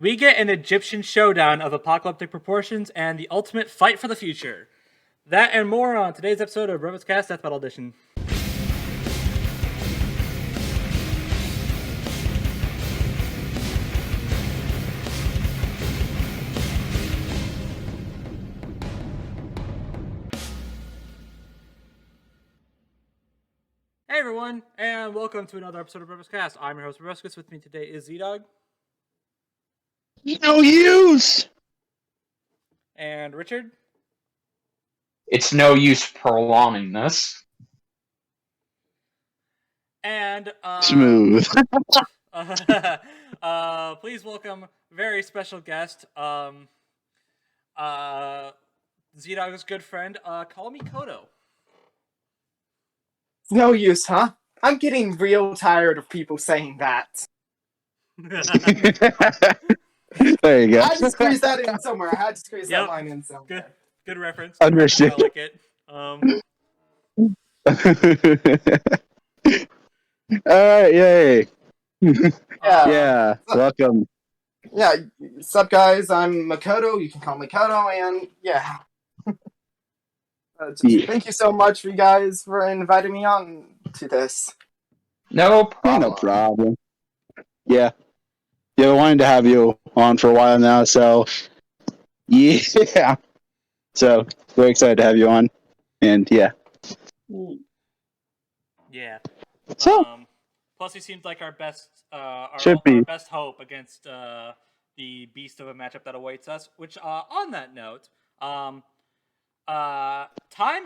we get an Egyptian showdown of apocalyptic proportions and the ultimate fight for the future. That and more on today's episode of BrobusCast Death Battle Edition. Hey everyone, and welcome to another episode of BrobusCast. I'm your host Brobuscus. With me today is ZDogg. No use! And Richard. It's no use prolonging this. And Smooth. Please welcome very special guest, ZDogg's good friend. Call me Koto. No use, huh? I'm getting real tired of people saying that. There you go. I had to squeeze that in somewhere. I had to squeeze that line in somewhere. Good reference. Understood. I like it. Alright, yay. Yeah. Welcome. Yeah, sup guys, I'm Makoto. You can call me Koto, and yeah. Thank you so much, you guys, for inviting me on to this. No problem. No problem. Yeah. Yeah, we wanted to have you on for a while now, so yeah. So we're excited to have you on. And yeah. Yeah. So Plus, he seems like our best, our best hope against the beast of a matchup that awaits us. Which, on that note, time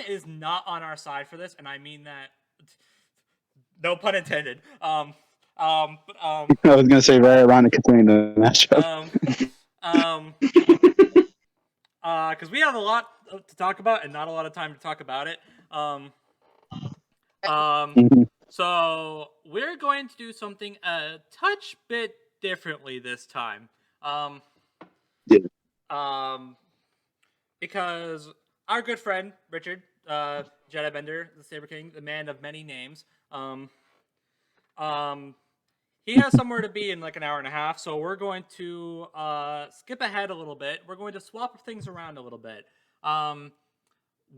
is not on our side for this, and I mean that. No pun intended. I was gonna say very ironic considering the matchup. Because we have a lot to talk about and not a lot of time to talk about it. So we're going to do something a touch bit differently this time. Because our good friend Richard, Jedi Bender, the Saber King, the man of many names, he has somewhere to be in like an hour and a half, so we're going to skip ahead a little bit. We're going to swap things around a little bit.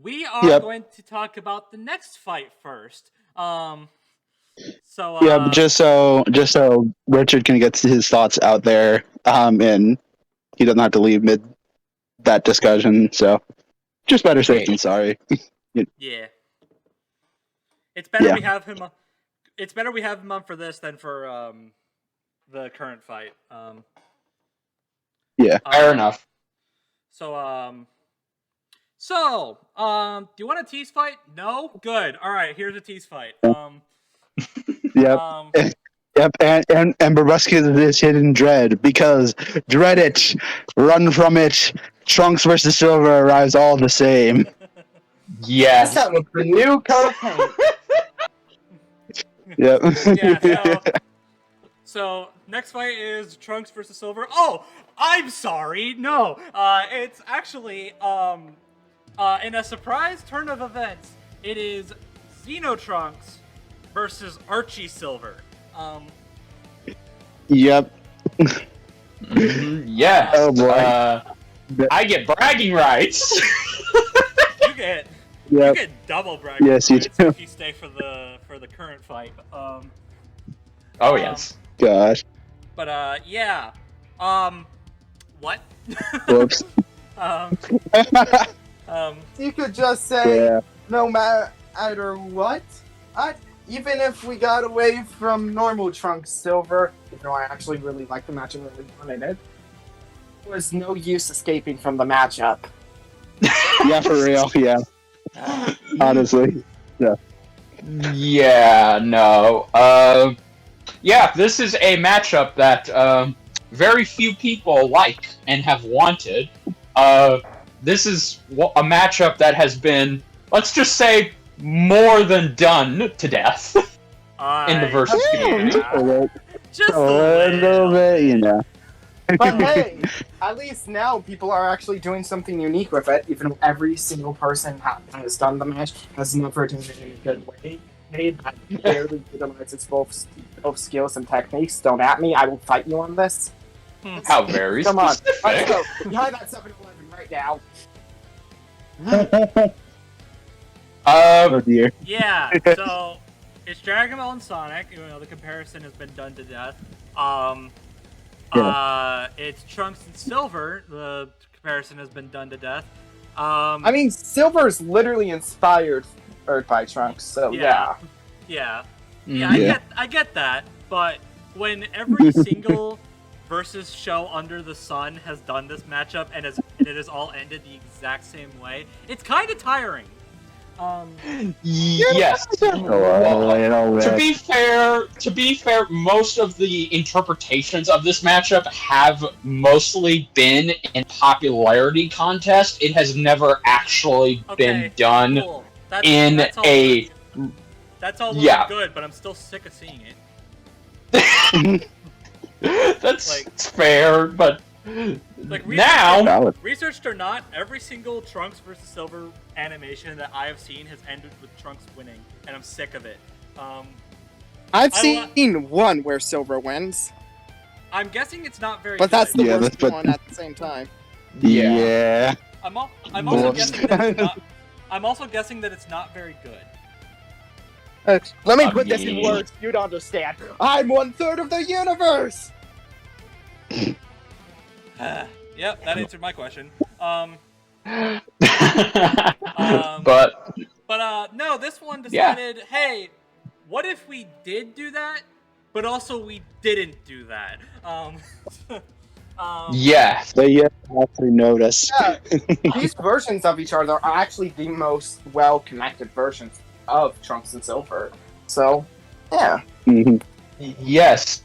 We are going to talk about the next fight first. Just so Richard can get his thoughts out there, and he doesn't have to leave mid that discussion. So just better safe than sorry. Yeah, it's better we have him. It's better we have him on for this than for the current fight. Fair enough. So, do you want a tease fight? No? Good. All right, here's a tease fight. Yep. And Brobuscus is hidden dread because dread it, run from it. Trunks versus Silver arrives all the same. Yes. That was the new coat of paint. Yep. So next fight is Trunks versus Silver. Oh, I'm sorry. No, it's actually in a surprise turn of events. It is Trunks versus Archie Silver. Yep. Yes. Oh boy. I get bragging rights. You get double bragging rights you do. if you stay for the current fight. Yes. Gosh. But yeah. What? Whoops. You could just say, no matter what, even if we got away from normal Trunks Silver, even though I actually really like the match and really wanted it, there was no use escaping from the matchup. Yeah, for real. Yeah. Honestly. Yeah. Yeah. No. This is a matchup that very few people like and have wanted. This is a matchup that has been, let's just say, more than done to death in the versus community. Just a little bit, you know. But hey, at least now people are actually doing something unique with it, even though every single person has done the match has never done it in a good way. That barely utilizes both skills and techniques. Don't at me, I will fight you on this. How very Come on, specific. let's go behind that 7-Eleven right now. Oh dear. Yeah, so it's Dragon Ball and Sonic. You know, the comparison has been done to death. It's Trunks and Silver. The comparison has been done to death. I mean, Silver is literally inspired by Trunks, so yeah. Yeah. Yeah. I get that, but when every single versus show under the sun has done this matchup and it has all ended the exact same way, it's kind of tiring. Yes. To be fair, most of the interpretations of this matchup have mostly been in popularity contest. It has never actually been done cool. That's all well and good, but I'm still sick of seeing it. That's fair, but now, researched or not, every single Trunks versus Silver animation that I have seen has ended with Trunks winning, and I'm sick of it. I've seen one where Silver wins. I'm guessing it's not very but good. That's the worst one at the same time. Yeah. I'm also guessing that it's not. I'm also guessing that it's not very good. Let me put this in words you'd understand. I'm 1/3 of the universe! Yep, that answered my question. But no, this one decided, hey, what if we did do that, but also we didn't do that? Yeah. So you have to notice. Yeah, these versions of each other are actually the most well-connected versions of Trunks and Silver. So, yeah. Mm-hmm. Yes.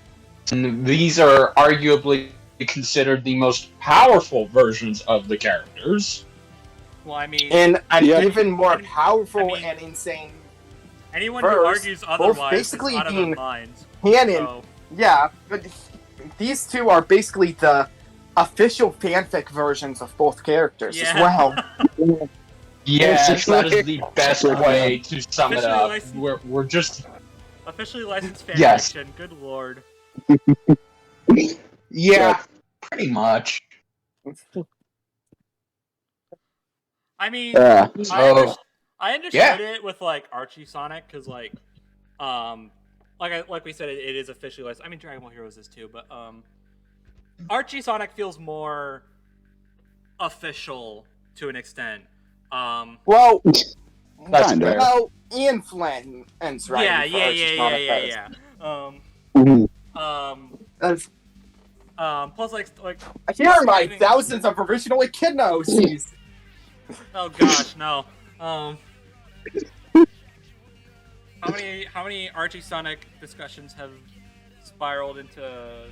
And these are arguably considered the most powerful versions of the characters. Well, I mean... And even more powerful and insane. Anyone who argues otherwise basically is out of their minds. Canon. So. Yeah, but these two are basically the official fanfic versions of both characters as well. Yes, that is the best way to sum it up. We're just... Officially licensed fanfiction, good lord. Yeah, pretty much. I mean, I understood it with like Archie Sonic because like we said, it is officially licensed. I mean, Dragon Ball Heroes is too, but Archie Sonic feels more official to an extent. Well, that's fair. Well, Ian Flynn's right. Yeah. Plus, like here are my thousands of original echidnos. Oh gosh, no. How many Archie Sonic discussions have spiraled into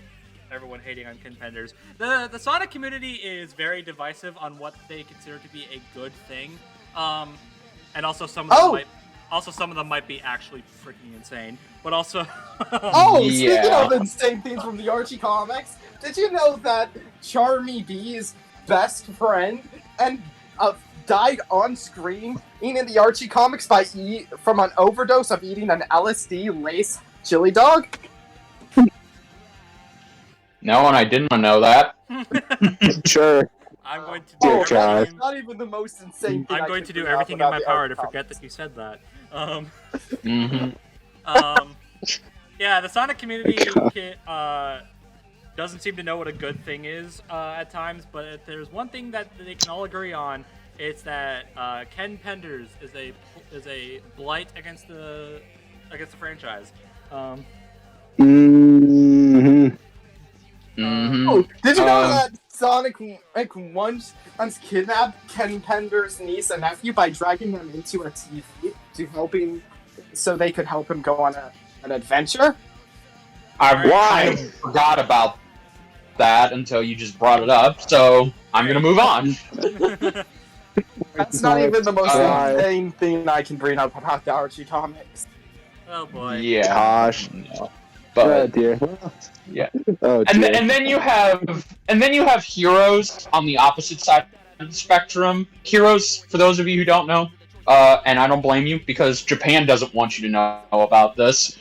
everyone hating on contenders? The Sonic community is very divisive on what they consider to be a good thing, and also some of them might be actually freaking insane. But also, speaking of insane things from the Archie comics, did you know that Charmy B's best friend died on screen in the Archie comics from an overdose of eating an LSD-laced chili dog? No, and I didn't know that. Sure. I'm going to do everything. Not even the most insane thing. I'm going to do everything in my power to forget that you said that. Yeah, the Sonic community doesn't seem to know what a good thing is at times, but if there's one thing that they can all agree on, it's that Ken Penders is a blight against the franchise. Oh, did you know that Sonic once kidnapped Ken Pender's niece and nephew by dragging them into a TV so they could help him go on an adventure? I forgot about that until you just brought it up, so I'm gonna move on. That's not even the most insane thing I can bring up about the Archie comics. Oh boy. Yeah. Gosh. No. But dear. Yeah. Oh, and dear. then you have Heroes on the opposite side of the spectrum. Heroes, for those of you who don't know, and I don't blame you because Japan doesn't want you to know about this.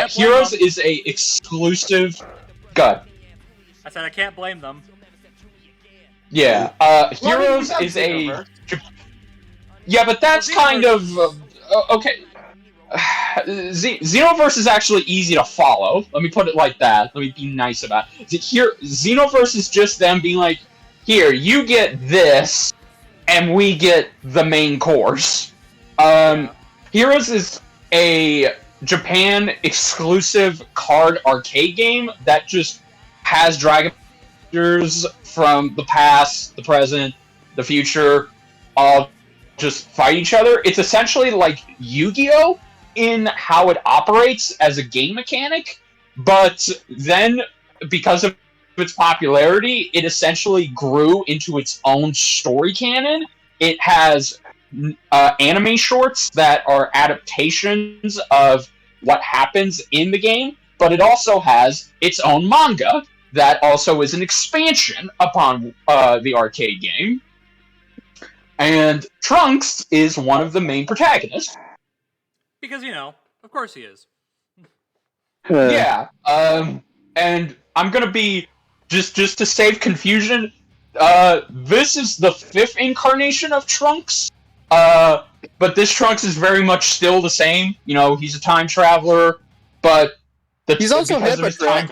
Heroes is a exclusive. Good. I said I can't blame them. Yeah. Heroes is a. Yeah, but that's kind of okay. Xenoverse is actually easy to follow. Let me put it like that. Let me be nice about it. Here, Xenoverse is just them being like, "Here, you get this, and we get the main course." Heroes is a Japan exclusive card arcade game that just has dragon characters from the past, the present, the future, all just fight each other. It's essentially like Yu-Gi-Oh! In how it operates as a game mechanic, but then because of its popularity, it essentially grew into its own story canon. It has anime shorts that are adaptations of what happens in the game, but it also has its own manga that also is an expansion upon the arcade game. And Trunks is one of the main protagonists. Because, of course he is. Yeah, and I'm gonna be, just to save confusion, this is the 5th incarnation of Trunks, but this Trunks is very much still the same. He's a time traveler, but he's also a hypocrite.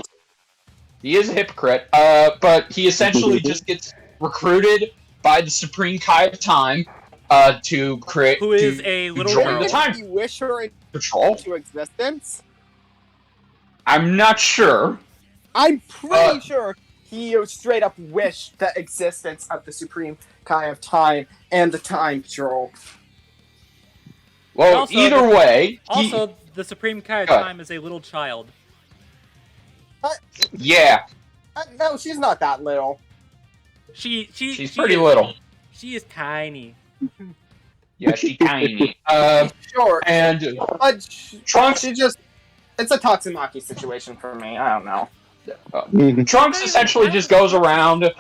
He is a hypocrite, but he essentially just gets recruited by the Supreme Kai of Time, to create. Who is a little girl. The time Did he wish her into existence? I'm not sure. I'm pretty sure he straight up wished the existence of the Supreme Kai of Time and the Time Patrol. Well, either way. The Supreme Kai of Time is a little child. Yeah. No, she's not that little. She's pretty little. She is tiny. Yeah, she's tiny. Sure. And Trunks, it's a Tatsumaki situation for me. I don't know. Trunks essentially just goes around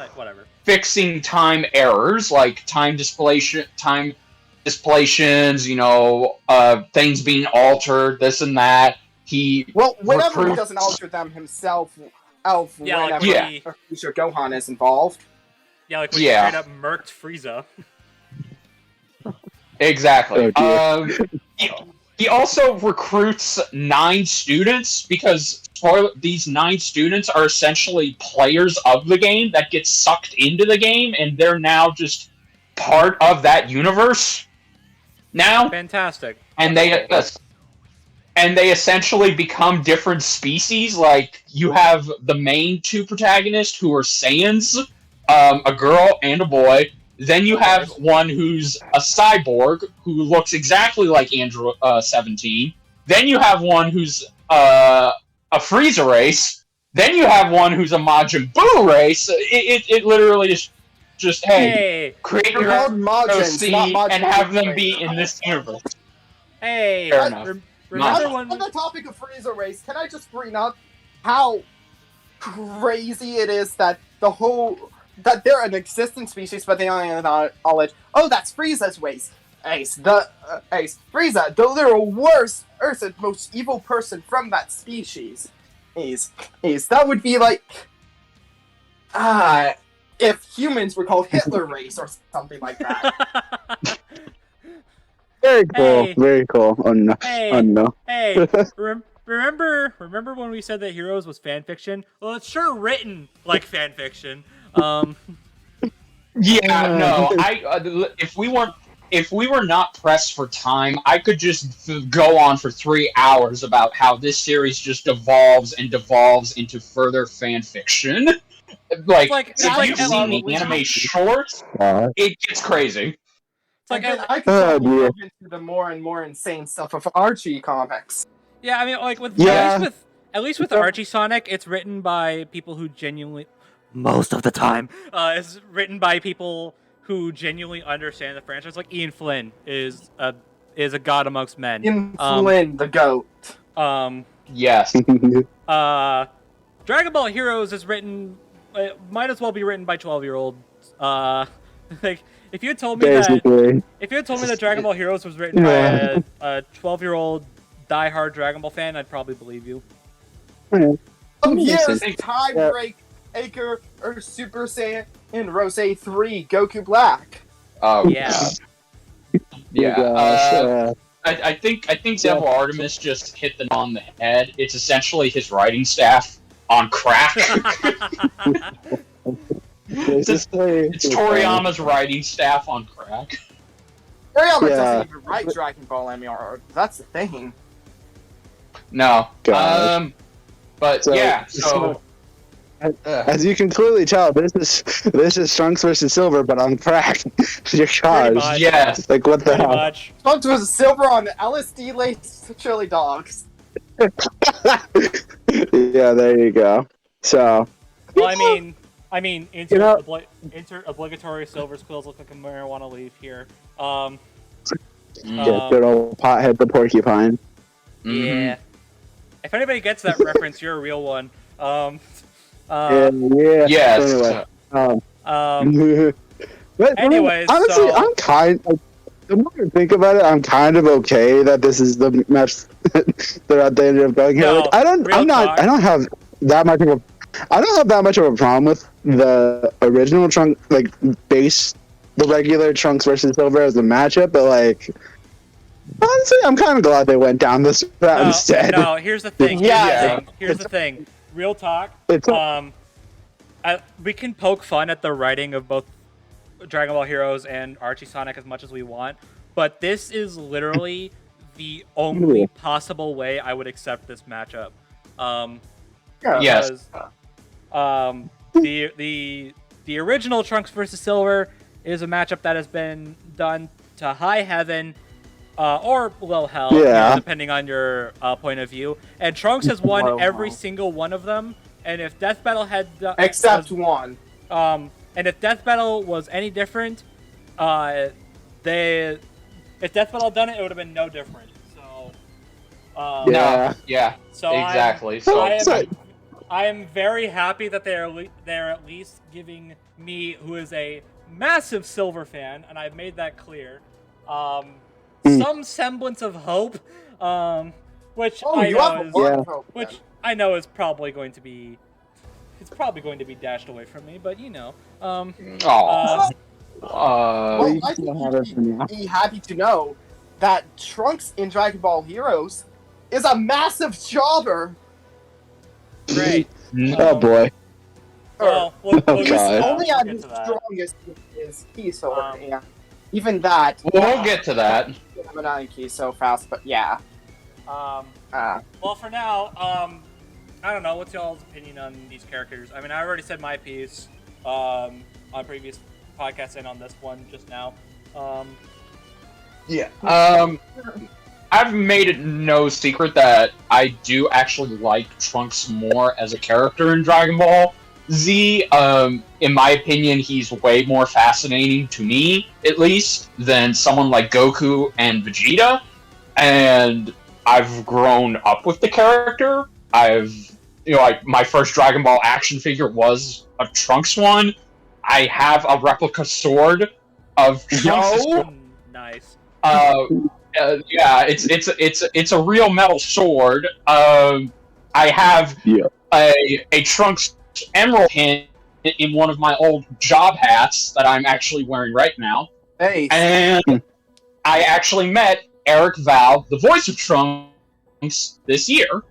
fixing time errors, like time displations, things being altered, this and that. Whenever he doesn't alter them himself, whenever Future Gohan is involved. Yeah, like when he straight up murked Frieza. Exactly. He also recruits 9 students because these 9 students are essentially players of the game that get sucked into the game, and they're now just part of that universe now. Fantastic. And they essentially become different species. Like, you have the main 2 protagonists who are Saiyans, a girl and a boy. Then you have one who's a cyborg who looks exactly like Android 17. Then you have one who's a Frieza race. Then you have one who's a Majin Buu race. It literally is just create your own OC and have them be in this universe. Hey, fair enough. On the topic of Frieza race, can I just bring up how crazy it is that that they're an existing species, but they only acknowledge, that's Frieza's race. Frieza, the literal worst, most evil person from that species. That would be like, if humans were called Hitler race or something like that. Very cool, very cool. Oh no. Hey, remember when we said that Heroes was fan fiction? Well, it's sure written like fan fiction. Yeah, no. If we were not pressed for time, I could just go on for 3 hours about how this series just devolves and devolves into further fan fiction. If you've seen the anime shorts, it gets crazy. I could probably move into the more and more insane stuff of Archie comics. Yeah, I mean, at least with Archie Sonic, it's written by people who genuinely. Most of the time, it's written by people who genuinely understand the franchise. Like Ian Flynn is a god amongst men. Ian Flynn, the goat. Yes. Dragon Ball Heroes is written. It might as well be written by 12-year-olds. If you had told me that Dragon Ball Heroes was written by a 12-year-old diehard Dragon Ball fan, I'd probably believe you. Here's Time Break Acre or Super Saiyan in Rose 3 Goku Black. Oh Yeah. Yeah. I think Devil Artemis just hit the nail on the head. It's essentially his writing staff on crack. It's Toriyama's writing staff on crack. Toriyama doesn't even write Dragon Ball MR. That's the thing. No. Gosh. But so as you can clearly tell, this is Trunks versus Silver, but on crack. Your gosh. Yes. Like what the Pretty hell? much. Trunks was silver on LSD laced chili dogs. Yeah, there you go. So. Well, I mean, insert obligatory silver squills look like a marijuana leaf here. Yeah, good old pothead the porcupine. Yeah. If anybody gets that reference, you're a real one. Yes. Anyway, but anyways, honestly, so... I'm kind. Like, the more I think about it, I'm kind of okay that this is the match they're at the end of going here. No, Like, I don't have that much of a problem with the original Trunks, like the regular Trunks versus Silver as a matchup, but like. Honestly, I'm kind of glad they went down this route instead. No, here's the thing. Here's the thing. Real talk. We can poke fun at the writing of both Dragon Ball Heroes and Archie Sonic as much as we want, but this is literally the only possible way I would accept this matchup. Yes. The original Trunks versus Silver is a matchup that has been done to high heaven. Or low hell, depending on your point of view. And Trunks has won every single one of them. And if Death Battle had except one. And if Death Battle was any different, if Death Battle had done it, it would have been no different. So, So exactly. I am very happy that they're at least giving me, who is a massive Silver fan, and I've made that clear. Some semblance of hope, which I know is probably going to be, dashed away from me. But you know, Well, I think be happy to know that Trunks in Dragon Ball Heroes is a massive jobber. Great. Oh boy. Well, only at his strongest is Kiso, and even that. We'll get to that. I'm not in key so fast, but yeah. Well, for now, I don't know. What's y'all's opinion on these characters? I mean, I already said my piece on previous podcasts and on this one just now. I've made it no secret that I do actually like Trunks more as a character in Dragon Ball Z. In my opinion, he's way more fascinating to me, at least, than someone like Goku and Vegeta. And I've grown up with the character. My first Dragon Ball action figure was a Trunks one. I have a replica sword of Trunks. Nice. It's a real metal sword. I have a Trunks emerald pin in one of my old job hats that I'm actually wearing right now. Hey. And I actually met Eric Val, the voice of Trunks, this year.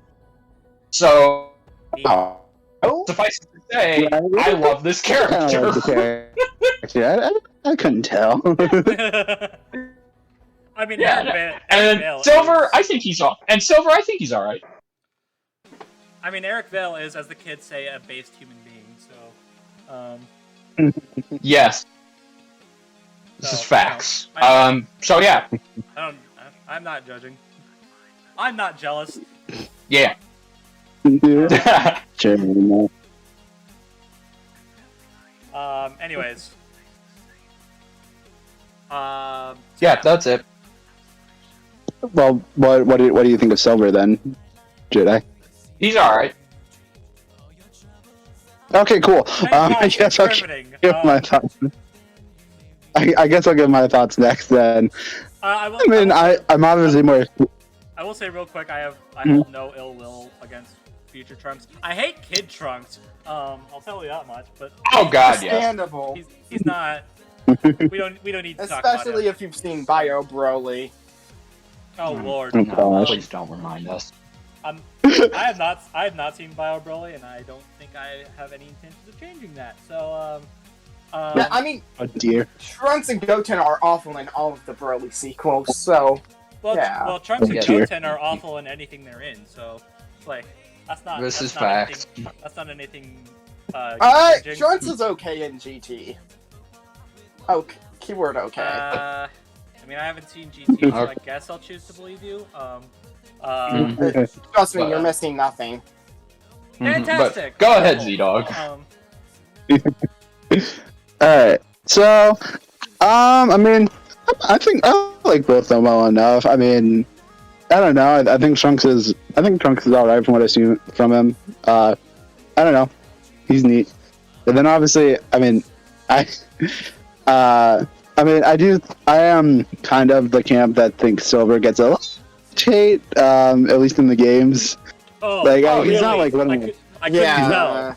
So, suffice it to say, I love this character. I couldn't tell. I mean, Silver, I think he's all. And Silver, I think he's all right. I mean, Eric Vale is, as the kids say, a based human being. So, yes, this is facts. So yeah, I'm not judging. I'm not jealous. Yeah. Anyways. Yeah, that's it. Well, what do you think of Silver then, Jedi? He's all right. Okay, cool. I guess I'll give my thoughts. I guess I'll give my thoughts next then. I'm obviously more. I will say real quick, I hold no ill will against Future Trunks. I hate Kid Trunks. I'll tell you that much. But Oh God, yes. Understandable. he's not. We don't need to talk about him. Especially if you've seen Bio Broly. Oh Lord. No, please don't remind us. I have not seen Bio Broly, and I don't think I have any intentions of changing that. So, Yeah, I mean, Oh dear. Trunks and Goten are awful in all of the Broly sequels, so yeah. Well, Trunks and Yeah. Goten are awful in anything they're in. So, like, that's not. This that's is not facts. Anything, that's not anything. Changing. Trunks is okay in GT. Okay, keyword okay. I mean, I haven't seen GT, so I guess I'll choose to believe you. Trust me, you're missing nothing. Fantastic. But go ahead, ZDogg. Alright, so, I mean, I think I like both of them well enough. I mean, I don't know. I think Trunks is alright from what I've seen from him. I don't know. He's neat. And then obviously, I mean, I am kind of the camp that thinks Silver gets a lot of hate, at least in the games. He's not like one of my, I couldn't tell.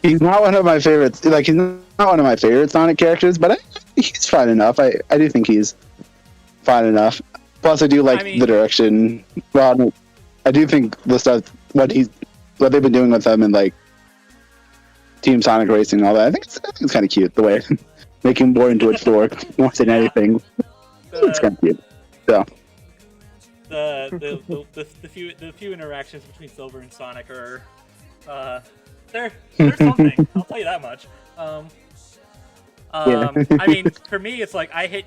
he's not one of my favorites. Like, he's not one of my favorite Sonic characters, but he's fine enough. I do think he's fine enough. Plus, I do like the direction. Well, I do think the stuff what they've been doing with him and like Team Sonic Racing and all that. I think it's kind of cute the way making him more into a dork more than anything. It's kind of cute. So. The few interactions between Silver and Sonic are they're something. I'll tell you that much. I mean, for me, it's like I hit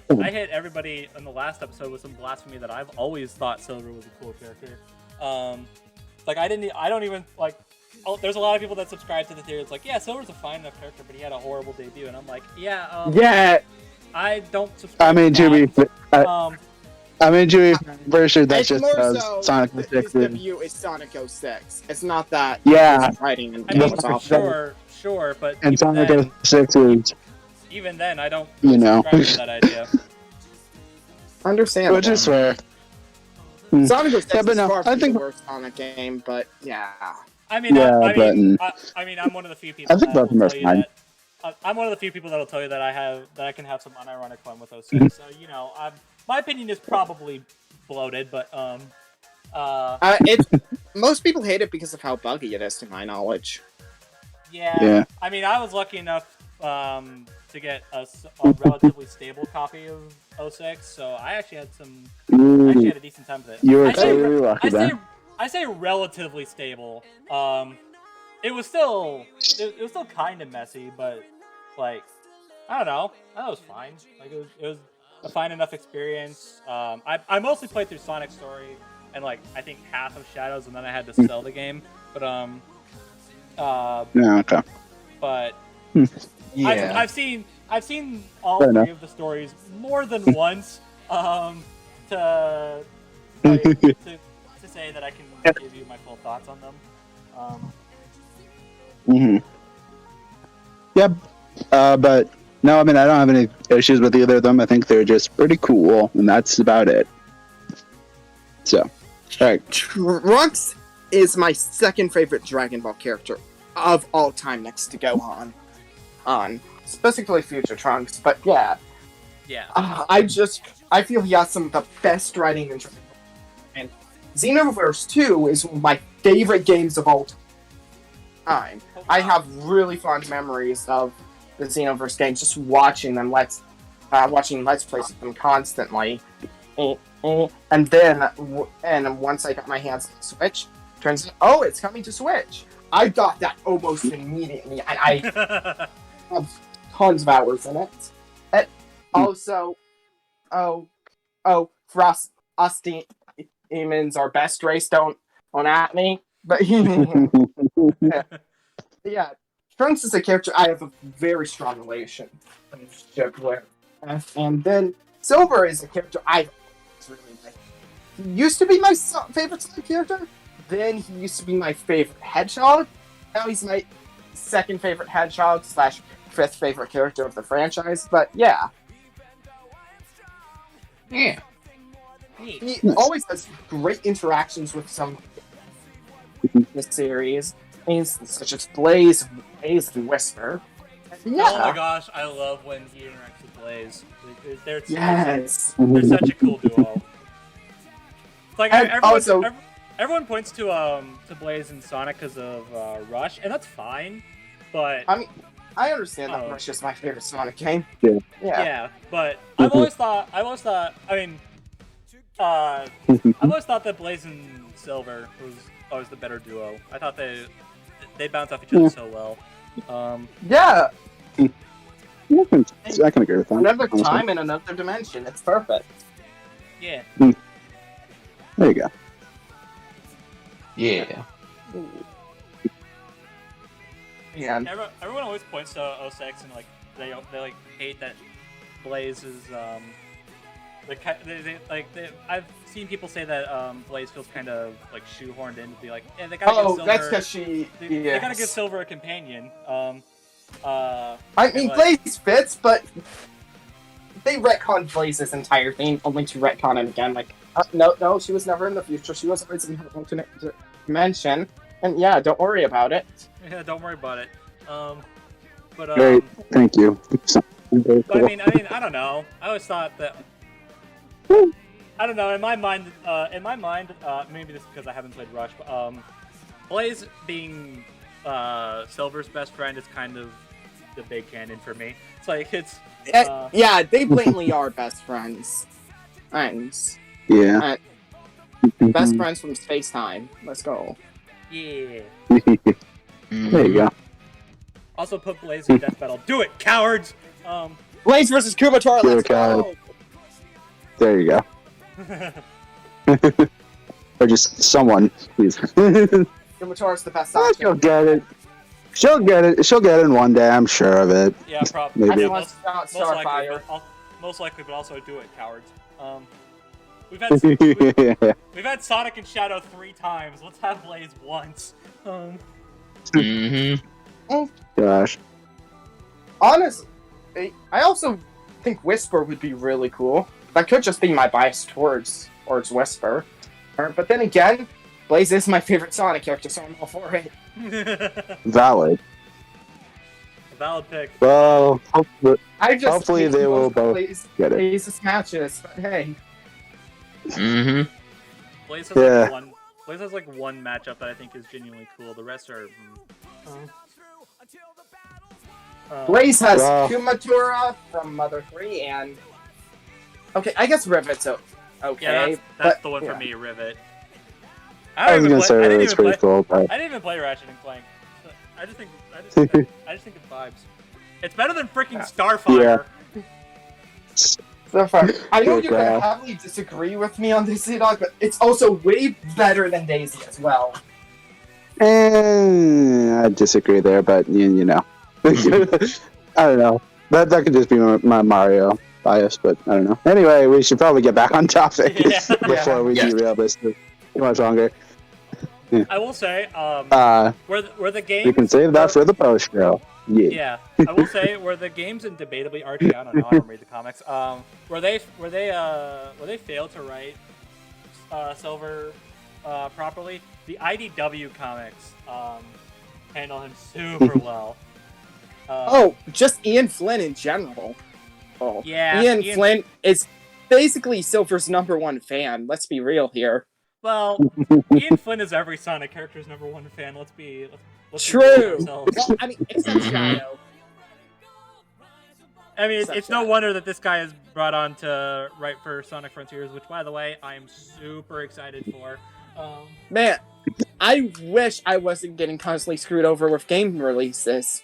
everybody in the last episode with some blasphemy that I've always thought Silver was a cool character. Like I don't even like. Oh, there's a lot of people that subscribe to the theory. It's like, yeah, Silver's a fine enough character, but he had a horrible debut, and I'm like, yeah. I don't subscribe. I mean, to be very sure that's it's just more so Sonic his 06. debut is Sonic 06. It's not that Yeah. he's writing and I mean, That's sure, but and even Sonic then, 06 is, even then, I don't you know, subscribe to that idea. Understandable. which is fair. Sonic 06 Yeah, but is no, far I from think- the worst Sonic game, but yeah. I mean, Yeah, I mean, I'm one of the few people. I think that both of them will are tell you fine. that- I'm one of the few people that'll tell you that I can have some unironic fun with 06. So you know, my opinion is probably bloated, but Most people hate it because of how buggy it is, to my knowledge. yeah. I mean, I was lucky enough to get a relatively stable copy of 06, so I actually had a decent time with it. You were totally lucky then. I say relatively stable. It was still kind of messy, but like I don't know, that was fine. Like it was a fine enough experience. I mostly played through Sonic's story and like I think half of Shadows, and then I had to sell the game. But Yeah, okay. But Yeah. I've seen all Fair three enough. of the stories more than once to say that I can give you my full thoughts on them. Yep. But no, I mean, I don't have any issues with either of them. I think they're just pretty cool, and that's about it. So, alright. Trunks is my second favorite Dragon Ball character of all time, next to Gohan. Specifically Future Trunks, but yeah. Yeah. I feel he has some of the best writing in Dragon Ball. And Xenoverse 2 is one of my favorite games of all time. I have really fond memories of the Xenoverse games, just watching them, watching Let's Plays of them constantly. And then, once I got my hands on the Switch, turns out, it's coming to Switch. I got that almost immediately, and I have tons of hours in it. And also, for us demons are best race, don't at me. But yeah, Trunks is a character I have a very strong relationship with. And then Silver is a character I really like. He used to be my favorite Sonic character. Then he used to be my favorite Hedgehog. Now he's my second favorite Hedgehog / fifth favorite character of the franchise. But yeah. Yeah. He always has great interactions with some. the series, things such as Blaze, and Whisper. Yeah. Oh my gosh, I love when he interacts with Blaze. They're Yes. they're such a cool duo. It's like And everyone points to Blaze and Sonic because of Rush, and that's fine. But I mean, I understand that Rush is my favorite Sonic game. yeah, but I've always thought. I mean, I've always thought that Blaze and Silver was always the better duo. I thought they bounce off each other so well. Yeah. I can agree with that. Another honestly. time in another dimension. It's perfect. Yeah. There you go. Yeah. Yeah. Everyone always points to 06 and like they like hate that Blaze is I've seen people say that Blaze feels kind of like shoehorned in to be like, yeah, they gotta give Silver. That's because they gotta give Silver a companion. I mean, Blaze fits, but they retconned Blaze's entire thing only to retcon it again. Like, no, she was never in the future. She was always in her alternate dimension. And yeah, don't worry about it. Yeah, don't worry about it. But Great, thank you. Very but cool. I mean, I don't know. I always thought that. I don't know. In my mind, maybe this is because I haven't played Rush, but Blaze being Silver's best friend is kind of the big canon for me. It's like yeah, they blatantly are best friends. Yeah. Best friends from space time. Let's go. Yeah. There you go. Also put Blaze in Death Battle. Do it, cowards! Blaze versus Kumatora. Do it, Let's go. There you go. Or just someone, please. Kumatora's the best Sonic. She'll get it. She'll get it. She'll get it one day. I'm sure of it. Yeah, probably. Maybe. Most likely, but also do it, cowards. We've had Sonic and Shadow 3 times. Let's have Blaze once. Gosh. Honestly, I also think Whisper would be really cool. That could just be my bias towards Whisper. But then again, Blaze is my favorite Sonic character, so I'm all for it. Valid. Valid pick. Well, hopefully hate they will most both get it. Blaze's matches, but hey. Blaze has like one matchup that I think is genuinely cool. The rest are. Blaze has Kumatora from Mother 3 and. Okay, I guess Rivet's okay. Yeah, that's the one for me, Rivet. I was gonna say Rivet's pretty cool, but I didn't even play Ratchet and Clank. I just think it vibes. It's better than freaking Starfire. Yeah. Starfire. I know you're gonna heavily disagree with me on this, ZDogg, but it's also way better than Daisy as well. I disagree there, but you know. I don't know. That could just be my Mario bias, but I don't know. Anyway, we should probably get back on topic before we derail this too much longer. Yeah. I will say, where the games... We can save that for the post show. Yeah, I will say where the games indubitably Archie. I don't know. I don't read the comics. Where they failed to write Silver properly. The IDW comics handle him super well. Just Ian Flynn in general. Oh, yeah, Ian Flynn is basically Silver's #1 fan. Let's be real here. Well, Ian Flynn is every Sonic character's #1 fan. Let's true. Well, I mean, except Shadow. I mean, it's no wonder that this guy is brought on to write for Sonic Frontiers, which, by the way, I am super excited for. Man, I wish I wasn't getting constantly screwed over with game releases.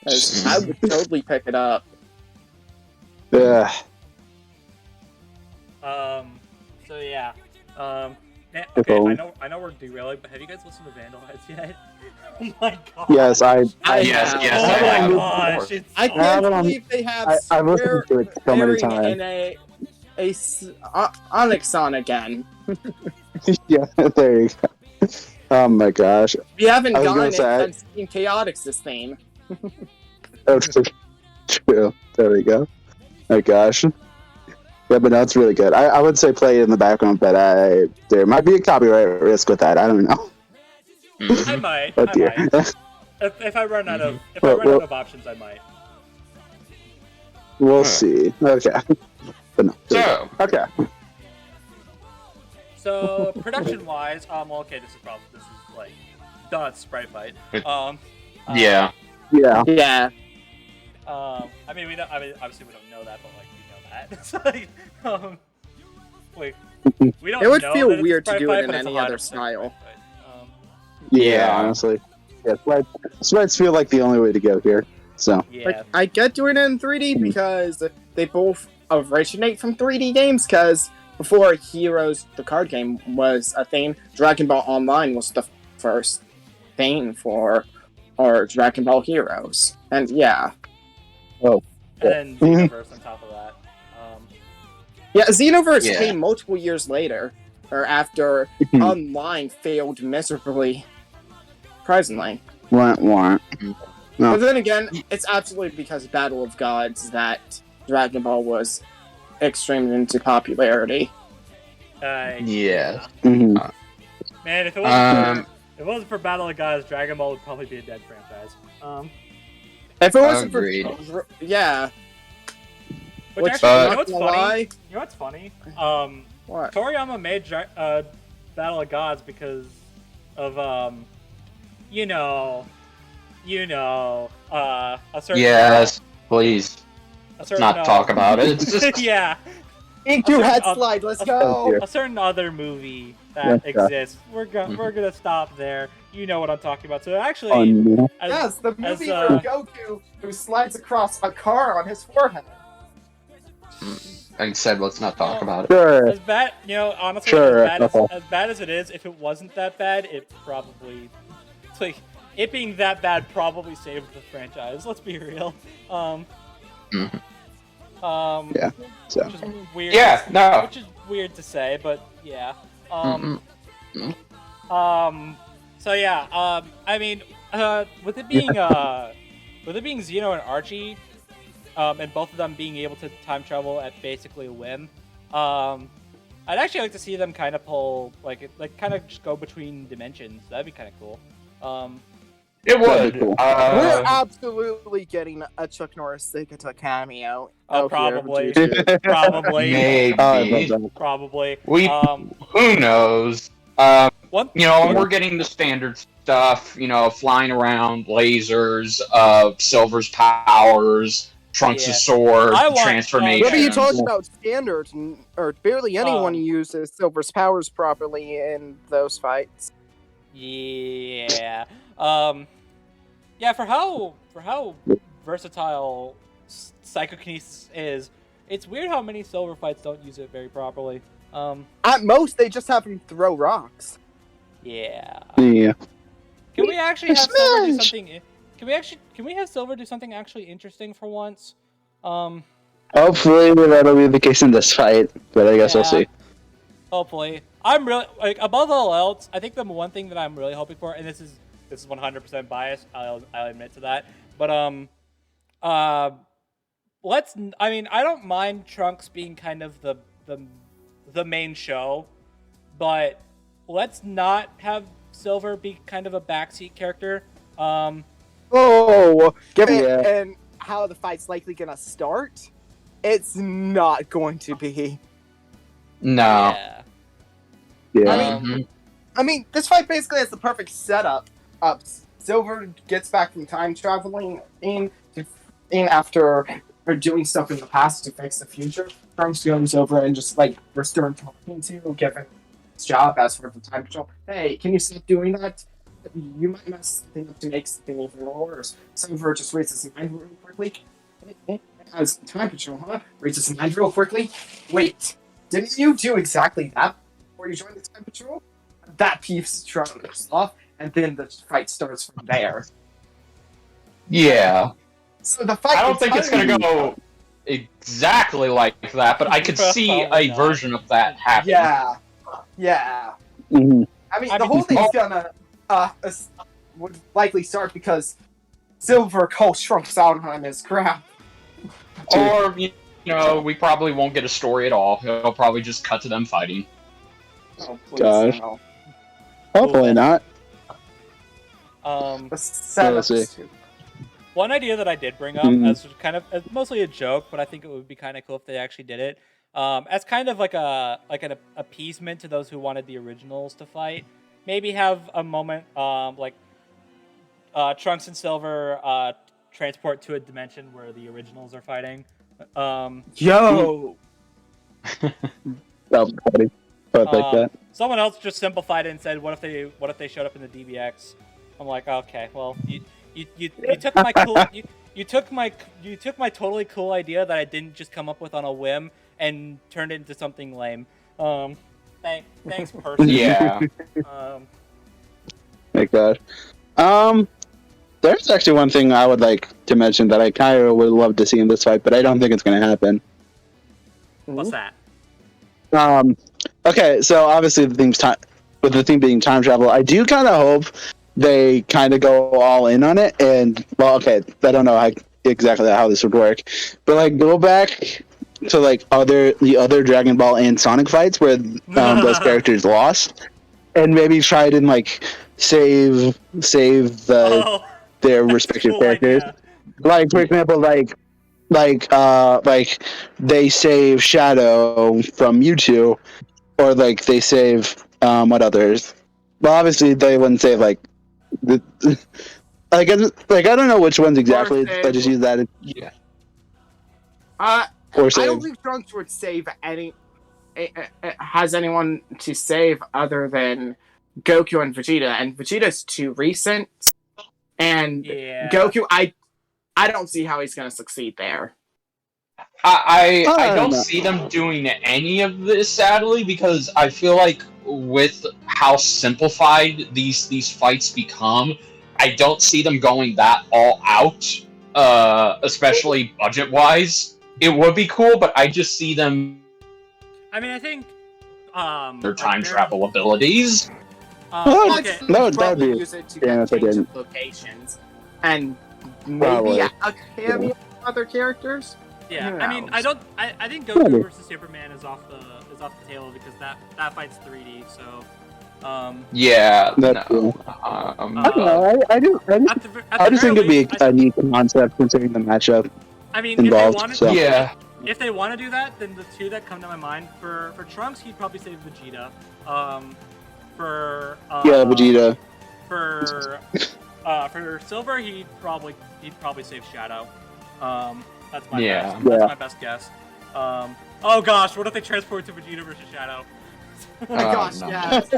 I would totally pick it up. Yeah. So yeah. Okay, I know we're derailing, but have you guys listened to Vandalize yet? Oh my god. Yes, Yes. Oh my gosh. I can't believe they have I've listened to it so many times. in a Onyxon again. Yeah, there you go. Oh my gosh. We haven't gotten it since Team Chaotix's theme. That's true. There we go. Oh gosh. Yeah, but no, it's really good. I would say play it in the background, but there might be a copyright risk with that. I don't know. I might. Oh I dear. might. If I run out of options, I might. We'll see. Okay. But no. So, Okay. So production wise, okay, this is like done sprite fight. yeah. Yeah. Yeah. I mean, obviously we don't know that, but like we know that. It's like, like we don't. It would know feel that it's weird to sprite do fight, it in but it's any 100% other sprite style. fight. Yeah, honestly. Yeah, sprites feel like the only way to go here. So. Yeah. Like, I get doing it in 3D because they both originate from 3D games, because before Heroes, the card game, was a thing, Dragon Ball Online was the first thing for Dragon Ball Heroes. And yeah. Oh. And then Xenoverse on top of that. Yeah, Xenoverse Yeah. came multiple years later, or after Online failed miserably. Surprisingly. Want. No. But then again, it's absolutely because of Battle of Gods that Dragon Ball was extremely into popularity. Yeah. Mm-hmm. Man, if it wasn't for Battle of Gods, Dragon Ball would probably be a dead franchise. If it wasn't Agreed. for yeah, Which which, actually, you know not what's gonna funny? lie, You know what's funny? what? Toriyama made Battle of Gods because of a certain Yes. Please. a certain, Not talk about it. It's just yeah, Into A head certain- slide, let's Oh, go! dear. a certain other movie that Yeah. exists. We're gonna stop there. You know what I'm talking about. So actually, Fun. as, Yes, the movie as, where Goku who slides across a car on his forehead. like I said, let's not talk about it. Sure. as bad, honestly, Sure, as bad as it is, if it wasn't that bad, it's like it being that bad probably saved the franchise. Let's be real. Mhm. Yeah. So. Which is weird. Yeah, no. Which is weird to say, but yeah. So yeah. I mean, with it being Xeno and Archie, and both of them being able to time travel at basically a whim, I'd actually like to see them kind of pull kind of just go between dimensions. That'd be kind of cool. It That'd be would. cool. We're absolutely getting a Chuck Norris Sigata cameo. Oh, out probably. here, dude. Probably. Maybe. Oh, I love that. Probably. Who knows? One. We're getting the standard stuff, flying around, lasers, Silver's powers, Trunks' Yeah. sword, I want- transformation. Whether you talk Yeah. about standard, or barely anyone Um, uses Silver's powers properly in those fights. Yeah. Yeah. For how versatile psychokinesis is, it's weird how many Silver fights don't use it very properly. At most, they just have him throw rocks. Yeah. Yeah. Can we actually have Silver do Smash! something? Can we have Silver do something actually interesting for once? Hopefully that'll be the case in this fight, but I guess we'll Yeah. see. Hopefully, I'm really above all else. I think the one thing that I'm really hoping for, and this is 100% biased. I'll admit to that. But I don't mind Trunks being kind of the main show, but let's not have Silver be kind of a backseat character. Given Yeah. and how the fight's likely gonna start, it's not going to be. No. Yeah. Yeah. Mhm. I mean, this fight basically has the perfect setup. Silver gets back from time traveling in after doing stuff in the past to fix the future. Trunks goes over and just restore talking to, given his job as for the time patrol. Hey, can you stop doing that? You might mess something up to make something even worse. Silver just reads his mind real quickly. As time patrol, huh? Reads his mind real quickly. Wait, didn't you do exactly that before you joined the time patrol? That peeves Trunks off, and then the fight starts from there. Yeah. So the fight. I don't think it's going to go exactly like that, but I could see Probably a not. version of that happening. Yeah. Mhm. I mean, I the mean, whole thing's gonna would likely start because Silver calls Trunks out on his crap. Or, we probably won't get a story at all. It'll probably just cut to them fighting. Oh, please Gosh. no. Hopefully not. The setup see. is stupid. One idea that I did bring up as kind of as mostly a joke, but I think it would be kind of cool if they actually did it. As kind of like an appeasement to those who wanted the originals to fight. Maybe have a moment like Trunks and Silver transport to a dimension where the originals are fighting. Yo! That was funny. But like that. Someone else just simplified it and said, "What if they showed up in the DBX?" I'm like, okay, well, you took my cool you took my totally cool idea that I didn't just come up with on a whim and turned it into something lame. Thanks, person. Yeah. My God. There's actually one thing I would like to mention that I kind of would love to see in this fight, but I don't think it's going to happen. What's that? Okay, so obviously the theme being time travel, I do kind of hope they kind of go all in on it. And well, okay, I don't know exactly how this would work, but like go back to like the other Dragon Ball and Sonic fights where those characters lost, and maybe try to like save their respective cool characters. idea. Like for example, like they save Shadow from Mewtwo, or like they save what others? Well, obviously they wouldn't save like the I don't know which ones exactly. I just use that. Yeah. I save. don't think Trunks would save has anyone to save other than Goku and Vegeta's too recent. And Yeah. Goku, I don't see how he's going to succeed there. I don't know. see them doing any of this, sadly, because I feel like with how simplified these fights become, I don't see them going that all out, especially budget-wise. It would be cool, but I just see them I mean, I think their time travel abilities. Okay. No, that'd probably be- use it to yeah, get if I change didn't. of locations and Probably. maybe a cameo of other characters. Yeah, Who I mean, knows? I think Probably. Goku versus Superman is off the table because that fight's 3D. So, Yeah, That's no. cool. I don't know. I just think it'd be a neat concept considering the matchup I mean, involved. if they wanted, So. Yeah. if they want to do that, then the two that come to my mind for Trunks, he'd probably save Vegeta. For Vegeta. For Silver, he'd probably save Shadow. That's my Yeah. best. That's my best guess. Oh gosh, what if they transport to Vegeta versus Shadow? Oh my gosh, no. yes.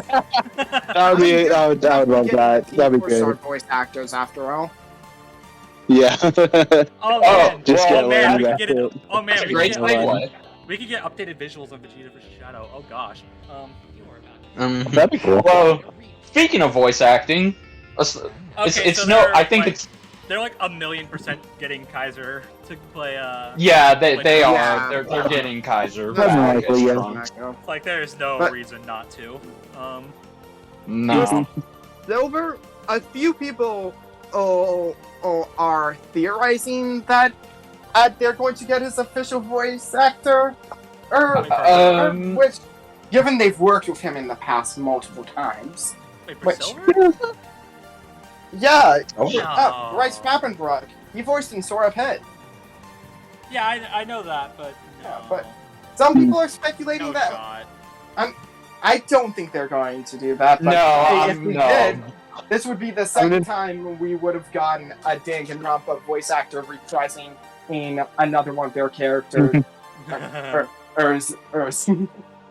I would love that. That'd be Short great. voice actors, after all. Yeah. Oh man, just get oh man, away we with could get that. it. Oh man, That's a we great could get, segue. we could get updated visuals on Vegeta versus Shadow. Oh gosh. That'd be cool. Well, speaking of voice acting, it's Okay, so no. they're, I think like, it's they're like 1,000,000% getting Kaiser to play. yeah. They are. Yeah. They're getting Kaiser. That's back likely, as yeah. Trunks. Like there's no But- reason not to. No. Silver, a few people are theorizing that they're going to get his official voice actor. Which, given they've worked with him in the past multiple times. Wait, for Which- Silver? Yeah, No. Bryce Papenbrook. He voiced in Sora Pet. Yeah, I know that, but no. Yeah, but some people are speculating no that. shot. I don't think they're going to do that. But No, if we no. did, this would be the second time we would have gotten a Danganronpa voice actor reprising in another one of their characters.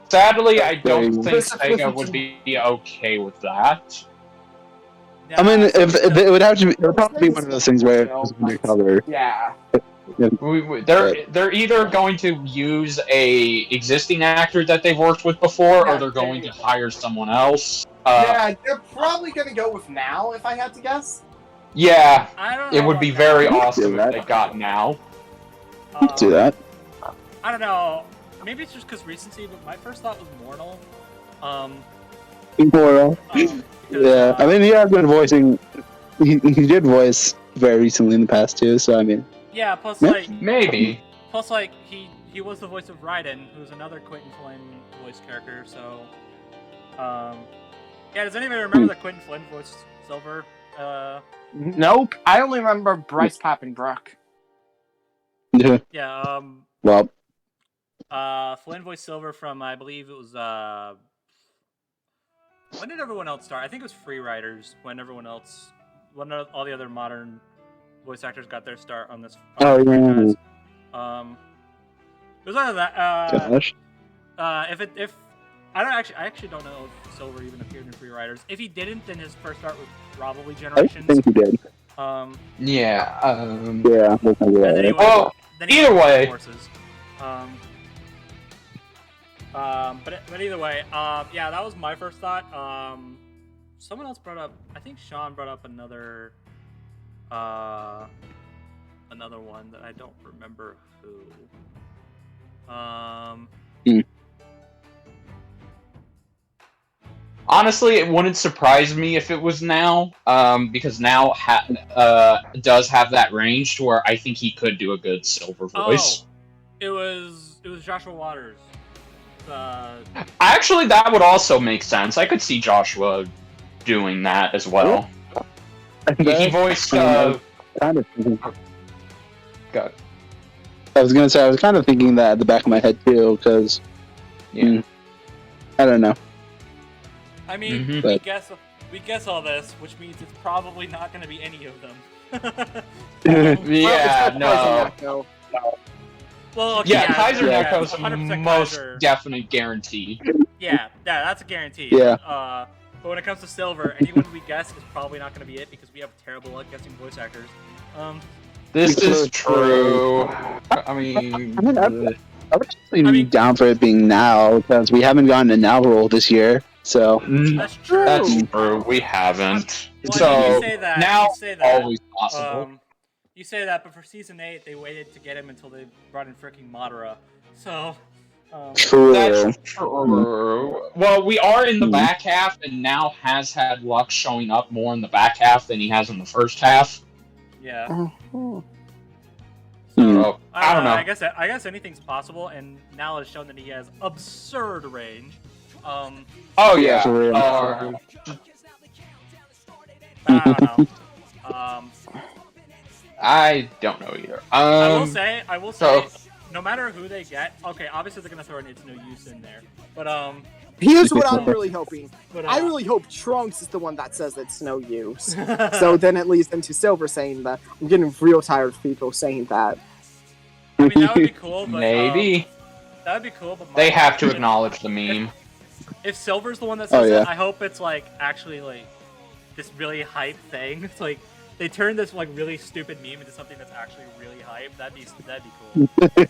Sadly, I don't think Specifically Sega would be okay with that. I mean, if it would have to be, it would probably be one of those things where it's undercover. Yeah. They're either going to use a existing actor that they've worked with before, Yeah, or they're going to hire someone else. Yeah, they're probably going to go with now, if I had to guess. Yeah, I don't know it would be about very that. awesome that. if they got now. Do that. I don't know. Maybe it's just because recency, but my first thought was Mortal. Immortal. Because, Yeah, I mean, he has been voicing. He did voice very recently in the past too. So I mean, yeah. Plus, Yeah. like, Maybe. he was the voice of Raiden, who's another Quentin Flynn voice character. So, yeah. Does anybody remember that Quentin Flynn voiced Silver? Nope. I only remember Bryce Papenbrook. Yeah. Well, Flynn voiced Silver from I believe it was when did everyone else start? I think it was Free Riders when all the other modern voice actors got their start on this. Oh, yeah. franchise. It was either that. gosh. If I actually don't know if Silver even appeared in Free Riders. If he didn't, then his first start was probably I Generations. think he did. Yeah. Yeah. And then he went, Well, then he either went way. Horses. But either way, yeah, that was my first thought. Someone else brought up, I think Sean brought up another one that I don't remember who. Honestly, it wouldn't surprise me if it was Now, because Now does have that range to where I think he could do a good Silver voice. Oh, it was Joshua Waters. Actually, that would also make sense. I could see Joshua doing that as well. He voiced. Kind of thinking. God. I was gonna say I was kind of thinking that at the back of my head too, because I don't know. I mean, Mhm. we guess all this, which means it's probably not going to be any of them. Yeah, Well, no. except Kaiser Neko. Well, okay, Yeah, Kaiser yeah, Neko's a 100% most Kaiser. definite guarantee. Yeah, that's a guarantee. Yeah. But when it comes to Silver, anyone we guess is probably not going to be it because we have terrible luck guessing voice actors. This is true. I mean, I would actually be down for it being Now, because we haven't gotten a Now role this year. So That's true. that's true. We haven't. Well, So I mean, you say that. now you say that. always possible. You say that, but for season 8, they waited to get him until they brought in freaking Madara. So. true. That's true. Well, we are in the back half, and Now has had luck showing up more in the back half than he has in the first half. Yeah. So, I don't know. I guess anything's possible, and Now has shown that he has absurd range. Oh yeah. For real. I don't know. I don't know either. I will say, so- no matter who they get, okay, obviously they're gonna throw an It's No Use in there, but Here's what I'm really hoping. but I really hope Trunks is the one that says it's no use. So then it leads into Silver saying that. I'm getting real tired of people saying that. I mean that would be cool, but Maybe that would be cool, but they have to acknowledge the meme. If Silver's the one that says yeah. it, I hope it's like actually like this really hype thing. It's like they turn this like really stupid meme into something that's actually really hype. That'd be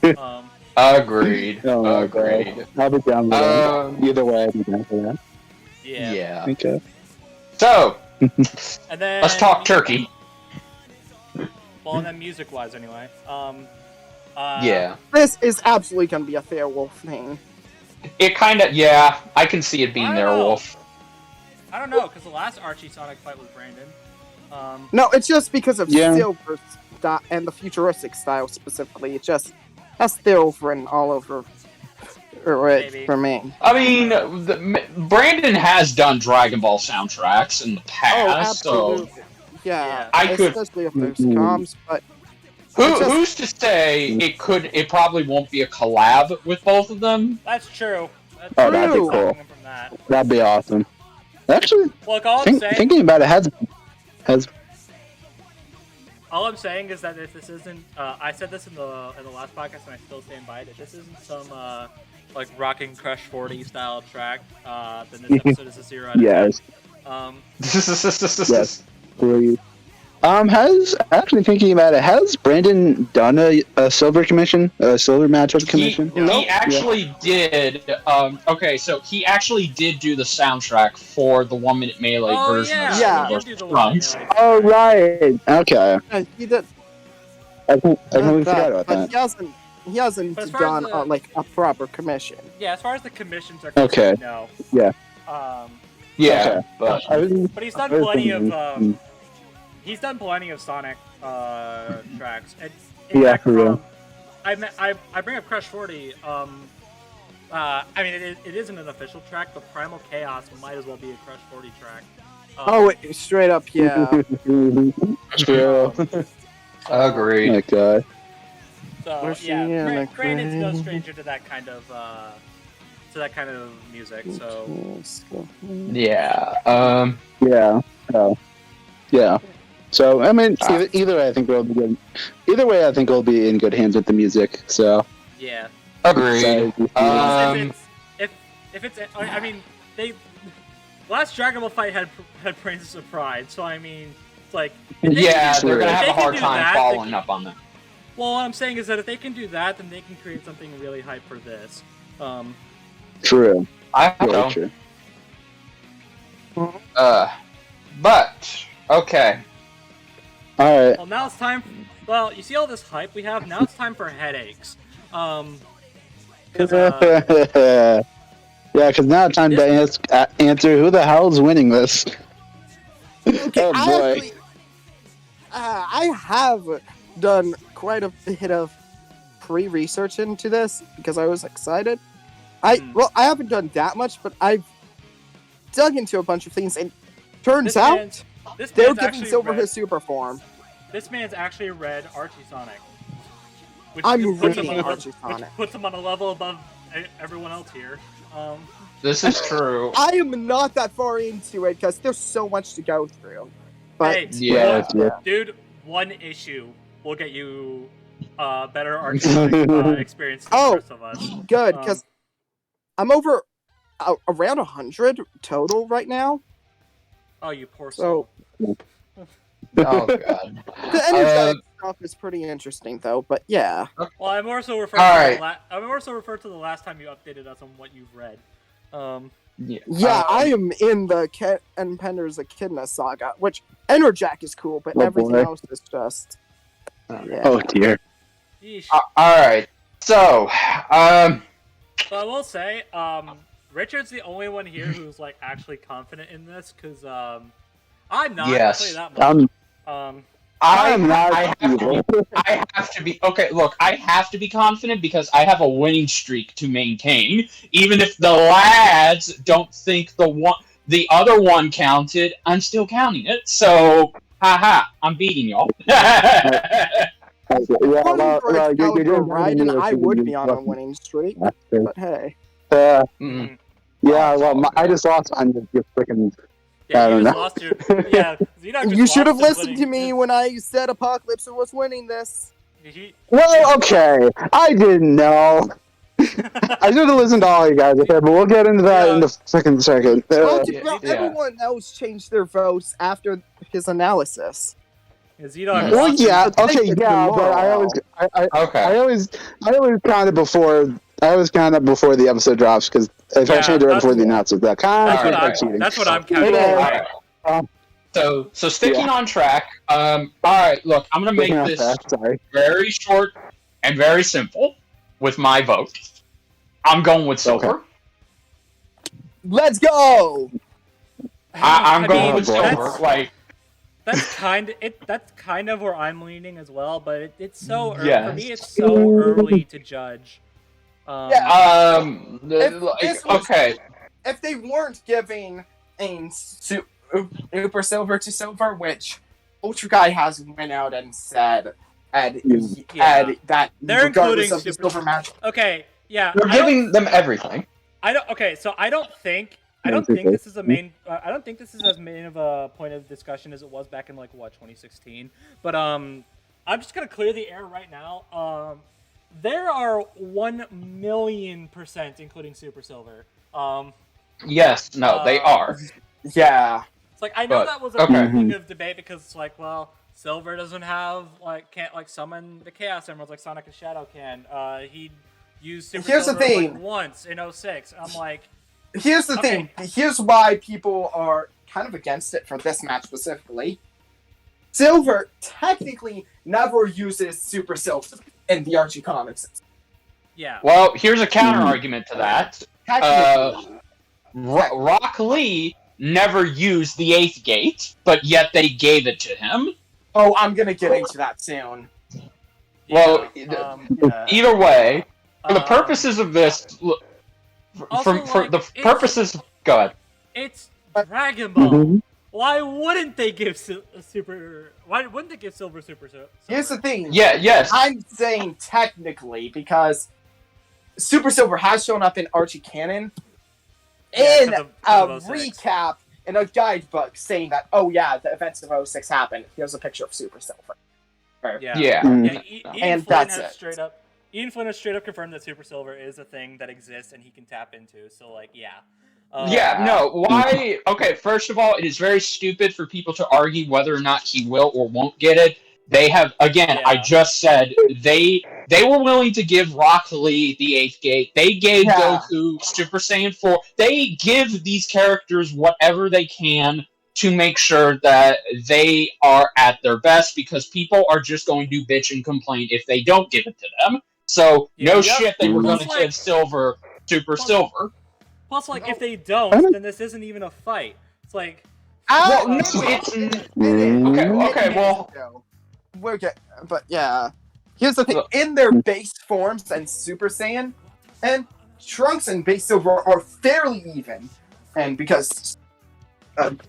cool. Agreed. Oh, Agreed. I'll be down for that. Either way, I'll be down for that. Yeah. Okay. So And then let's talk turkey. Well, and then music-wise, anyway. Yeah. This is absolutely going to be a Wolf thing. It kind of, yeah, I can see it being I their don't know. wolf. I don't know, because the last Archie Sonic fight was Brandon. No, it's just because of Yeah. Silver's and the futuristic style specifically. It's just that's Silver and all over Maybe. for me. I mean, Brandon has done Dragon Ball soundtracks in the Oh, past, so absolutely. Yeah, I could- especially if there's comms, but who's to say it probably won't be a collab with both of them? That's true. That's Oh, that'd be true. cool. From that. That'd be awesome. Actually, Look, all I'm saying, thinking about it has all I'm saying is that if this isn't, I said this in the last podcast, and I still stand by it. If this isn't some like Rockin' Crush 40 style track, then this episode is a 0 out of 10. yes. Yes. Please. Has actually thinking about it, has Brandon done a silver commission, a silver matchup commission? He actually did. Okay, so he actually did do the soundtrack for the 1 Minute Melee Oh version of yeah. He Super did do the Trunks. one, Oh right. Okay. he did. I completely forgot about But that. he hasn't But as far as done the- like a proper commission. Yeah, as far as the commissions are Okay. concerned, no. Yeah. Yeah, Okay. but I was- But he's done I was plenty of thinking, he's done plenty of Sonic tracks. And Yeah, fact, for real. I bring up Crush 40. I mean, it isn't an official track, but Primal Chaos might as well be a Crush 40 track. Straight up, yeah. True. Agreed. My God. So We're seeing a Brandon's no crane. stranger to that kind of music. So Yeah. Yeah. Oh. Yeah. So I mean, Ah. either way, I think we'll be good. Either way, I think we'll be in good hands with the music. So. yeah. Agreed. If it's, I mean, last Dragon Ball fight had Princess of Pride, so I mean, it's like Yeah, they're gonna if have they a can hard do time that, following up on that. Well, what I'm saying is that if they can do that, then they can create something really hype for this. True. I Really don't. true. But okay. All right. Well, now it's time. Well, you see all this hype we have. Now it's time for headaches. 'Cause, Yeah, because now it's time to answer who the hell's winning this. Okay, Oh boy. I have done quite a bit of pre-research into this because I was excited. I haven't done that much, but I've dug into a bunch of things, and turns out they're giving Silver his super form. This man's actually read Archie Sonic. Which I'm puts reading him on, Archie Sonic. Which puts him on a level above everyone else here. This is true. I am not that far into it because there's so much to go through. But hey, Yeah. dude, one issue will get you better Archie Sonic experience than the rest of us. good, because I'm over around 100 total right now. Oh, you poor soul. So Oh god. the energetic stuff is pretty interesting, though. But yeah. Well, I'm also referring to the last time you updated us on what you've read. Yeah, I am in the Ken and Pender's Echidna saga, which Enerjack is cool, but everything else is just. Yeah. Oh dear. Yeesh. Alright. So, So I will say, Richard's the only one here who's like actually confident in this, because I'm not. Yes. I'll tell you that much. I have to be okay. Look, I have to be confident because I have a winning streak to maintain. Even if the lads don't think the other one counted, I'm still counting it. So, haha, I'm beating y'all. Yeah, You're doing right, and I would be on a winning streak. But hey. Yeah, Mm. well, I just lost on your freaking. Yeah, I you don't just know. lost your. Yeah, You should have listened to me when I said Apocalypse was winning this. Well, okay, I didn't know. I should have listened to all you guys, okay, but we'll get into that in the second. Everyone else changed their votes after his analysis. ZDogg. Well, yeah, okay, yeah, but I always count it before. I always count it before the episode drops because if I change it right before the announcement, that kind of like cheating. That's what I'm counting. So sticking on track. All right, look, I'm gonna make this very short and very simple with my vote. I'm going with Silver. Okay. Let's go. I'm going with Silver. That's kind of where I'm leaning as well, but it's so early. Yes. For me. It's so early to judge. Okay. If they weren't giving a Super Silver to Silver, which Ultra Guy has went out and said, that they're including of the Silver match. Okay, yeah. They're giving them everything. I don't think this is a main. I don't think this is as main of a point of discussion as it was back in 2016. But I'm just gonna clear the air right now. There are 1,000,000% including Super Silver. Yes, no, they are. Yeah. It's I know that was a thing of debate because it's well, Silver doesn't have can't summon the Chaos Emeralds like Sonic and Shadow can. He used Super Here's Silver the thing. Once in 06. I'm here's the thing. Here's why people are kind of against it for this match specifically. Silver technically never uses Super Silver in the Archie comics. Yeah. Well, here's a counter argument to that. Rock Lee never used the 8th gate, but yet they gave it to him. Oh, I'm gonna get into that soon. Well, either way, for the purposes of this, purposes, go ahead. It's Dragon Ball. why wouldn't they give Super? Why wouldn't they give Silver Super? Here's the thing. Yeah, yes. I'm saying technically because Super Silver has shown up in Archie Canon in a recap in a guidebook saying that, oh yeah, the events of 06 happened. Here's a picture of Super Silver. Yeah. And that's it. Ian Flynn has straight up confirmed that Super Silver is a thing that exists and he can tap into. So, like, yeah. Why? Okay, first of all, it is very stupid for people to argue whether or not he will or won't get it. They have, again, I just said, they were willing to give Rock Lee the 8th gate. They gave Goku Super Saiyan 4. They give these characters whatever they can to make sure that they are at their best, because people are just going to bitch and complain if they don't give it to them. So, shit, they were going to give Silver Super Silver. Plus, like, if they don't, then this isn't even a fight. It's like... Well, no, it's... Okay, well... We're good, but yeah. Here's the thing. In their base forms and Super Saiyan, and Trunks and Base Silver are fairly even. And because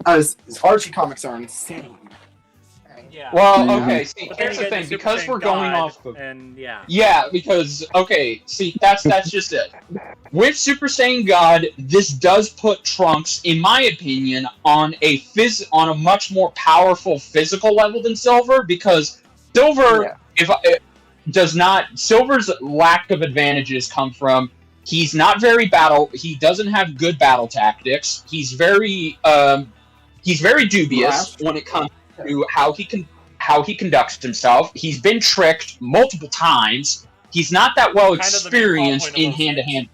as Archie comics are insane. Yeah. Well, okay, see, here's the thing, because we're going off of... Yeah, because, okay, see, that's just it. With Super Saiyan God, this does put Trunks, in my opinion, on a much more powerful physical level than Silver, because Silver, Silver's lack of advantages come from, he doesn't have good battle tactics, he's very dubious when it comes to how he conducts himself. He's been tricked multiple times. He's not that well experienced in hand-to-hand.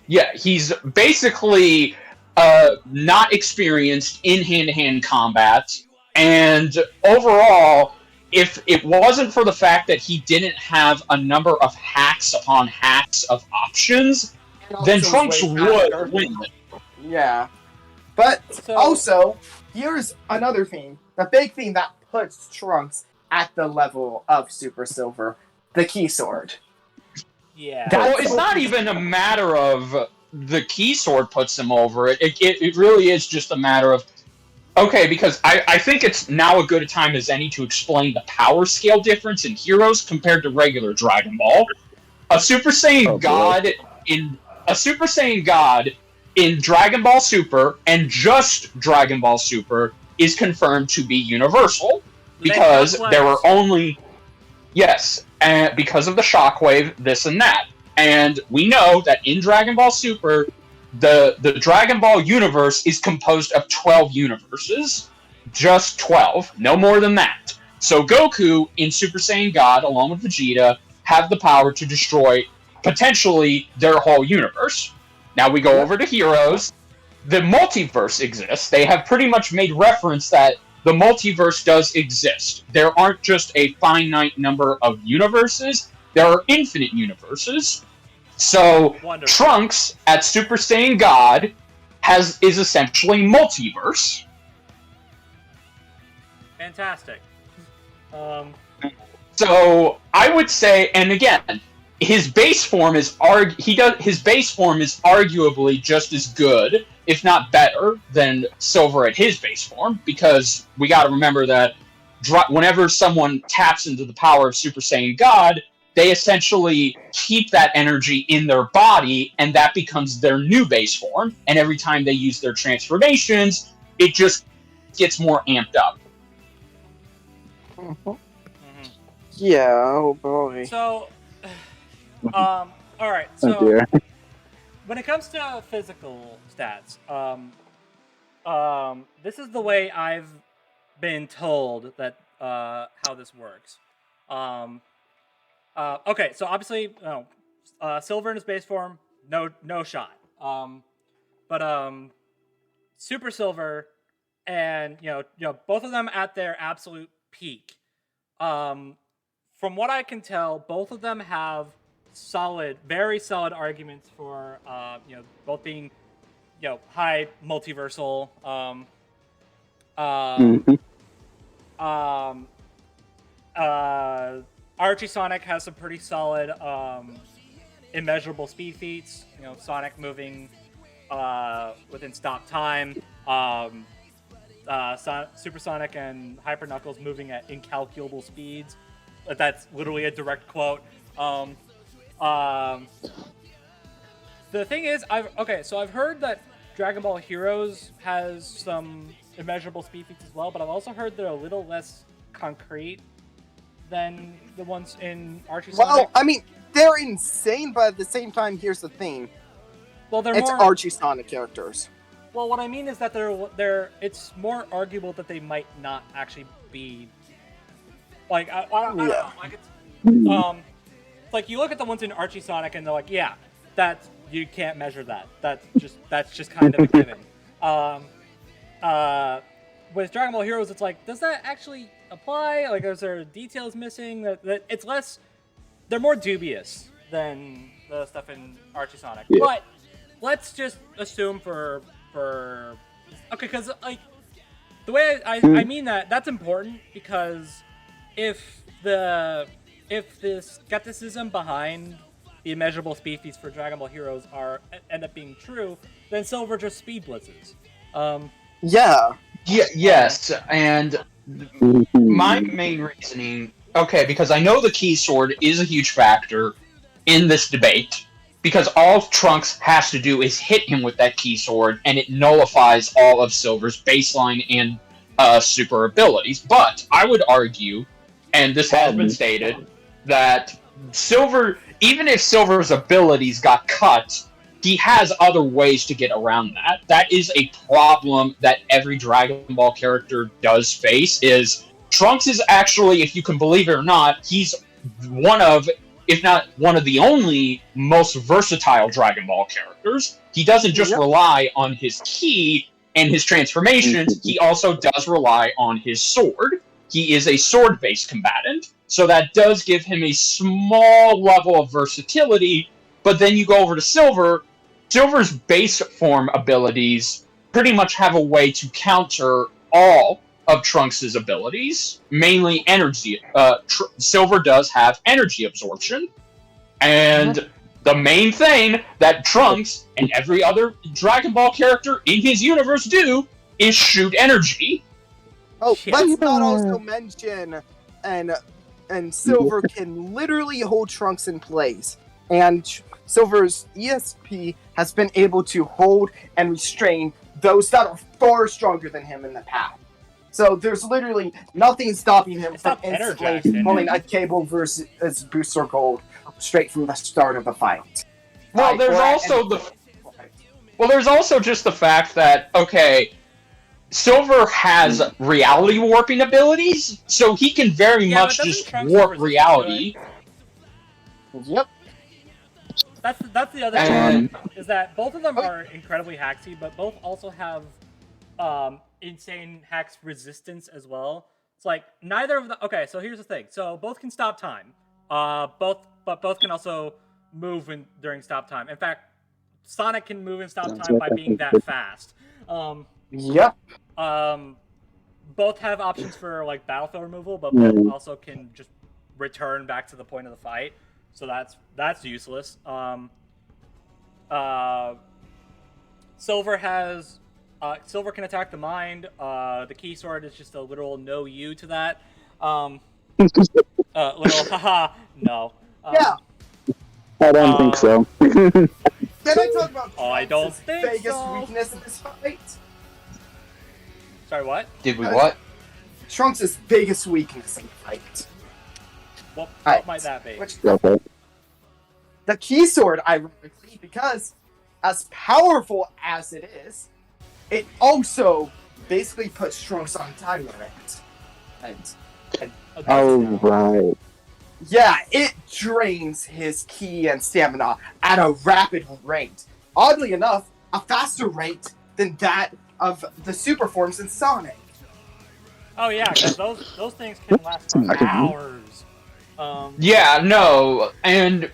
Yeah, he's basically not experienced in hand-to-hand combat. And overall, if it wasn't for the fact that he didn't have a number of hacks upon hacks of options, then Trunks would win. Yeah. But also, here's another thing. The big thing that puts Trunks at the level of Super Silver. The Key Sword. Yeah. Well, it's not even a matter of the Key Sword puts him over. It really is just a matter of... Okay, because I think it's now a good time as any to explain the power scale difference in Heroes compared to regular Dragon Ball. A Super Saiyan God in Dragon Ball Super and just Dragon Ball Super is confirmed to be universal because there were only and because of the shockwave, this and that. And we know that in Dragon Ball Super, the Dragon Ball universe is composed of 12 universes, just 12, no more than that. So Goku in Super Saiyan God, along with Vegeta, have the power to destroy potentially their whole universe. Now we go over to Heroes. The multiverse exists. They have pretty much made reference that the multiverse does exist. There aren't just a finite number of universes. There are infinite universes. So Trunks at Super Saiyan God is essentially multiverse. Fantastic. So I would say, and again, his base form is arguably just as good, if not better, than Silver at his base form, because we got to remember that whenever someone taps into the power of Super Saiyan God, they essentially keep that energy in their body, and that becomes their new base form. And every time they use their transformations, it just gets more amped up. Mm-hmm. Yeah, oh boy. So, alright, so when it comes to physical stats, this is the way I've been told that how this works. Okay, so obviously, Silver in his base form, no shot. But Super Silver and both of them at their absolute peak. From what I can tell, both of them have very solid arguments for both being high multiversal. Archie Sonic has some pretty solid immeasurable speed feats. Sonic moving within stop time. Supersonic and Hyper Knuckles moving at incalculable speeds. That's literally a direct quote. The thing is, I've heard that Dragon Ball Heroes has some immeasurable speed feats as well, but I've also heard they're a little less concrete than the ones in Archie Sonic. Well, I mean, they're insane, but at the same time, here's the thing. Well, it's Archie Sonic characters. Well, what I mean is that it's more arguable that they might not actually be like I don't know, like it's like you look at the ones in Archie Sonic and they're like, yeah, that you can't measure that. That's just kind of a given. With Dragon Ball Heroes, it's like, does that actually apply? Like, is there details missing? That it's less. They're more dubious than the stuff in Archie Sonic. Yeah. But let's just assume for because like the way I mean that's important, because if the skepticism behind the immeasurable speed feats for Dragon Ball Heroes end up being true, then Silver just speed blitzes. Yes, and my main reasoning, because I know the Key Sword is a huge factor in this debate, because all Trunks has to do is hit him with that Key Sword, and it nullifies all of Silver's baseline and super abilities. But I would argue, and this has been stated, that Silver, even if Silver's abilities got cut, he has other ways to get around that. That is a problem that every Dragon Ball character does face, is Trunks is actually, if you can believe it or not, he's one of, if not one of the only, most versatile Dragon Ball characters. He doesn't just rely on his ki and his transformations, he also does rely on his sword. He is a sword-based combatant, so that does give him a small level of versatility, but then you go over to Silver. Silver's base form abilities pretty much have a way to counter all of Trunks' abilities, mainly energy. Silver does have energy absorption, and the main thing that Trunks and every other Dragon Ball character in his universe do is shoot energy. Oh, let's not also mention, and Silver can literally hold Trunks in place, and Silver's ESP has been able to hold and restrain those that are far stronger than him in the past. So there's literally nothing stopping him from instantly pulling a cable versus Booster Gold straight from the start of the fight. Well, there's also just the fact that, Silver has reality warping abilities, so he can very much just warp reality. Yep. That's the other thing, is that both of them are incredibly hacksy, but both also have insane hacks resistance as well. It's like neither of the so here's the thing. So both can stop time. Both can also move during stop time. In fact, Sonic can move in stop time by being that fast. Yep. Both have options for like battlefield removal, but both also can just return back to the point of the fight. So that's useless. Silver can attack the mind. The Key Sword is just a literal no you to that. Little haha no. I don't think so. Can I talk about I don't think biggest so. weakness in this fight? Sorry, what? Did we what? Trunks' biggest weakness in the fight. What might that be? The Key Sword, ironically, because as powerful as it is, it also basically puts Trunks on time limit. Right. Yeah, it drains his ki and stamina at a rapid rate. Oddly enough, a faster rate than that of the super forms in Sonic. Oh yeah, because those things can last for hours. And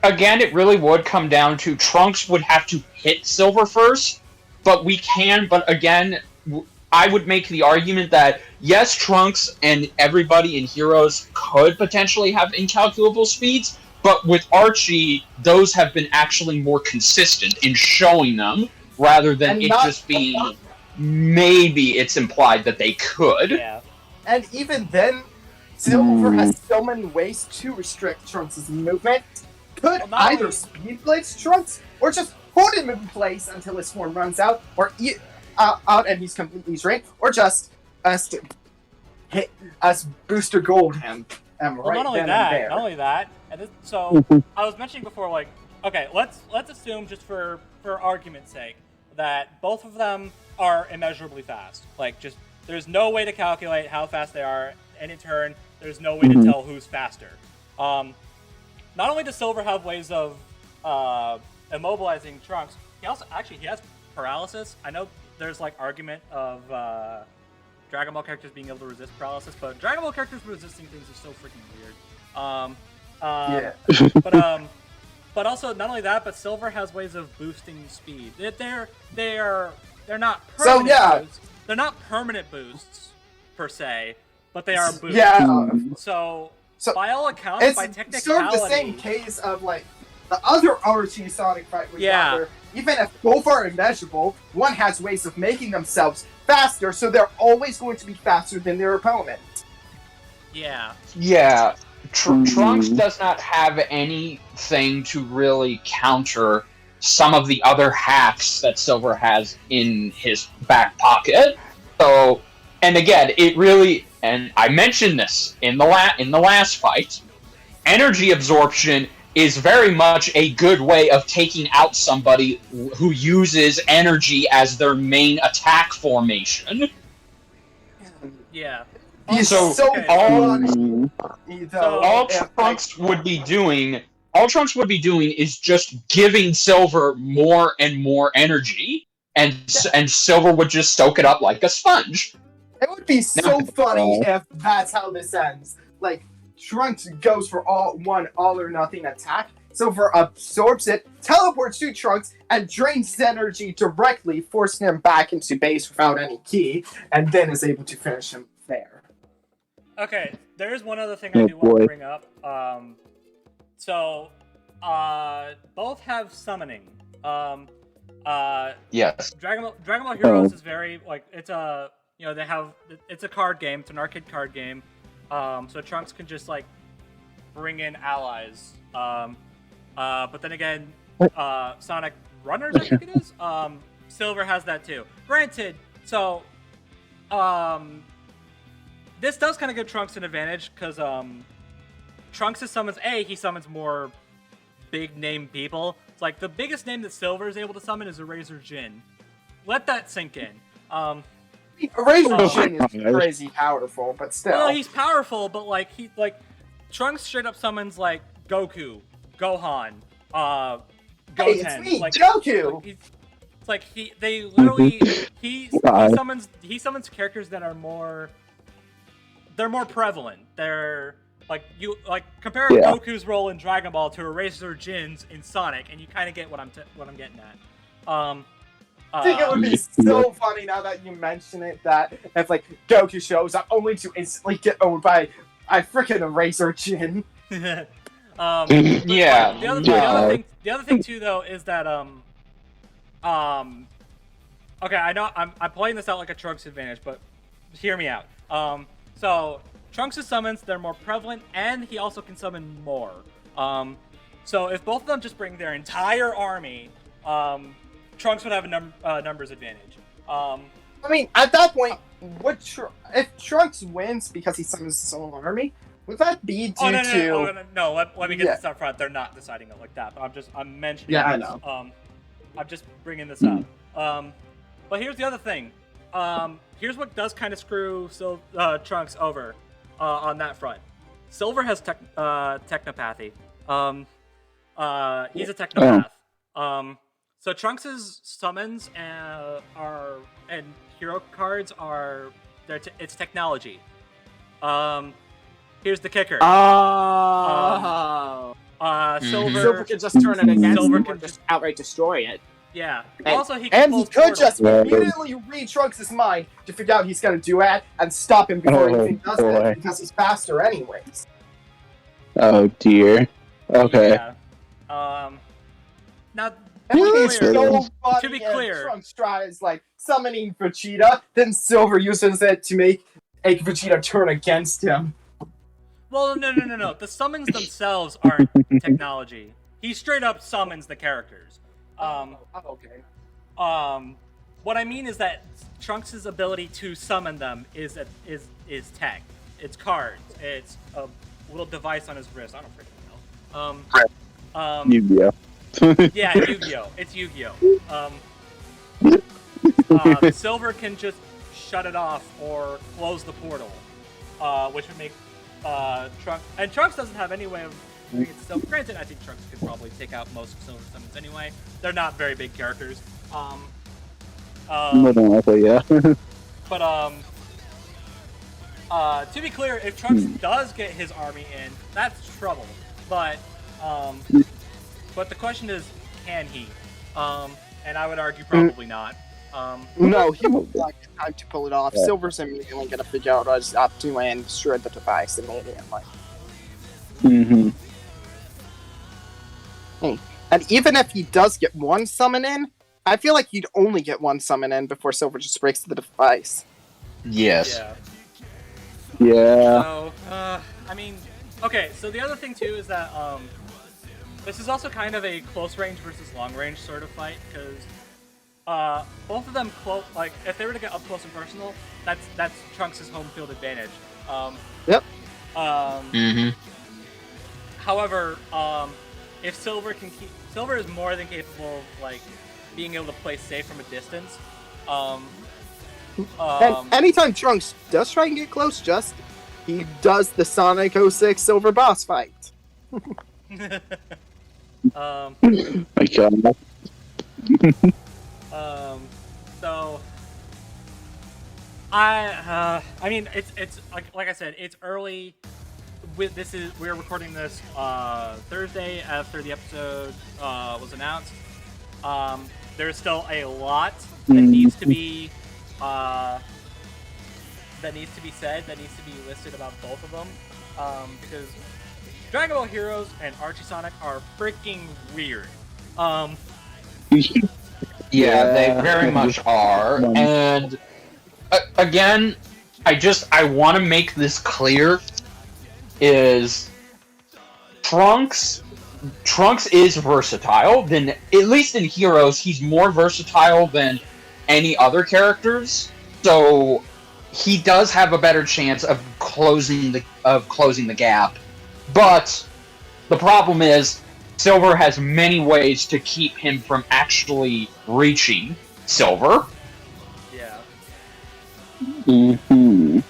again, it really would come down to Trunks would have to hit Silver first, but again, I would make the argument that yes, Trunks and everybody in Heroes could potentially have incalculable speeds, but with Archie, those have been actually more consistent in showing them, rather than just being... maybe it's implied that they could. Yeah. And even then, Silver has so many ways to restrict Trunks' movement. Could either speed blitz Trunks or just hold him in place until his form runs out, or out and he's completely drained, or just hit us booster gold him. Well, Right not only then that, and there. not only that, and this, so I was mentioning before, like, okay, let's assume just for argument's sake that both of them are immeasurably fast. Like, just there's no way to calculate how fast they are. And in turn, there's no way to tell who's faster. Not only does Silver have ways of immobilizing Trunks, he has paralysis. I know there's like argument of Dragon Ball characters being able to resist paralysis, but Dragon Ball characters resisting things is so freaking weird. But also not only that, but Silver has ways of boosting speed. They're not permanent boosts. They're not permanent boosts per se, but they are boosts. Yeah. So by all accounts, It's by technicality, sort of the same case of like the other RT Sonic fight we got, where even if both are immeasurable, one has ways of making themselves faster, so they're always going to be faster than their opponent. Yeah. Yeah. Trunks does not have anything to really counter some of the other hacks that Silver has in his back pocket. So, and again, it really, and I mentioned this in the last fight, energy absorption is very much a good way of taking out somebody who uses energy as their main attack formation. Yeah. He's So, all Trunks would be doing is just giving Silver more and more energy, and Silver would just soak it up like a sponge. It would be so funny if that's how this ends. Like, Trunks goes for all or nothing attack, Silver absorbs it, teleports to Trunks, and drains his energy directly, forcing him back into base without any key, and then is able to finish him there. Okay, there's one other thing I do want to bring up. Both have summoning. Yes. Dragon Ball Heroes is very it's a it's a card game. It's an arcade card game. So Trunks can just bring in allies. But then again, Sonic Runners, I think it is. Silver has that too. Granted, so this does kind of give Trunks an advantage because Trunks summons he summons more big name people. It's like the biggest name that Silver is able to summon is Eraser Jin. Let that sink in. Eraser Jin is crazy powerful, but still. Well, he's powerful, but Trunks straight up summons Goku, Gohan, Goten. Hey, it's me, Goku. He summons characters that are more. They're more prevalent. They're compare Goku's role in Dragon Ball to Eraser Jin's in Sonic, and you kind of get what I'm getting at. I think it would be so funny now that you mention it that if Goku shows up only to instantly get owned by a freaking Eraser Jin. The other thing too though is that okay, I know I'm playing this out like a Trunks advantage, but hear me out. So Trunks' summons, they're more prevalent, and he also can summon more. So if both of them just bring their entire army, Trunks would have a numbers advantage. I mean, at that point, if Trunks wins because he summons his own army, would that be due to... No, let me get this up front. They're not deciding it like that, but I'm mentioning this. I know. I'm just bringing this up. But here's the other thing. Here's what does kind of screw Trunks over on that front. Silver has technopathy. He's a technopath. So Trunks' summons and hero cards are it's technology. Here's the kicker. Silver can just turn it against him or just outright destroy it. Yeah. And, also, he could just immediately read Trunks' mind to figure out he's going to do it and stop him before anything does it, because he's faster anyways. Oh dear. Okay. Yeah. Now And To be it's clear- so funny to be if clear- Trunks tries like summoning Vegeta, then Silver uses it to make Vegeta turn against him. Well, no. The summons themselves aren't technology. He straight up summons the characters. Okay. What I mean is that Trunks' ability to summon them is tech. It's cards. It's a little device on his wrist. I don't freaking know. Yu-Gi-Oh. Yeah, Yu-Gi-Oh. It's Yu-Gi-Oh. Silver can just shut it off or close the portal, which would make Trunks. And Trunks doesn't have any way of doing it. So, granted, I think Trunks could probably take out most of Silver's summons anyway. They're not very big characters. More than likely, yeah. But to be clear, if Trunks does get his army in, that's trouble. But the question is, can he? And I would argue probably not. No, he won't have time to pull it off. Yeah. Silver's immediately gonna figure out what he's up to and destroy the device immediately. Mm-hmm. And even if he does get one summon in, I feel like he'd only get one summon in before Silver just breaks the device. Yes. Yeah. So, I mean, okay, so the other thing too is that this is also kind of a close range versus long range sort of fight, because both of them like if they were to get up close and personal, that's Trunks' home field advantage. Yep. However, if Silver is more than capable of like being able to play safe from a distance. And anytime Trunks does try and get close, he does the Sonic 06 Silver boss fight. My God. So I mean it's like I said, it's early. We're recording this Thursday after the episode was announced. There's still a lot that needs to be said, that needs to be listed about both of them, because Dragon Ball Heroes and Archie Sonic are freaking weird. Yeah, they very much are. And again, I want to make this clear: is Trunks is versatile. Then, at least in Heroes, he's more versatile than any other characters. So he does have a better chance of closing the gap. But the problem is, Silver has many ways to keep him from actually reaching Silver. Yeah. Mm-hmm.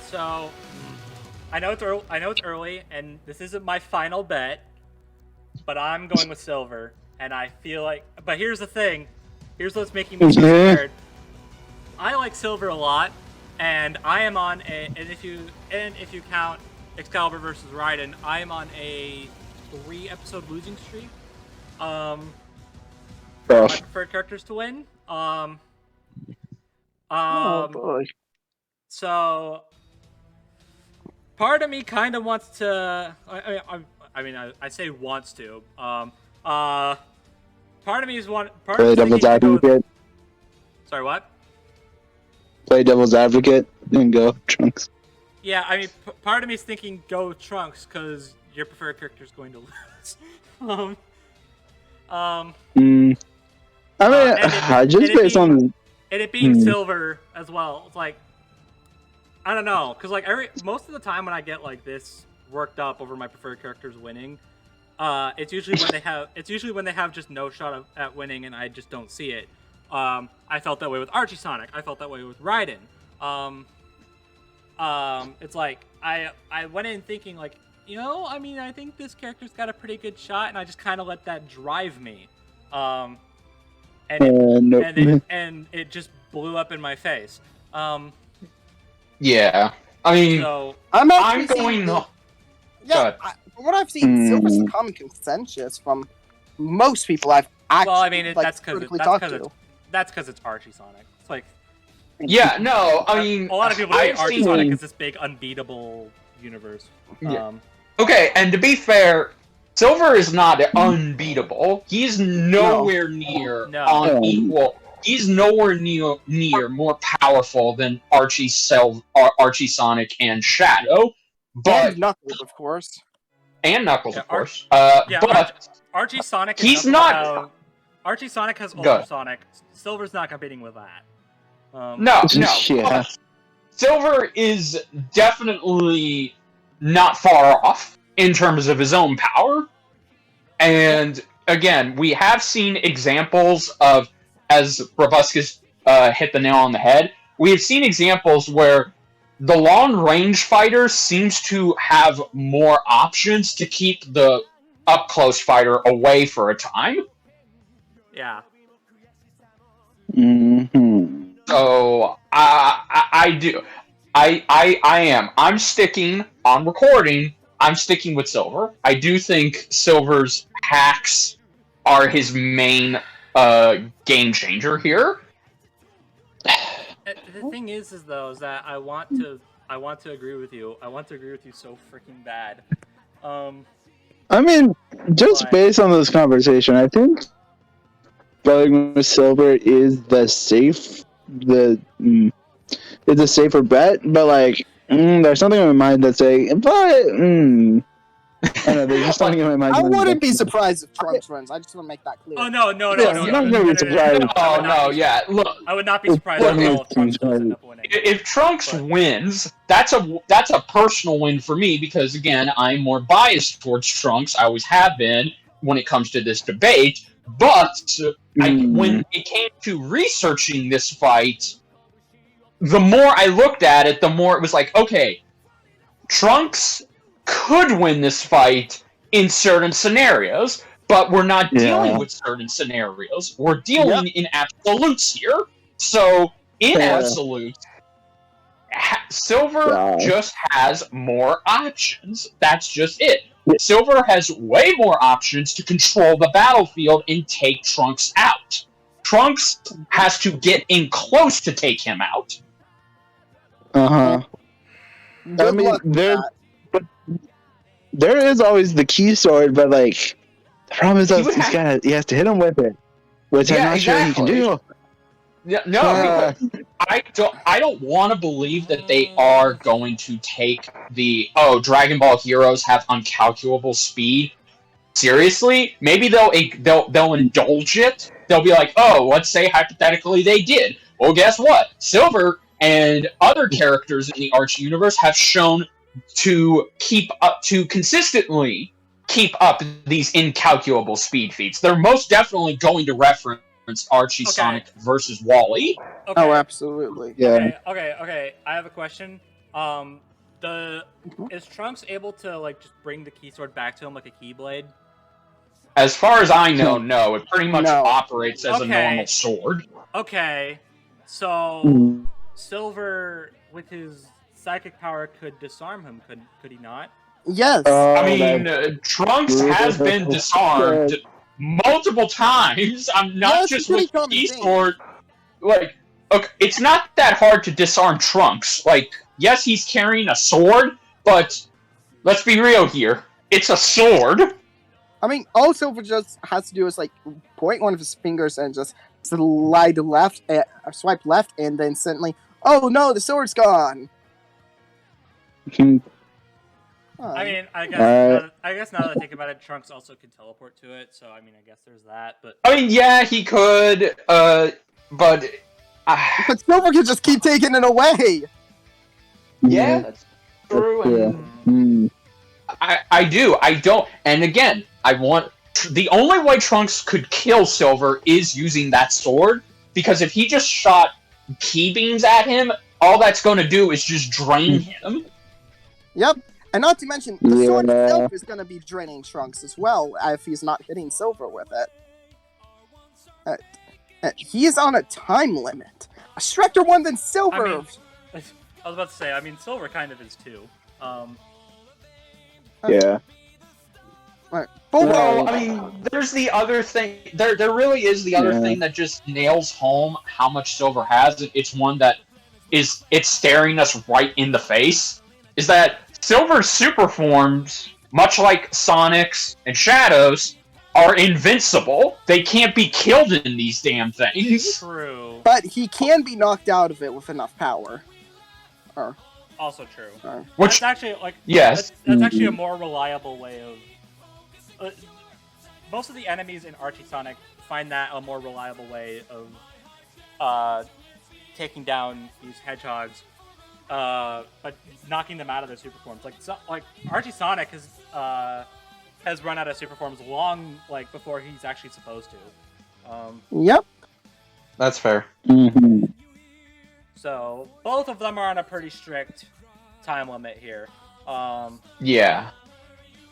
So I know it's early, and this isn't my final bet, but I'm going with Silver, and I feel like. But here's the thing. Here's what's making me so scared. I like Silver a lot, and I am on a. And if you count Excalibur versus Raiden, I am on a 3-episode losing streak. My preferred characters to win. Oh boy. So part of me kind of wants to. I say wants to. Part of me is Part Play devil's advocate. Sorry, what? Play devil's advocate and go Trunks. Yeah, I mean, part of me is thinking go Trunks because your preferred character is going to lose. Based on it being Silver as well. It's like, I don't know, because like most of the time when I get like this worked up over my preferred characters winning, it's usually when they have just no shot at winning and I just don't see it. I felt that way with Archie Sonic. I felt that way with Raiden. It's like I went in thinking like, I think this character's got a pretty good shot, and I just kind of let that drive me. And it just blew up in my face. Yeah, I mean, so I'm going. Yeah, from what I've seen, Silver's the common consensus from most people I've actually that's because it's Archie Sonic. It's like, yeah, no, I mean, a lot of people say Archie Sonic is this big unbeatable universe. Yeah. Okay, and to be fair, Silver is not unbeatable. He's nowhere near on equal. He's nowhere near more powerful than Archie, Sonic, and Shadow. But And Knuckles, of course. And Knuckles, of course. But Archie, Sonic, he's not. Archie, Sonic has Ultra Sonic. Silver's not competing with that. No. Yeah. Silver is definitely not far off in terms of his own power. And again, we have seen examples of, as Brobuscus hit the nail on the head, we have seen examples where the long-range fighter seems to have more options to keep the up-close fighter away for a time. Yeah. Mm-hmm. So, I'm sticking on recording. I'm sticking with Silver. I do think Silver's hacks are his main game changer here. The thing is that I want to agree with you. I want to agree with you so freaking bad. I mean, just based on this conversation, I think going with Silver is it's a safer bet, but like, there's something in my mind that's saying, but I don't know, there's just something in my mind. I wouldn't be surprised if Trunks wins. I just want to make that clear. Oh no! Look, I would not be surprised at all if Trunks does end up winning. If Trunks wins, that's a personal win for me because again, I'm more biased towards Trunks. I always have been when it comes to this debate. But when it came to researching this fight, the more I looked at it, the more it was like, okay, Trunks could win this fight in certain scenarios, but we're not dealing with certain scenarios. We're dealing in absolutes here. So, in absolutes, Silver just has more options. That's just it. Silver has way more options to control the battlefield and take Trunks out. Trunks has to get in close to take him out. I mean, there is always the key sword, but like the problem is that he has to hit him with it, which I'm not sure he can do. Yeah, no, because I don't want to believe that they are going to take the Dragon Ball heroes have uncalculable speed seriously. Maybe they'll indulge it. They'll be like, let's say hypothetically they did. Well, guess what? Silver and other characters in the Arch universe have shown to consistently keep up these incalculable speed feats. They're most definitely going to reference Archie, Sonic versus Wally. Okay. Oh, absolutely. Yeah. Okay. I have a question. Is Trunks able to like just bring the key sword back to him like a keyblade? As far as I know, no. It pretty much operates as a normal sword. Okay. So Silver with his psychic power could disarm him, could he not? Yes. I mean, Trunks has been disarmed multiple times. I'm not just with key sword. Like, okay, it's not that hard to disarm Trunks. Like, yes, he's carrying a sword, but let's be real here. It's a sword. I mean, all Silver just has to do is like point one of his fingers and just slide left, swipe left, and then suddenly, oh no, the sword's gone. I mean, I guess now that I think about it, Trunks also can teleport to it, so I mean, I guess there's that. But I mean, yeah, he could, but Silver can just keep taking it away. Yeah, that's true. And I do. I don't. And again, I want the only way Trunks could kill Silver is using that sword, because if he just shot key beams at him, all that's going to do is just drain him. Yep. And not to mention, the sword itself is going to be draining Trunks as well if he's not hitting Silver with it. He's on a time limit. A stricter one than Silver. I was about to say, I mean, Silver kind of is too. Yeah. Right. Well, I mean, there's the other thing. There really is the other thing that just nails home how much Silver has. It's one that it's staring us right in the face. Is that Silver's super forms much like Sonics and Shadows, are invincible. They can't be killed in these damn things. True. But he can be knocked out of it with enough power. Also true. Which, That's actually like yes. That's actually a more reliable way of. Most of the enemies in Archie Sonic find that a more reliable way of taking down these hedgehogs, but knocking them out of their super forms. Like Archie Sonic has run out of super forms long before he's actually supposed to. Yep. That's fair. Mm-hmm. So both of them are on a pretty strict time limit here. Yeah.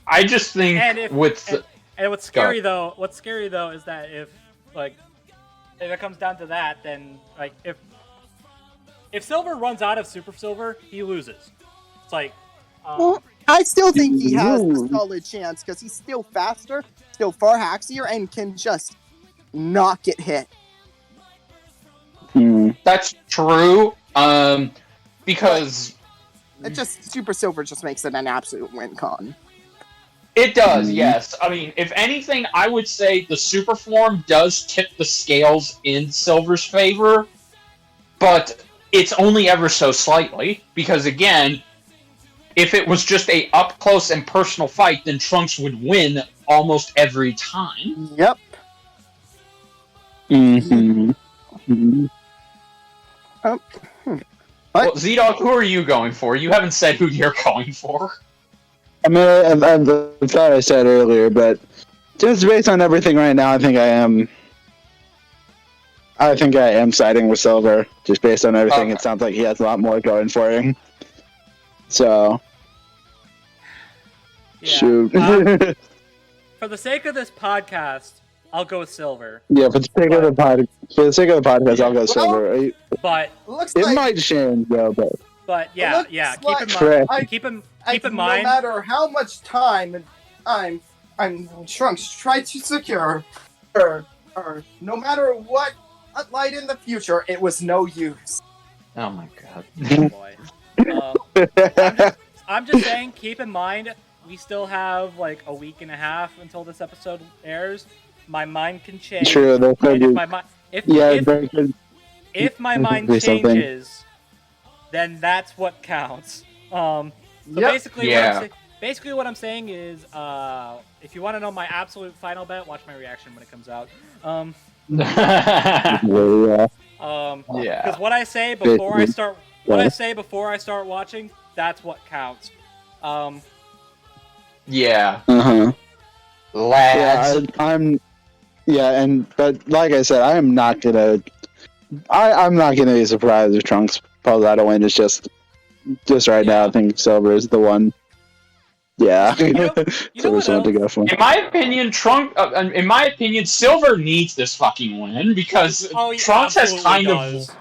I just think and what's scary though is that if it comes down to that, then if Silver runs out of Super Silver, he loses. It's like Well, I still think he has a solid chance because he's still faster, still far haxier, and can just not get hit. That's true. Because It just Super Silver just makes it an absolute win con. it does, yes. I mean, if anything, I would say the super form does tip the scales in Silver's favor, but it's only ever so slightly. Because again, if it was just a up close and personal fight, then Trunks would win almost every time. Yep. Well, ZDogg, who are you going for? You haven't said who you're going for. I mean, I thought I said earlier, but just based on everything right now, I think I am siding with Silver. Just based on everything, Okay. It sounds like he has a lot more going for him. So, yeah. shoot. For the sake of this podcast, I'll go with Silver. Yeah, for the sake of the podcast, I'll go Silver. Looks It like might change though, but Yeah. Keep in mind. no matter how much time I'm Trunks try to secure, or no matter what light in the future, it was no use. Oh my god. Oh boy. I'm just saying, keep in mind, we still have a week and a half until this episode airs. My mind can change. true. That's And if my mind Be something. changes, then that's what counts. So Yep. basically what I'm saying is, if you want to know my absolute final bet, watch my reaction when it comes out. Yeah. Yeah. Because what I say before I start watching, that's what counts. Yeah. Uh-huh. Lads. But like I said, I'm not gonna be surprised if Trunks pulls out a win. It's just right now, I think Silver is the one. Yeah. You know Silver's the one to go for. In my opinion, Silver needs this fucking win because He Trunks has absolutely kind does. of.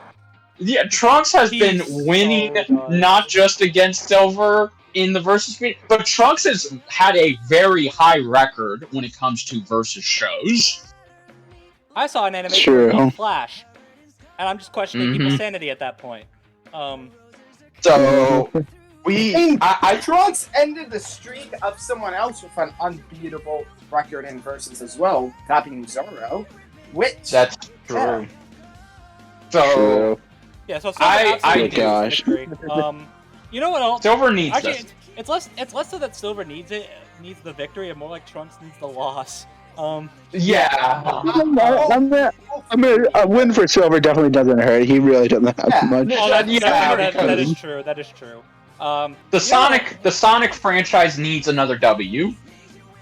Yeah, Trunks has been winning not just against Silver in the versus meet, but Trunks has had a very high record when it comes to versus shows. I saw an animation True. called Flash, and I'm just questioning people's sanity at that point. So Trunks ended the streak of someone else with an unbeatable record in versus as well, that being Zoro, which that's true. So True. Yeah, so Silver absolutely gosh. needs victory. You know what else? Silver needs Actually, this. it's less so that Silver needs the victory, and more like Trunks needs the loss. Yeah. A win for Silver definitely doesn't hurt. He really doesn't have much. Oh, that because- is true. That is true. The Sonic franchise needs another W.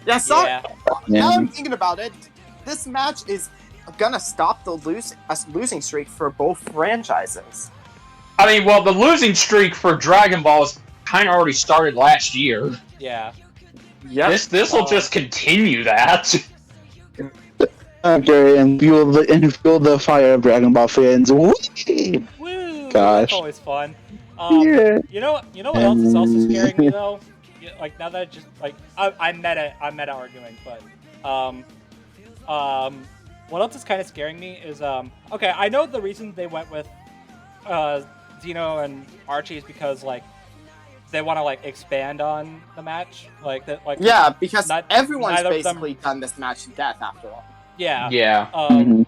Yeah, Yeah. Now I'm thinking about it. This match is gonna stop the losing streak for both franchises. I mean, well, the losing streak for Dragon Ball is kind of already started last year. Yeah. Yep. This will just continue that. Okay, and fuel the fire of Dragon Ball fans. Woo! Woo! Gosh. That's always fun. Yeah. You know what else is also scaring me though? Now that I just I'm meta arguing, but what else is kind of scaring me is okay, I know the reason they went with Zeno and Archie is because they want to like expand on the match, like that, like Yeah, because not- everyone's neither of them- basically done this match to death after all. yeah, Yeah. Mhm.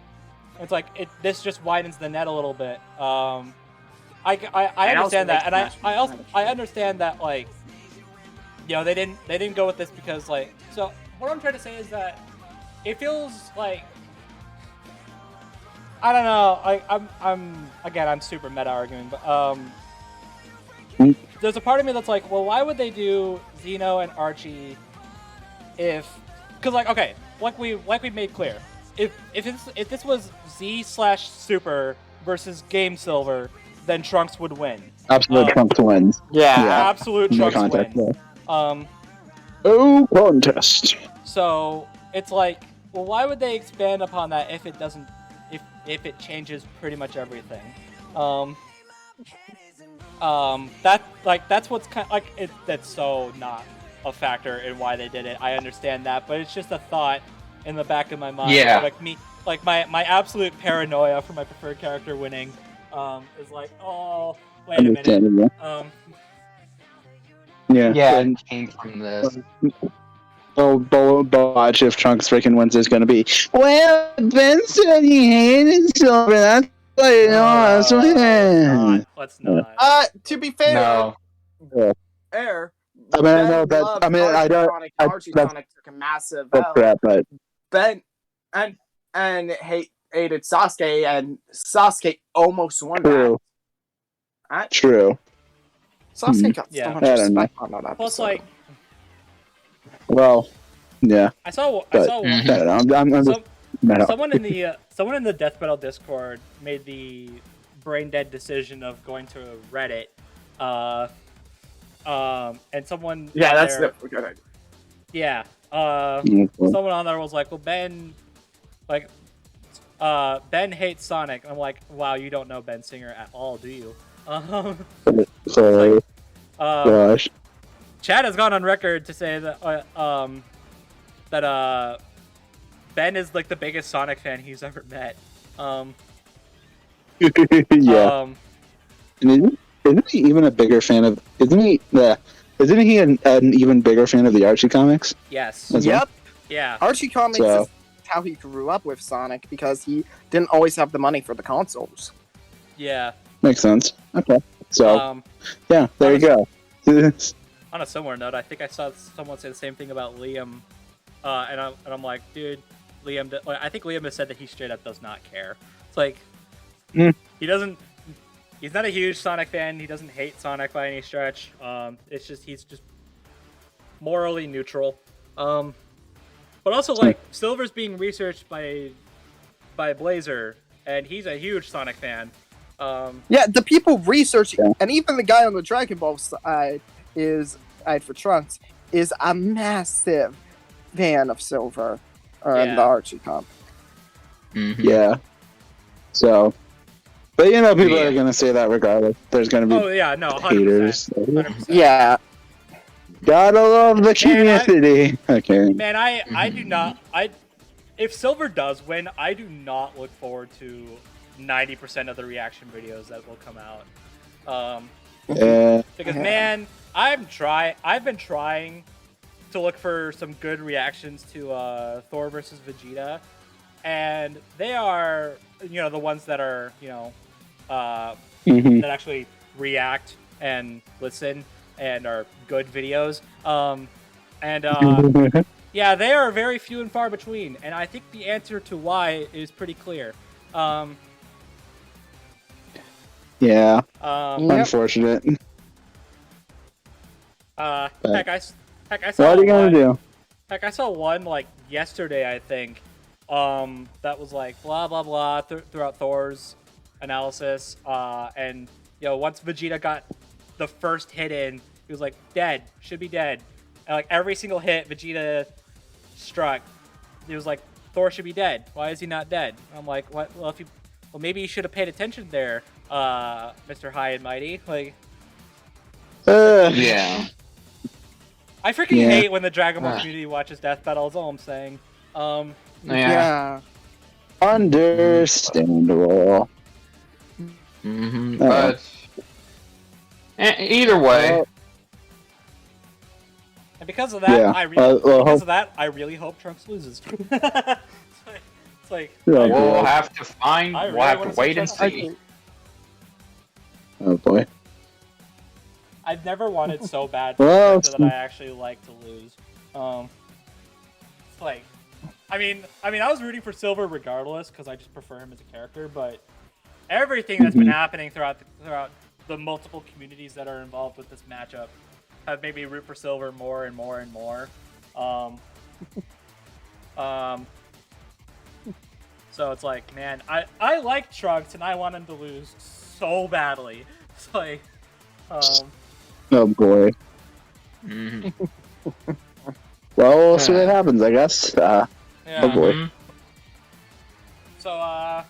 It's like this just widens the net a little bit. I And also understand that, makes and the match more I exciting. understand that, like, you know, they didn't go with this because, like, so what I'm trying to say is that it feels like, I don't know, I'm super meta arguing, but there's a part of me that's like, well, why would they do Xeno and Archie because, like, okay, like we made clear, if this was Z/Super versus Game Silver, then Trunks would win. Absolute Trunks wins. Yeah. Absolute No Trunks contest. win. Yeah. Oh, contest. So it's like, well, why would they expand upon that if it doesn't, if it changes pretty much everything? That's what's kind of, like, that's so not a factor in why they did it. I understand that, but it's just a thought in the back of my mind. Yeah. Like me, like my absolute paranoia for my preferred character winning, is like, oh, wait a minute. Understandable. Yeah. Yeah, And it came from this. watch if Trunks freaking wins is gonna be. Well, Ben said he hated Silver. That's why you know that's what. Let's not. To be fair, No. fair. I mean, I know that. I mean, I don't. Archie that's Sonic took a massive that's L. crap, but Ben and hated Sasuke, and Sasuke almost won true. that. True. Sasuke got Yeah. so much I don't know. respect on that episode. Plus, like, Well, yeah. I saw But- one. I don't know. I'm just. Some, No. someone in the Death Battle Discord made the brain dead decision of going to Reddit, and someone Yeah, on that's there, the good idea. yeah, Okay. someone on there was like, well, Ben hates Sonic. I'm like, wow, you don't know Ben Singer at all, do you? Sorry. Gosh. Chad has gone on record to say that Ben is like the biggest Sonic fan he's ever met. Yeah. And isn't he even a bigger fan of? Isn't he? Isn't he an even bigger fan of the Archie comics? Yes. As well? Yep. Yeah. Archie Comics So- is how he grew up with Sonic because he didn't always have the money for the consoles. Yeah. Makes sense. Okay. So Um, there you go. on a similar note, I think I saw someone say the same thing about Liam, and I'm like, dude, I think Liam has said that he straight up does not care. It's like he doesn't. He's not a huge Sonic fan. He doesn't hate Sonic by any stretch. It's just he's just morally neutral. But also, like, Silver's being researched by Blazer, and he's a huge Sonic fan. Yeah, the people researching, Yeah. and even the guy on the Dragon Ball side for Trunks, is a massive fan of Silver and Yeah. the Archie comic. Mhm. Yeah. So, but you know, people Yeah. are gonna say that regardless. There's gonna be Oh yeah, no, 100%. haters. 100%. Yeah, Gotta love the community. Okay. Man, I do not. If Silver does win, I do not look forward to 90% of the reaction videos that will come out. Because man, I've been trying to look for some good reactions to Thor versus Vegeta, and they are, you know, the ones that are, you know, Mhm. that actually react and listen and are good videos. Yeah, they are very few and far between, and I think the answer to why is pretty clear. Yeah. Yep. Unfortunate. Heck, I saw What are you gonna one- do? Heck, I saw one like yesterday, I think. That was like blah blah blah throughout Thor's analysis. And you know, once Vegeta got the first hit in, he was like dead, should be dead. And like every single hit Vegeta struck, he was like Thor should be dead. Why is he not dead? I'm like, what? Well, maybe you should have paid attention there, Mr. High and Mighty. Like, Yeah. I freaking Yeah. hate when the Dragon Ball community watches Death Battle. Is all I'm saying. Yeah. yeah. Understandable. Hmm. Oh. But either way, And because of that, Yeah. I really hope Trunks loses. it's like Yeah, We'll have to find. I really We'll have wanna to see wait and Trunks see. Oh boy. I've never wanted so bad for Well, a character that I actually like to lose. It's like, I mean, I was rooting for Silver regardless because I just prefer him as a character. But everything that's been happening throughout the multiple communities that are involved with this matchup have made me root for Silver more and more and more. So it's like, man, I like Trunks and I want him to lose so badly. It's like, Oh boy. Mhm. Well, we'll see what happens, I guess. yeah. Oh boy. Mhm. So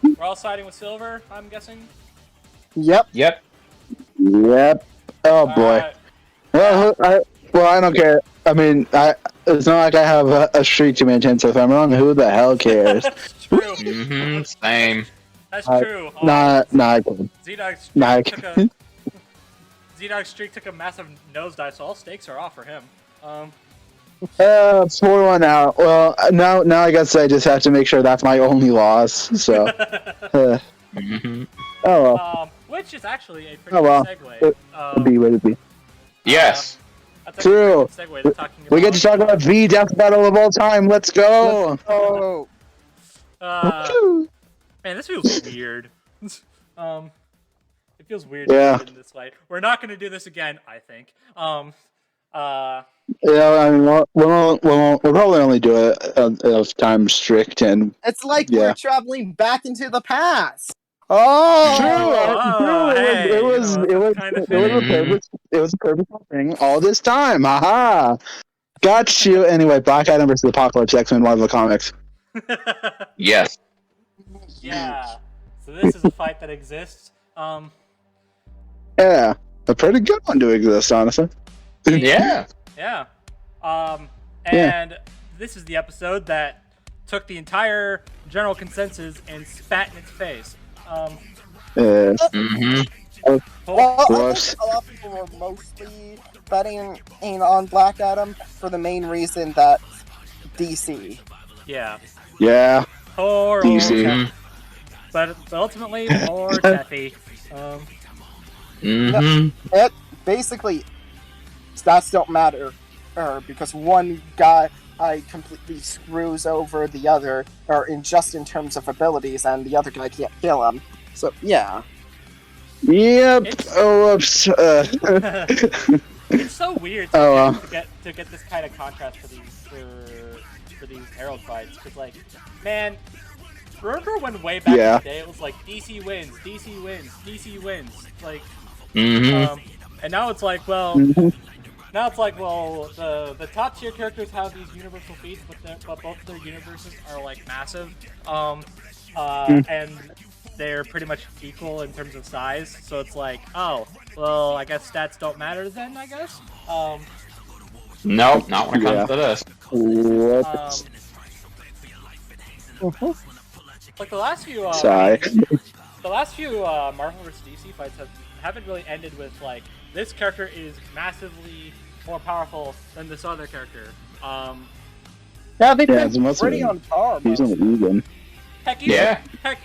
we're all siding with Silver, I'm guessing. Yep. Yep. Yep. Oh boy. Alright. Well, I don't care. I mean, it's not like I have a streak to maintain, so if I'm wrong, who the hell cares? That's true. Mhm. Same. That's Uh, true. Nah, ZDogg's Nah, I streak took a ZDogg's streak took a massive nosedive, so all stakes are off for him. 4-1 now. Well, now I guess I just have to make sure that's my only loss. So, Mhm. oh well. Which is actually a pretty Oh, well. good segue. Be what it be. Yes. That's a True. pretty good segue to talking about. We get to talk about the death battle of all time. Let's go. Oh. Man, this feels weird. It feels weird Yeah. in this way. We're not going to do this again, I think. Yeah, I mean, we'll probably only do it if time strict and. It's like Yeah. we're traveling back into the past. Oh. True. hey, It was you know, it was kind of it was a purpose. It was a purposeful thing all this time. Aha! Got you. Anyway, Black Adam versus Apocalyptic X-Men Marvel Comics. Yes. Yeah. So this is a fight that exists. Yeah, a pretty good one to exist, honestly. Yeah. Yeah. And this is the episode that took the entire general consensus and spat in its face. Mhm. Well, I Gross. think a lot of people were mostly betting on Black Adam for the main reason that DC. Yeah. Yeah. Poor DC. old Tef. But ultimately, poor Teffy. Mhm. It basically stats don't matter, because one guy completely screws over the other, or just in terms of abilities, and the other guy can't kill him. So yeah. Yep. It's- Oh, whoops. It's so weird to get this kind of contrast for these Herald fights, because like, man, remember when way back in the day it was like DC wins, DC wins, DC wins, like, Mhm. and now it's like, well, now it's like, well, the top tier characters have these universal feats, but both of their universes are like massive, and they're pretty much equal in terms of size. So it's like, oh, well, I guess stats don't matter then, I guess. Nope, not when it comes to this. Whoops. Like the last few, Sigh. the last few Marvel vs. DC fights haven't really ended with like, this character is massively more powerful than this other character. Yeah, they've it's been mostly- pretty on par. He's on the even. Heck,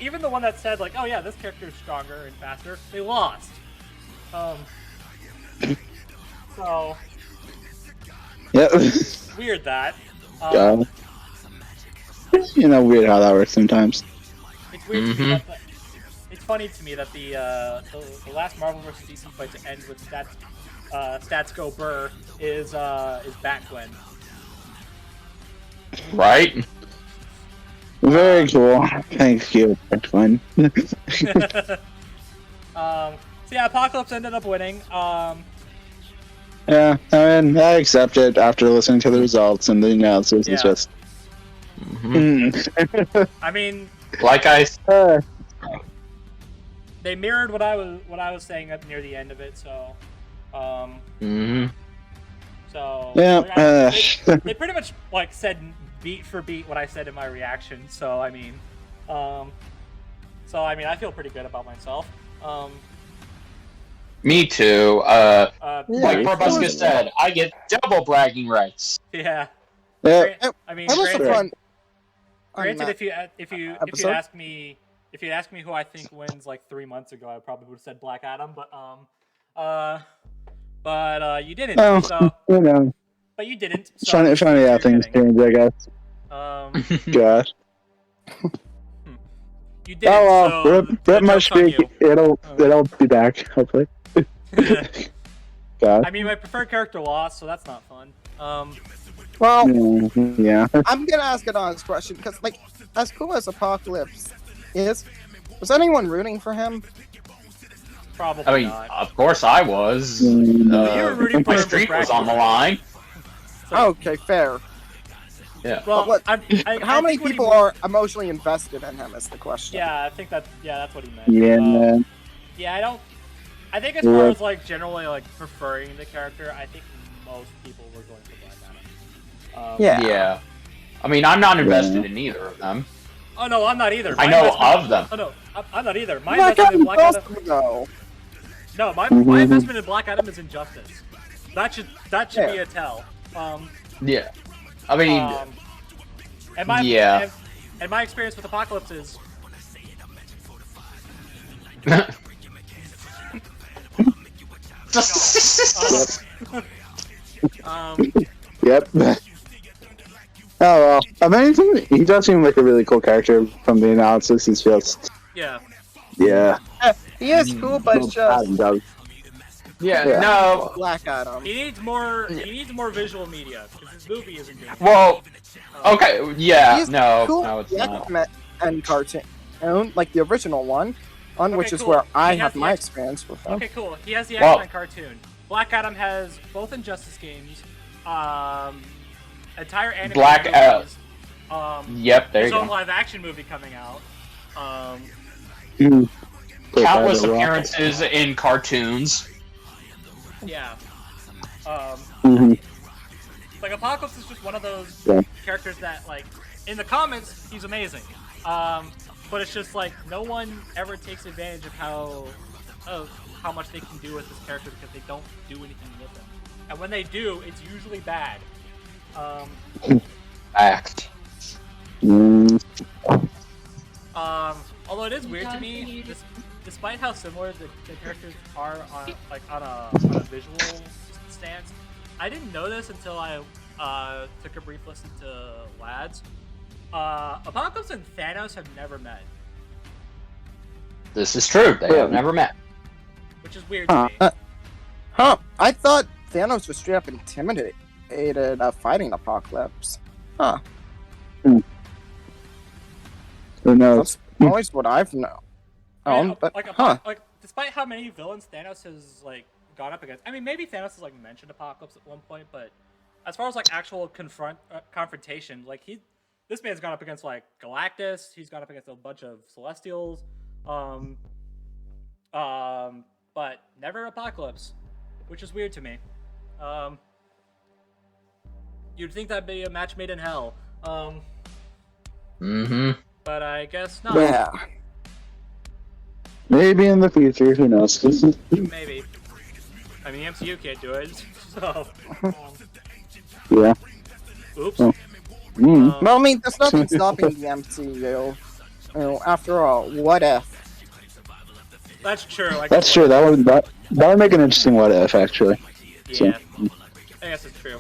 even the one that said like, oh yeah, this character is stronger and faster, they lost. So Yep. weird that. Yeah. Weird how that works sometimes. It's weird to me that it's funny to me that the last Marvel vs. DC fight to end with stats go burr is Batgwen. Right? Very cool. Thank you. That's fun. So yeah, Apocalypse ended up winning. Yeah, I mean, I accept it after listening to the results and the analysis. It's Yeah. just. I mean, Like I they mirrored what I was saying up near the end of it. So, Mhm. Yeah. they pretty much like said beat for beat what I said in my reaction. So I mean, I feel pretty good about myself. Me too. Like Yeah. Brobuscus said, I get double bragging rights. Yeah. Yeah. I mean, That was a granted, fun. granted, if you episode? ask me who I think wins like 3 months ago, I probably would have said Black Adam, but you didn't. Oh, So, you know, but you didn't. So funny, this is funny what how you're things getting. change, I guess. Gosh. You didn't. Oh well, so rip the my joke's on streak. you. It'll be back, hopefully. God. I mean, my preferred character lost, so that's not fun. Well, Yeah. I'm gonna ask an honest question because, like, as cool as Apocalypse is, was anyone rooting for him? Probably I mean, not. of course I was. You were rooting for My him streak for was on the line. Okay, fair. Yeah. Well, But I how many think what he people meant- are emotionally invested in him is the question. Yeah, I think that's what he meant. Yeah. Yeah, I think as far as like generally like preferring the character, I think most people were going for Black Adam. Yeah. Yeah. I mean, I'm not invested in either of them. Oh no, I'm not either. I know of them. Oh no, I'm not either. My Black investment in Adam Black Adam. also, though. No, my investment in Black Adam is Injustice. That should be Yeah. a tell. Yeah. I mean, And my Yeah. and my experience with Apocalypse is Yep. Oh well. I mean, he does seem like a really cool character from the analysis. He's just, yeah. yeah. He is cool, but it's just yeah, Yeah. no. Black Adam. He needs more visual media because his movie isn't doing it. Well, okay, yeah, He's no, cool no, it's the not. X-Men and cartoon, like the original one, which Okay, is cool. where I He has have the my X- experience with him. Okay, cool. He has the Well- X-Men cartoon. Black Adam has both Injustice games, entire animated Black Adam. movies, Yep, there his you own go. live-action movie coming out. Countless appearances in cartoons. Yeah. Mm-hmm. Like Apocalypse is just one of those Yeah. characters that, like, in the comics, he's amazing. But it's just like no one ever takes advantage of how much they can do with this character because they don't do anything with him. And when they do, it's usually bad. Fact. Although it is weird to me, despite how similar the characters are on a visual stance, I didn't know this until I took a brief listen to Lads. Apocalypse and Thanos have never met, This is true. They have never met. which is weird to me. Huh? I thought Thanos was straight up intimidated fighting Apocalypse. Huh? Who knows? That's always what I've known. Yeah, But like, like, despite how many villains Thanos has like gone up against, I mean, maybe Thanos has like mentioned Apocalypse at one point, but as far as like actual confrontation, like this man's gone up against like Galactus. He's gone up against a bunch of Celestials, but never Apocalypse, which is weird to me. You'd think that'd be a match made in hell, Mm-hmm. but I guess not. yeah, Maybe in the future. Who knows? Maybe. I mean, MCU can't do it, so. Yeah. Oops. Oh. Mm. well, I mean, there's nothing stopping the MCU. You know, after all, what if? That's true. Like, That's true. That would make an interesting what if, actually. Yeah, I guess it's true.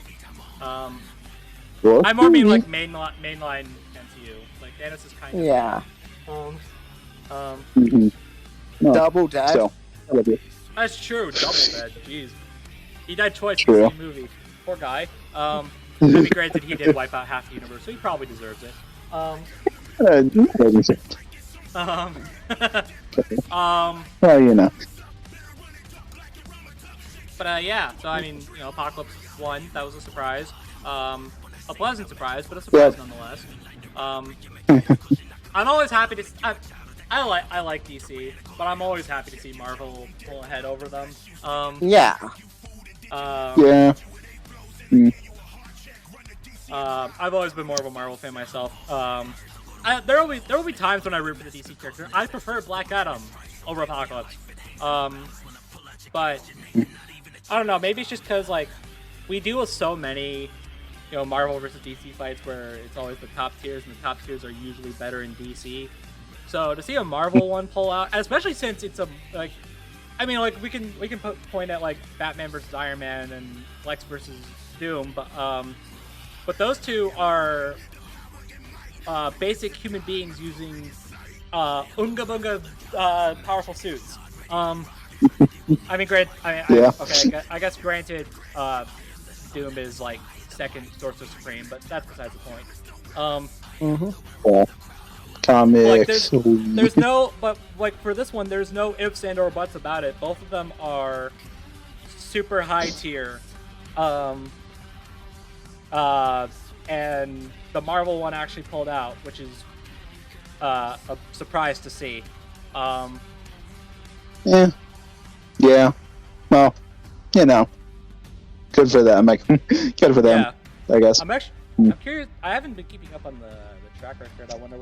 Well, I more mean like mainline MCU. Like Thanos is kind of. Yeah, Mhm. No, Double Dead. So, I love you. That's true. Double dead. Jeez, he died twice in True. the same movie. Poor guy. I mean, granted, he did wipe out half the universe, so he probably deserves it. Well, you know. But yeah. So I mean, you know, Apocalypse won. That was a surprise. A pleasant surprise, but a surprise nonetheless. I'm always happy to. I like DC, but I'm always happy to see Marvel pull ahead over them. Yeah. Yeah. I've always been more of a Marvel fan myself. There will be times when I root for the DC character. I prefer Black Adam over Apocalypse. but I don't know. Maybe it's just because like we deal with so many, Marvel versus DC fights where it's always the top tiers, and the top tiers are usually better in DC. So to see a Marvel one pull out, especially since it's we can point at like Batman versus Iron Man and Lex versus Doom, but those two are basic human beings using unga bunga powerful suits. I guess granted, Doom is like second Sorcerer Supreme, but that's besides the point. Yeah. Comics. Like there's no, but like for this one, there's no ifs and or buts about it. Both of them are super high tier, and the Marvel one actually pulled out, which is a surprise to see. Yeah. Well, good for them. Good for them. Yeah. I guess. I'm curious. I haven't been keeping up on the track record. I wonder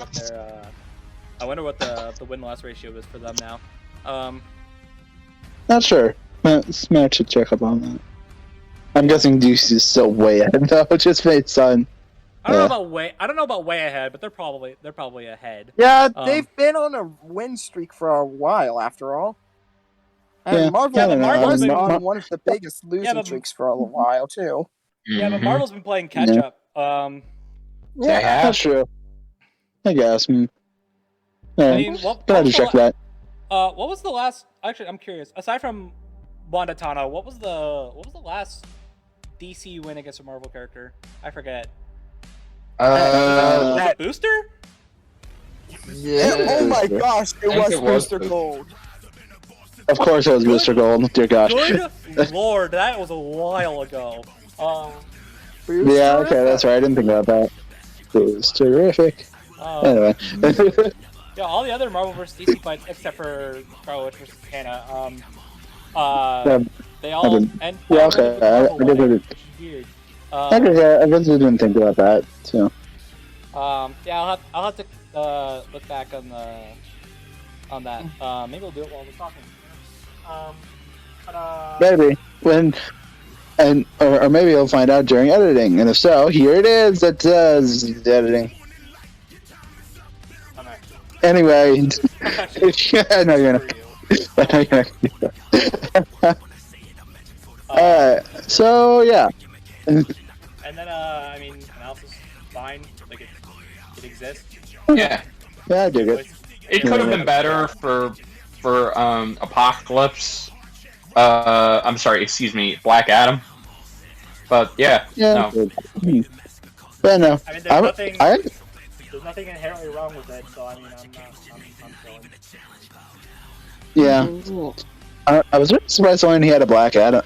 what the win-loss ratio is for them now. Not sure. Matt should check up on that. I'm guessing Deuce is still way ahead though, just based on. I don't know about way ahead, but they're probably ahead. Yeah, they've been on a win streak for a while, after all. And Marvel's been on one of the biggest losing streaks for a while too. Yeah, but Marvel's been playing catch up. Yeah, that's true. I guess. I mean, Glad to check that. What was the last? Actually, I'm curious. Aside from Wanda Tano, what was the last DC win against a Marvel character? I forget. Was it Booster? Yeah. Oh my gosh, it was Booster Gold. Of course, it was Booster Gold. Dear gosh. Good lord, that was a while ago. Yeah, okay, that's right. I didn't think about that. Boosterific. Anyway. Yeah, all the other Marvel vs. DC fights, except for Scarlet Witch versus Hannah, they all end. Yeah, okay. I guess I didn't think about that. So. Yeah, I'll have to look back on that. Maybe we'll do it while we're talking. Maybe or maybe you'll find out during editing, and if so, here it is. That does editing. Anyway, I know you're not. Alright, so yeah. And then I mean, analysis fine. Like it exists. Yeah, I dig it. It could have been better for Apocalypse. I'm sorry, excuse me, Black Adam. But yeah. No. Yeah, no. I mean, there's nothing inherently wrong with it, so I mean, I'm feeling. Yeah. I was really surprised when he had a Black Adam,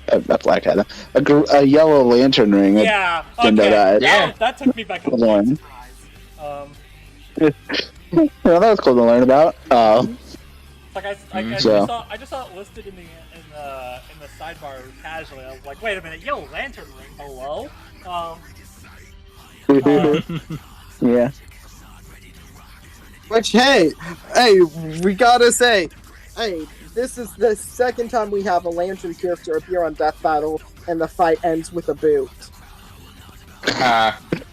a yellow lantern ring. Yeah. Okay. Yeah. That took me back a little surprise. Well, that was cool to learn about. Like I just saw it listed in the sidebar casually. I was like, wait a minute, yellow lantern ring, hello? Yeah. Which, hey, we gotta say, hey, this is the second time we have a lantern character appear on Death Battle, and the fight ends with a boot.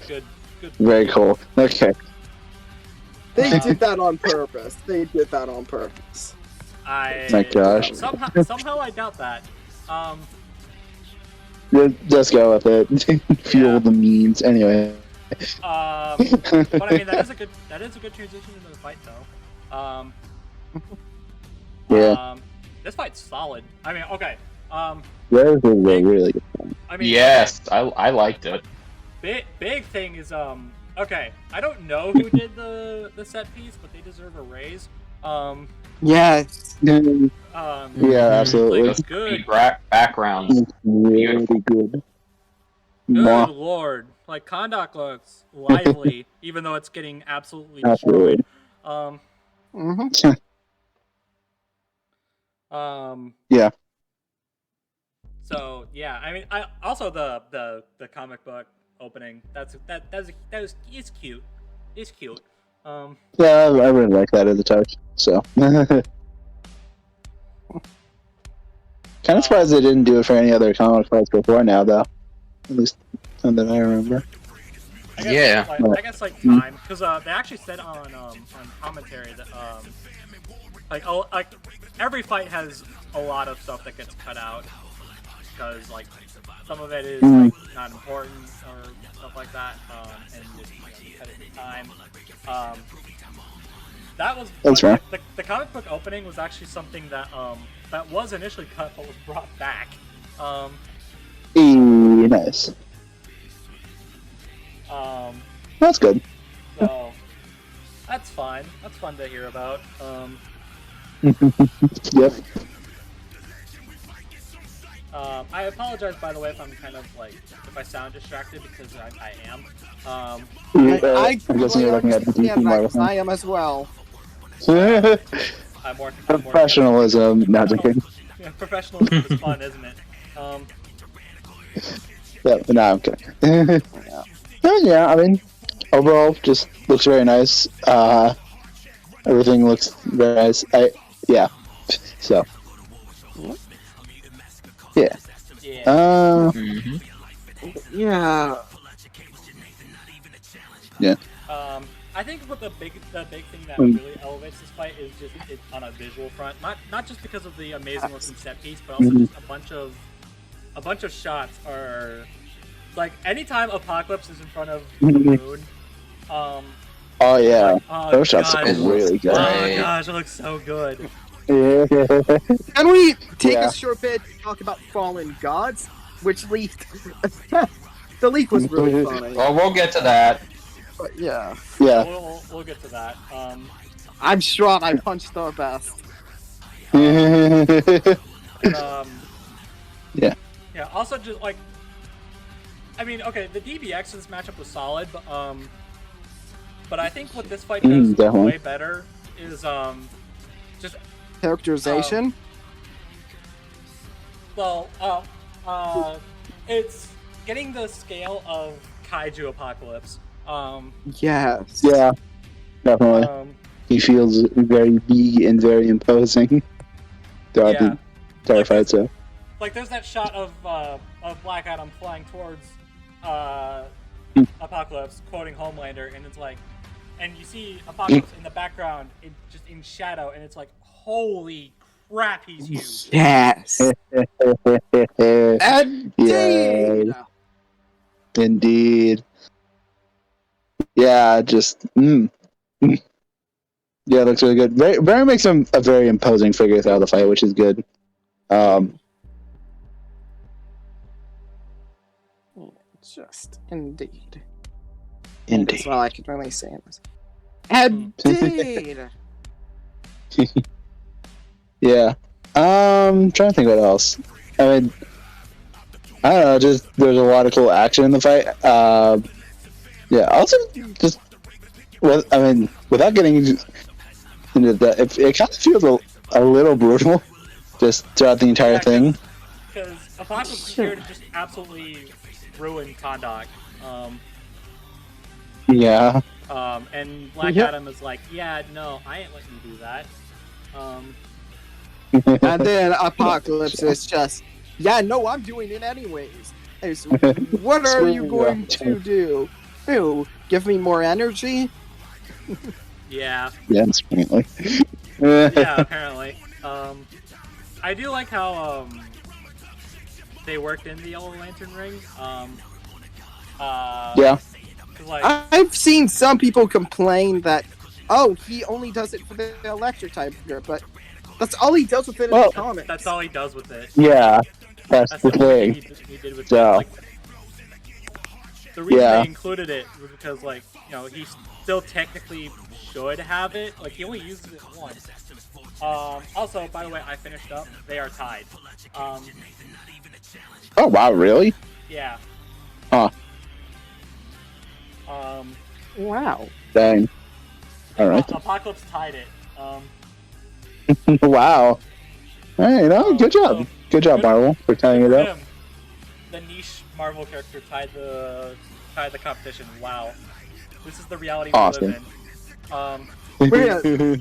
Good. Very cool. Okay. They did that on purpose. My gosh. Somehow I doubt that. Let's go with it. Fuel the memes. Anyway. But I mean that is a good transition into the fight though. Yeah. This fight's solid. I mean, okay. That was a really good one. I mean, yes, I liked it. Big thing is okay. I don't know who did the set piece, but they deserve a raise. Yes. Yeah, absolutely. Like, good Background. Really good. Good lord. Like, Kondak looks lively, even though it's getting absolutely destroyed. Yeah. So yeah, I mean, I also the comic book opening. It's cute. It's cute. Yeah, I really like that as a touch. So. Kind of surprised they didn't do it for any other comic fights before now, though. At least none that I remember. I guess, Yeah. I guess like time, because they actually said on commentary that like every fight has a lot of stuff that gets cut out because like some of it is like not important or stuff like that, and just cut it in time. That was That's right. The comic book opening was actually something that that was initially cut but was brought back. Nice. That's good. So that's fine. That's fun to hear about. Yep. I apologize, by the way, if I'm kind of like if I sound distracted because I am. I I'm guessing you're looking at the DP microphone. I am as well. I'm more Professionalism, Magic King. Yeah, professionalism is fun, isn't it? Yeah, no, I'm kidding. Yeah, I mean, overall, just looks very nice. Everything looks very nice. Yeah. So. Yeah. Yeah. Yeah. Yeah. I think what the big thing that really elevates this fight is just it, on a visual front. Not just because of the amazing looking set piece, but also just a bunch of shots are like anytime Apocalypse is in front of the moon. Oh yeah. Like, oh, those shots gosh. are really good. Oh gosh, it looks so good. Can we take Yeah. a short bit to talk about Fallen Gods, which leaked? The leak was really funny. Well, we'll get to that. But yeah, Yeah. We'll get to that. I'm sure I punched the best. Yeah. Yeah. Also, just like, I mean, okay, the DBX in this matchup was solid, but I think what this fight does definitely. way better is just Characterization. it's getting the scale of Kaiju Apocalypse. Yes. Yeah. Definitely. He feels very big and very imposing throughout the entire fight. So. Like, there's that shot of Black Adam flying towards Apocalypse, quoting Homelander, and it's like, and you see Apocalypse in the background, just in shadow, and it's like, holy crap, he's huge. Yes. Indeed. Indeed. Yeah, just yeah, it looks really good. Very makes him a very imposing figure throughout the fight, which is good. Just indeed. Indeed. That's all I can really say in this. Indeed. Yeah. Trying to think what else. I mean, I don't know. Just there's a lot of cool action in the fight. Yeah. Also, just I mean, without getting into that, it kind of feels a little brutal, just throughout the entire thing. Because Apocalypse is here to just absolutely ruin Kondak. Yeah. And Black Adam is like, yeah, no, I ain't letting you do that. And then Apocalypse is just, yeah, no, I'm doing it anyways. What are you going to do? Ew, give me more energy? Yeah. Yeah, it's apparently. Yeah, apparently. I do like how they worked in the Yellow Lantern ring. Yeah. Like, I've seen some people complain that, oh, he only does it for the electric type gear, but that's all he does with it in the comics. That's all he does with it. Yeah, that's the thing. He did with So. it. Like, the reason they included it was because, like, you know, he still technically should have it. Like, he only uses it once. Also, by the way, I finished up. They are tied. Oh wow, really? Yeah. Huh. Wow. Dang. All right. Apocalypse tied it. Wow. Hey, no, good job. Good job, Marvel, for tying it up. The niche Marvel character tied the competition. Wow. This is the reality we live in.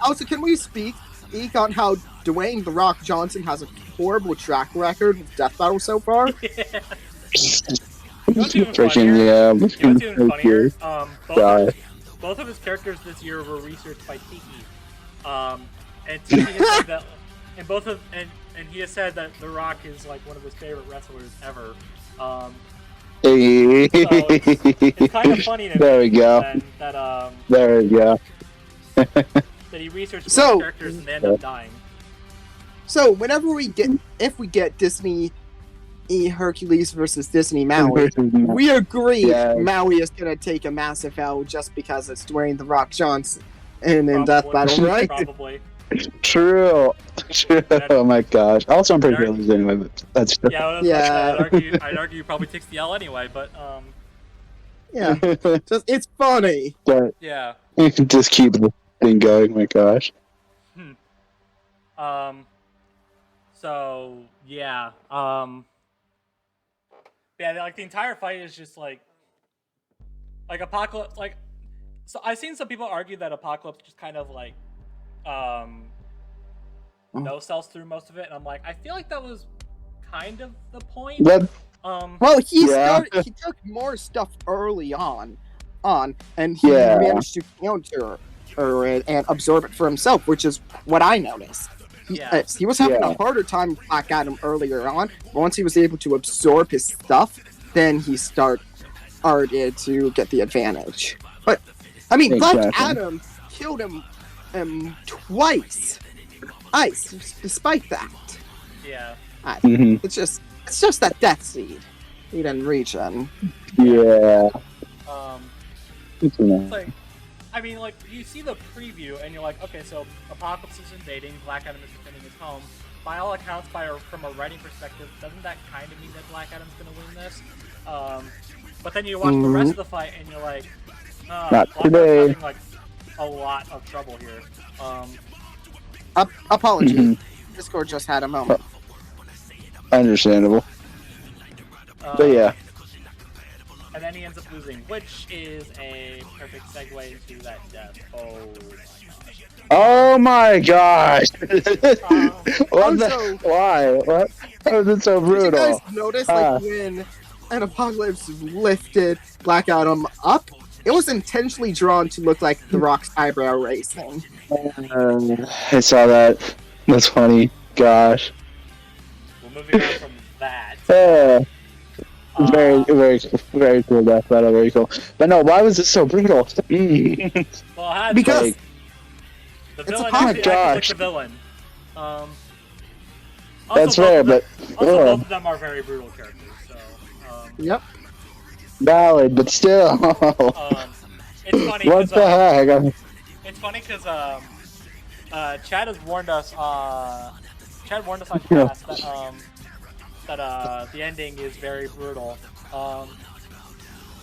Also, can we speak speak on how Dwayne The Rock Johnson has a horrible track record with Death Battle so far? Yeah. What's even Freaking funnier? What's yeah. even funnier? Both of his characters this year were researched by Tiki. And Tiki has said that, and he has said that The Rock is like one of his favorite wrestlers ever. So it's kind of funny to there me we go. There we go. that he researched both characters and they end up dying. So if we get Disney Hercules versus Disney Maui, we agree Maui is gonna take a massive L just because it's Dwayne The Rock Johnson in Death Battle, right? Probably. True. Oh my gosh. Also, I'm pretty fearless anyway, but that's I'd argue he probably takes the L anyway, but yeah, just it's funny. But yeah. Just keep the thing going. My gosh. So yeah. Yeah, like the entire fight is just like Apocalypse. Like, so I've seen some people argue that Apocalypse just kind of like no sells through most of it, and I'm like, I feel like that was kind of the point. Well, he took more stuff early on, and he managed to counter and absorb it for himself, which is what I noticed. He was having a harder time with Black Adam earlier on. Once he was able to absorb his stuff, then he started to get the advantage. But I mean, Black Adam killed him twice, despite that. Yeah. It's just that death seed. He didn't reach him. Yeah. It's like, I mean, like, you see the preview, and you're like, okay, so Apocalypse is invading, Black Adam is defending his home. By all accounts, from a writing perspective, doesn't that kind of mean that Black Adam's going to win this? But then you watch the rest of the fight, and you're like, not Black today. Adam's having, like, a lot of trouble here. Apologies. Discord just had a moment. Understandable. But yeah. And then he ends up losing, which is a perfect segue into that death. Oh my gosh! Also, why? What? How is it so brutal? Did you guys notice, like, when an Apocalypse lifted Black Adam up, it was intentionally drawn to look like The Rock's eyebrow raising. I saw that. That's funny. Gosh. Well, moving on from that. Very cool death battle. Very cool. But no, why was it so brutal? Well, because the villain a actually acted like the villain. That's fair, but also both of them are very brutal characters. So. Yep. Valid, but still. It's funny. What the heck? It's funny because Chad has warned us. Chad warned us on cast that the ending is very brutal.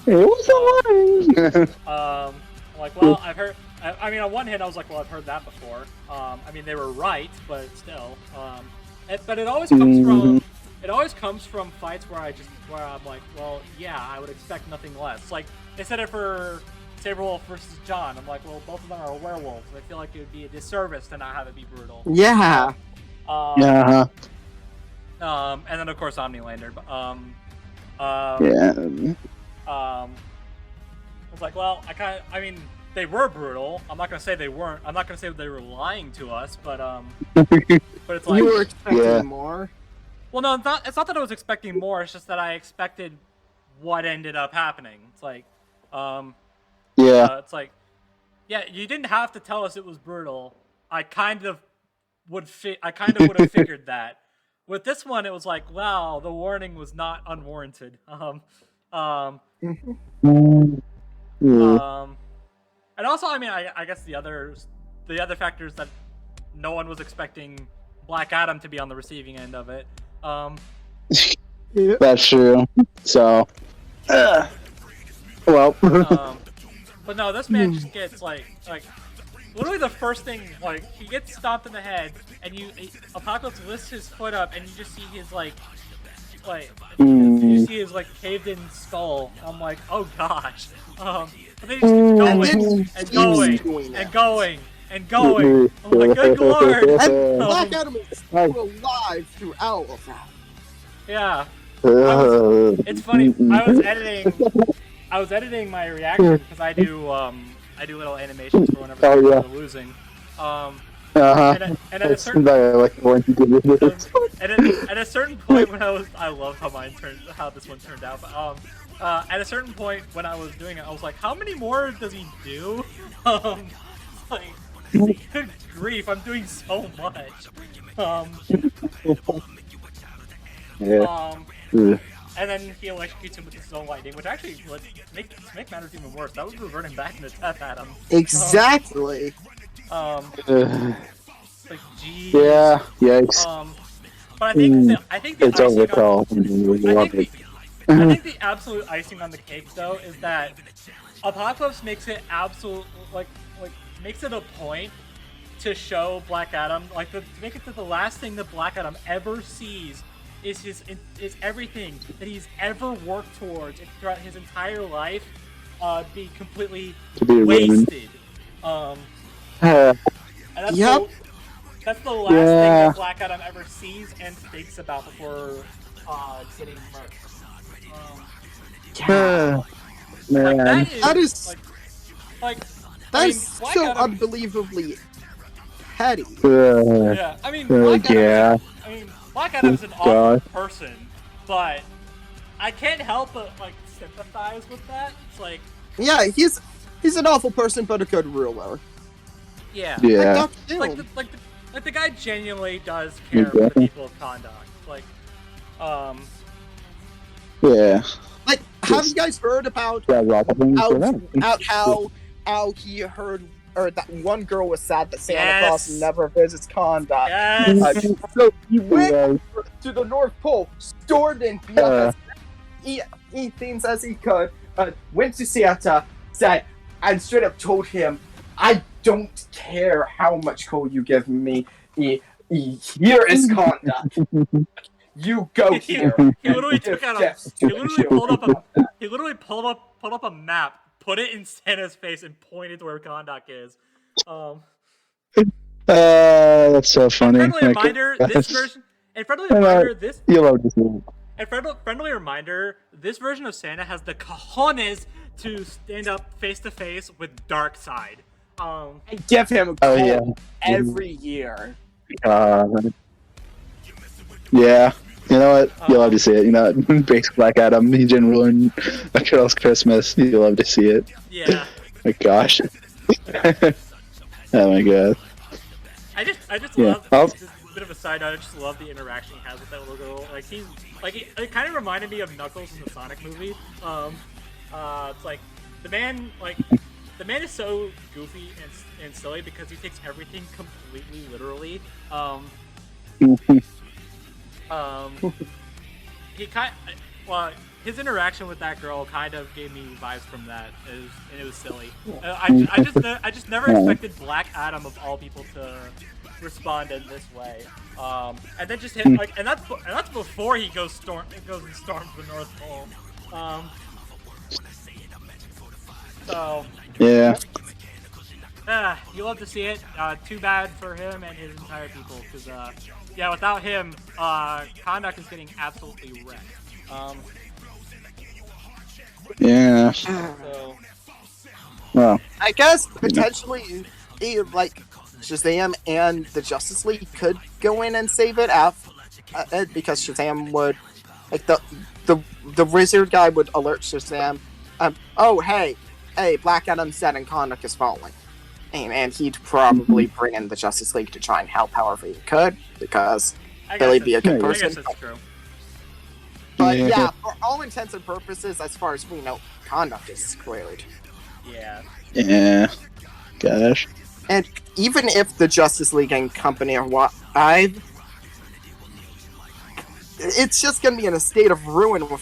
It was I'm like, well, I've heard. I mean, on one hand, I was like, well, I've heard that before. I mean, they were right, but still. But it always comes from. It always comes from fights where I'm like, well, yeah, I would expect nothing less. Like they said it for Saber Wolf versus John. I'm like, well, both of them are werewolves. I feel like it would be a disservice to not have it be brutal. Yeah. Yeah. And then of course Omnilander. I was like, well, I mean, they were brutal. I'm not gonna say they weren't. I'm not gonna say they were lying to us, but it's like you were expecting more. Well, no, it's not that I was expecting more. It's just that I expected what ended up happening. It's like, it's like, yeah, you didn't have to tell us it was brutal. I kind of would have figured that. With this one, it was like, wow, the warning was not unwarranted. And also, I mean, I guess the other factor is that no one was expecting Black Adam to be on the receiving end of it. That's true. So, well. But no, this man just gets like literally the first thing, like he gets stomped in the head, and Apocalypse lifts his foot up, and you just see his you see his caved-in skull. I'm like, oh gosh. But they just keep going and going and going and going. Oh my good lord! And Black Adam is still alive through all of that. Yeah. It's funny. I was editing my reaction because I do little animations for whenever we're losing. And at a certain at a certain point when I love how this one turned out, but at a certain point when I was doing it, I was like, how many more does he do? Like, good grief, I'm doing so much. And then he electrocutes him with his own lightning, which actually to make matters even worse, that was reverting back into Death Adam. Exactly. Like, geez. Yeah. Yikes. But I think the It's icing overkill. I think the absolute icing on the cake, though, is that Apocalypse makes it makes it a point to show Black Adam, to make it to the last thing that Black Adam ever sees is everything that he's ever worked towards throughout his entire life be completely wasted. And that's that's the last thing that Black Adam ever sees and thinks about before getting murdered. That is so unbelievably petty. Yeah, I mean, Black Adam's an awful person, but I can't help but sympathize with that. It's like, yeah, he's an awful person, but a good ruler. Yeah. Like the guy genuinely does care for the people of Kondak. Yeah. Like, have you guys heard about how he heard, or that one girl was sad that Santa Claus never visits Kondak? Yes. So he went to the North Pole, stormed in as things as he could, went to Santa, said, and straight up told him, I don't care how much coal you give me. Here is Kondak. You go here. He literally took out he literally pulled up a map, put it in Santa's face, and pointed to where Kondak is. That's so funny. Friendly reminder, this version of Santa has the cojones to stand up face to face with Darkseid. I give him a call every year. Yeah. You know what? You love to see it. You know, breaks Black Adam. He didn't ruin a girl's Christmas. You love to see it. Yeah. My gosh. Oh my god. I just love. Just a bit of a side note. I just love the interaction he has with that little girl. It kind of reminded me of Knuckles in the Sonic movie. It's like the man is so goofy and silly because he takes everything completely literally. His interaction with that girl kind of gave me vibes from that, and it was silly. I just never expected Black Adam of all people to respond in this way. And then just hit and that's before he goes and storms the North Pole. So yeah. You love to see it. Too bad for him and his entire people, because without him, Kondak is getting absolutely wrecked. Yeah. So, well, I guess potentially, Shazam and the Justice League could go in and save it because Shazam would, the wizard guy would alert Shazam, hey, Black Adam's dead and Kondak is falling. And he'd probably bring in the Justice League to try and help however he could, because Billy'd be a good person. I guess that's true. But yeah, for all intents and purposes, as far as we know, Kondak is squared. Yeah. Yeah. Gosh. And even if the Justice League and company are it's just going to be in a state of ruin with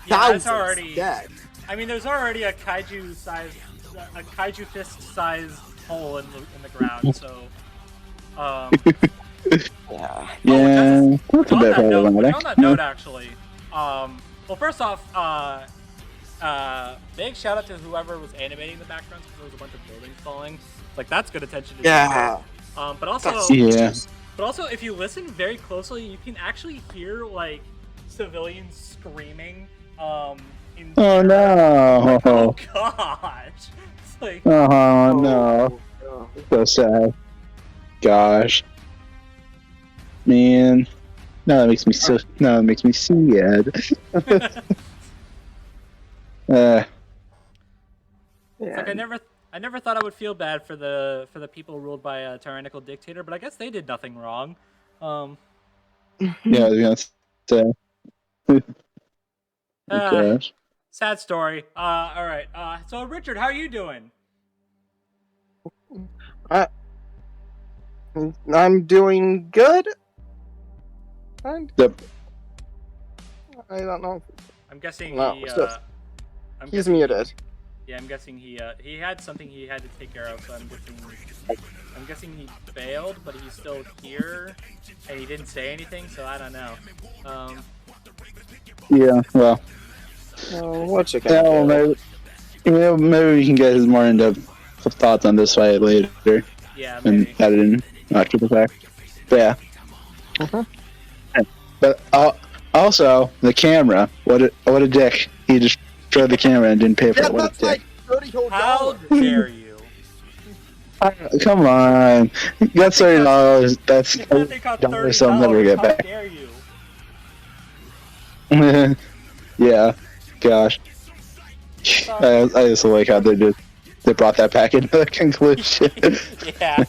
thousands dead. I mean, there's already a kaiju fist size hole in the ground, so. Yeah. On that note, actually, well, first off, big shout out to whoever was animating the backgrounds because there was a bunch of buildings falling. Like that's good attention to Yeah. detail. But also, if you listen very closely, you can actually hear like civilians screaming. In Oh no! like, oh gosh! It's like, oh no! So sad. Gosh, man. No, that makes me so. No, it makes me sad. It's like I never thought I would feel bad for the people ruled by a tyrannical dictator, but I guess they did nothing wrong. Yeah, I was gonna say. Gosh. Sad story. All right. So Richard, how are you doing? I'm doing good. And Yep. I don't know. I'm guessing No, he's muted. Yeah, I'm guessing he had something he had to take care of, so I'm guessing he failed, but he's still here, and he didn't say anything, so I don't know. Yeah. Well. What you can do? Maybe we can get his more in-depth thoughts on this fight later. Yeah, maybe. And add it in after the fact. But yeah. But also the camera. What a dick! He just showed the camera and didn't pay for it. What a dick! How dare you? Come on, that's $30. That's $30 I'll never get back. How dare you? Yeah, gosh. I just like how they brought that back into the conclusion. Yeah.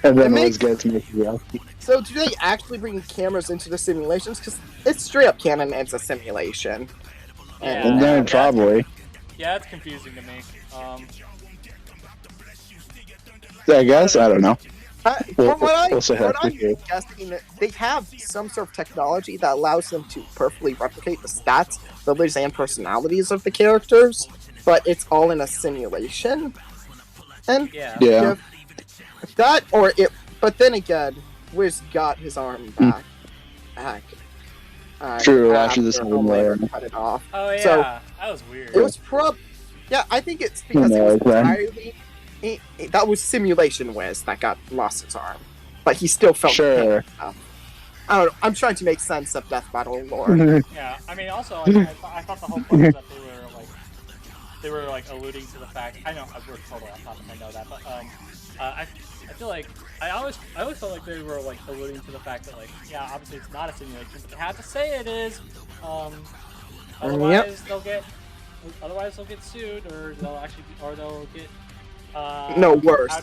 And then it gets me. Yeah. So do they actually bring cameras into the simulations? Because it's straight up canon, it's a simulation. Yeah, then probably. Yeah, it's confusing to me. I guess I don't know. From what I'm guessing, they have some sort of technology that allows them to perfectly replicate the stats, abilities, and personalities of the characters, but it's all in a simulation. And yeah. That or it. But then again, Wiz got his arm back. True. After this whole layer, cut it off. Oh yeah, so, that was weird. It was Yeah, I think it's because it was entirely. That was simulation Wiz that got lost his arm, but he still felt sure. I don't know. I'm trying to make sense of Death Battle lore. Yeah, I mean, also, I thought the whole point was that they were alluding to the fact. I know we're totally off topic. I know that, but I feel like I always felt like they were alluding to the fact that yeah, obviously it's not a simulation, but they have to say it is. Otherwise they'll get sued, or they'll get. No, worse.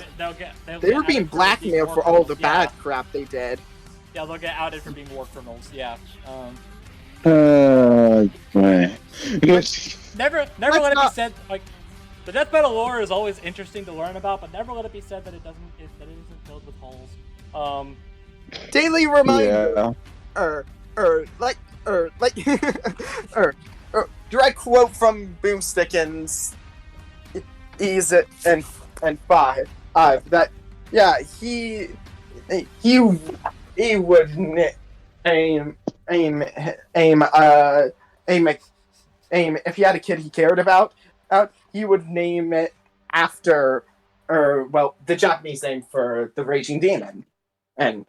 They were being outed blackmailed for all the bad crap they did. Yeah, they'll get outed for being war criminals. Yeah. Never let it be said the Death Battle lore is always interesting to learn about, but never let it be said that it isn't filled with holes. Daily reminder. Direct quote from Boomstickin's Ease It and 5. That he would aim if he had a kid he cared about, he would name it after the Japanese name for the raging demon. And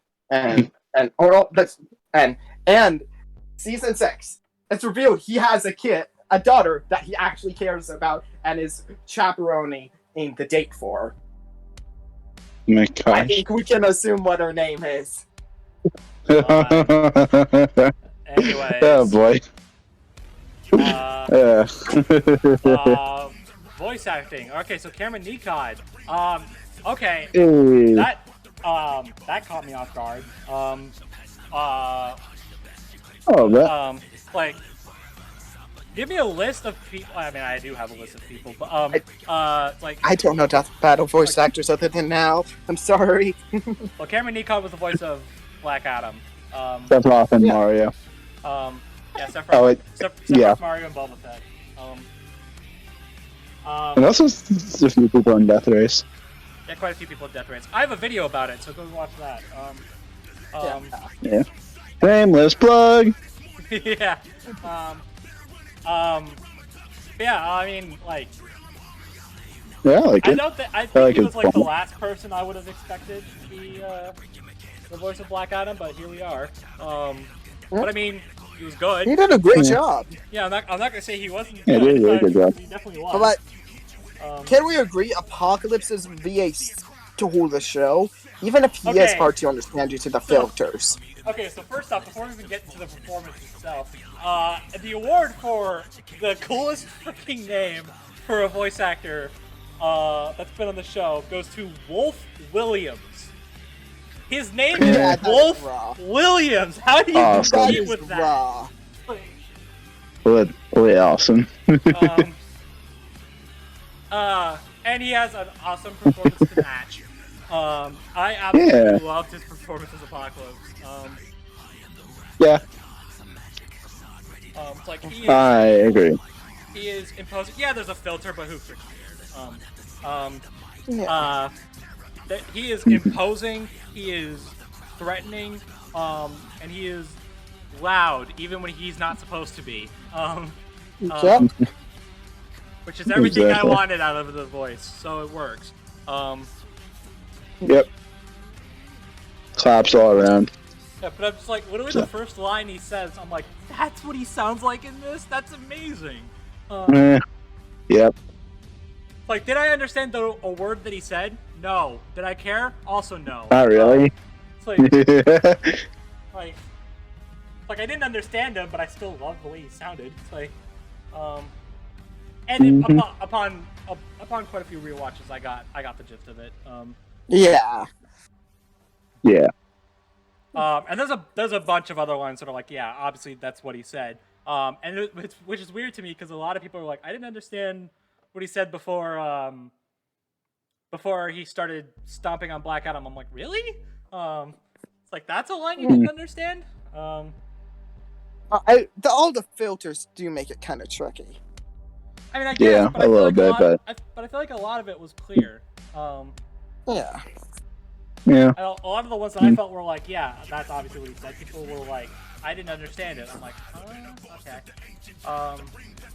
season 6, it's revealed he has a daughter that he actually cares about and is chaperoning the date for. Oh my gosh. I think we can assume what her name is. Anyways. Oh boy. Voice acting. Okay, so Cameron Nikon. Okay. Hey. That caught me off guard. Give me a list of people. I mean, I do have a list of people, but I don't know Death Battle voice actors other than Mal. I'm sorry. Well, Cameron Nikon was the voice of Black Adam. Sephiroth and Mario. Yeah, Sephiroth, Mario, and Boba Fett. And also a few people in Death Race. Yeah, quite a few people in Death Race. I have a video about it, so go watch that. Yeah. Shameless plug. Yeah. yeah, I mean, like, Yeah, I like I it. don't think I I think like he his was like the form. last person I would have expected to be the voice of Black Adam, but here we are. But I mean, he was good. He did a great Yeah. job. Yeah, I'm not gonna say he wasn't Yeah, good. he did a really good job. He definitely was. But can we agree Apocalypse's VA stole the show? Even if he is Okay. hard to understand due to the filters. Okay, so first off, before we even get into the performance itself, the award for the coolest freaking name for a voice actor that's been on the show goes to Wolf Williams. His name Yeah, is that's Wolf raw. Williams. How do you Awesome. That compete is with that? raw. Really awesome. And he has an awesome performance to match. I absolutely loved his performance as Apocalypse. Yeah, It's like I agree. he is imposing. Yeah, there's a filter, but who cares? Yeah. He is imposing. He is threatening. And he is loud, even when he's not supposed to be. Yep. Which is everything Exactly. I wanted out of the voice, so it works. Yep. Claps all around. Yeah, but I'm just like, literally the first line he says, I'm like, that's what he sounds like in this? That's amazing. Yep. Like, did I understand a word that he said? No. Did I care? Also no. Not really. It's like, I didn't understand him, but I still loved the way he sounded. It's like, and upon quite a few rewatches, I got the gist of it. Yeah. Yeah. And there's a bunch of other lines that are like, yeah, obviously that's what he said. Which is weird to me because a lot of people are like, I didn't understand what he said before he started stomping on Black Adam. I'm like, really? It's like that's a line you didn't understand. All the filters do make it kind of tricky. I mean, I guess, Yeah, but I a feel little like bit, but I feel like a lot of it was clear. Yeah. Yeah. A lot of the ones that I felt were like, yeah, that's obviously what he said. People were like, I didn't understand it. I'm like, okay.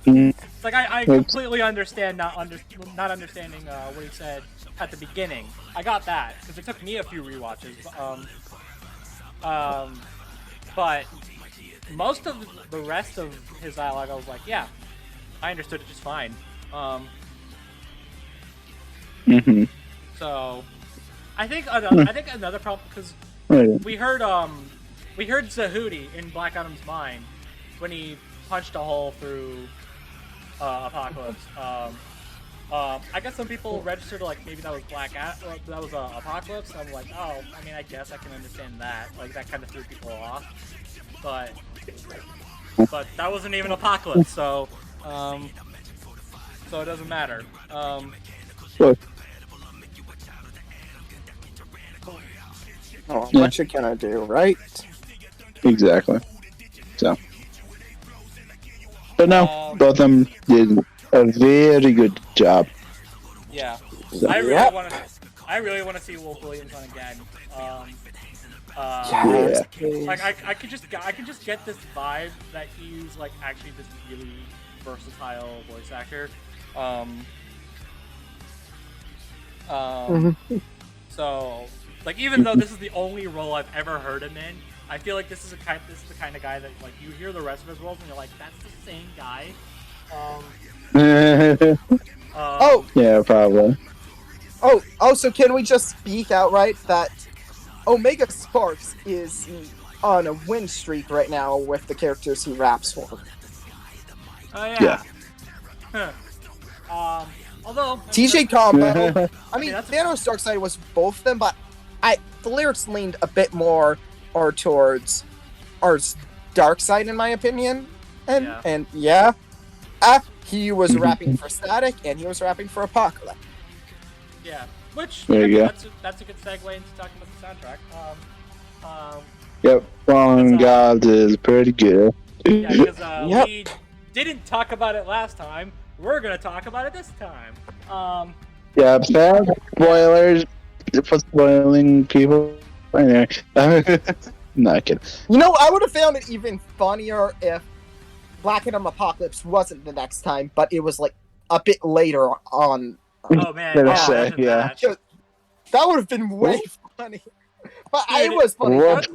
It's like I completely understand not understanding what he said at the beginning. I got that because it took me a few rewatches. But most of the rest of his dialogue, I was like, yeah, I understood it just fine. So I think another problem because we heard Zahudi in Black Adam's mind when he punched a hole through Apocalypse. I guess some people registered like maybe that was that was Apocalypse. I'm like, oh, I mean, I guess I can understand that. Like that kind of threw people off, but that wasn't even Apocalypse, so it doesn't matter. What you gonna do, right? Exactly. So, but no, both of them did a very good job. Yeah, So, I Yep. really want to see Wolf Williams on again. Yes, Like I could just get this vibe that he's like actually this really versatile voice actor. So like even though this is the only role I've ever heard him in, I feel like this is the kind of guy that like you hear the rest of his roles and you're like, that's the same guy. Yeah, probably. So can we just speak outright that Omega Sparks is on a win streak right now with the characters he raps for? Oh yeah. Yeah. Although TJ Combo, I mean, that's- Thanos Darkseid was both of them, but the lyrics leaned a bit more or towards Darkseid in my opinion. And he was rapping for Static and he was rapping for Apocalypse. Yeah, which There you go. That's a good segue into talking about the soundtrack. Yep, Fallen Gods is pretty good. Yeah, because Yep. we didn't talk about it last time. We're gonna talk about it this time. Yeah, bad spoilers for spoiling people. Right there. Not kidding. You know, I would have found it even funnier if Black Adam Apocalypse wasn't the next time, but it was like a bit later on. Oh man, Gonna yeah, say, imagine yeah. that. That would have been way funny. But Dude, it was funny. what?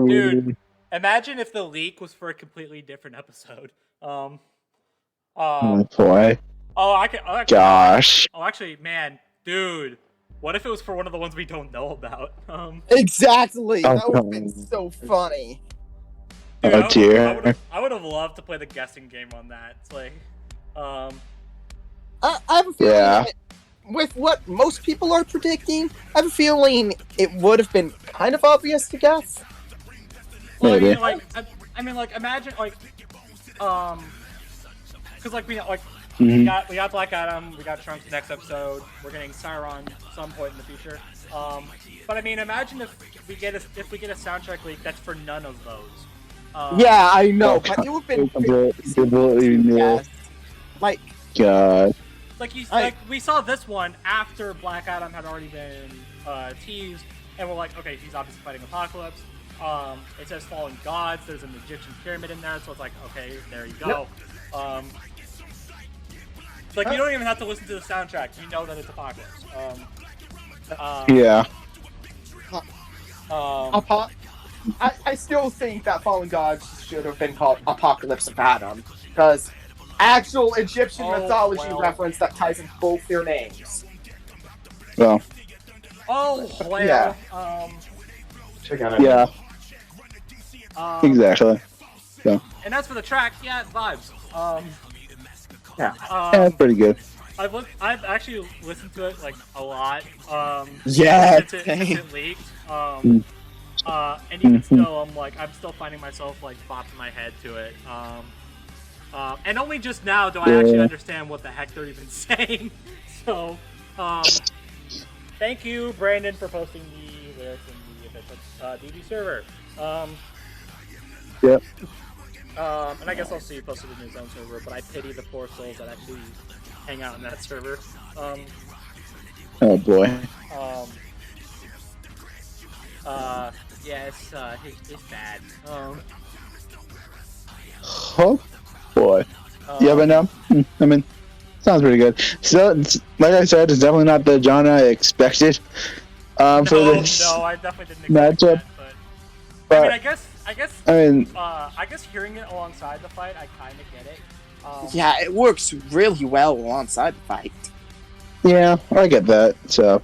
Dude. Imagine if the leak was for a completely different episode. Oh boy. Gosh. Gosh. Oh, actually, man, dude. What if it was for one of the ones we don't know about? Exactly. Oh, That would have been so funny. Dude, Oh dear. I would have loved to play the guessing game on that. It's like, I have a feeling that with what most people are predicting, I have a feeling it would have been kind of obvious to guess. well, Maybe. I mean, like, imagine, like, because like we like Mhm. we got Black Adam, we got Trunks next episode, we're getting Sauron some point in the future. But I mean, imagine if we get a soundtrack leak that's for none of those. Yeah, I know, but it would have been Completely new. yes. Like, God. Like we saw this one after Black Adam had already been teased, and we're like, okay, he's obviously fighting Apocalypse. It says fallen gods. There's an Egyptian pyramid in there, so it's like, okay, there you go. It's like you don't even have to listen to the soundtrack. You know that it's Apocalypse. Yeah. I still think that Fallen Gods should have been called Apocalypse of Adam, because actual Egyptian mythology reference that ties in both their names. Well. Oh well. Yeah. Yeah. Exactly. And as for the track, yeah, it's vibes. Yeah, it's pretty good. I've actually listened to it like a lot. Yeah. Since it leaked. And even still, I'm still finding myself like bopping my head to it. And only just now do I actually understand what the heck they're even saying. So, thank you, Brandon, for posting the lyrics in the official DB server. Yep. And I guess I'll see you posted in his own server, but I pity the poor souls that actually hang out in that server. Oh boy. Yeah, it's bad. Oh boy. Yeah, but no. I mean, sounds pretty good. So, like I said, it's definitely not the genre I expected. For this. No, I definitely didn't expect matchup. that. But I mean, I I guess hearing it alongside the fight, I kind of get it. Yeah, it works really well alongside the fight. Yeah, I get that. So.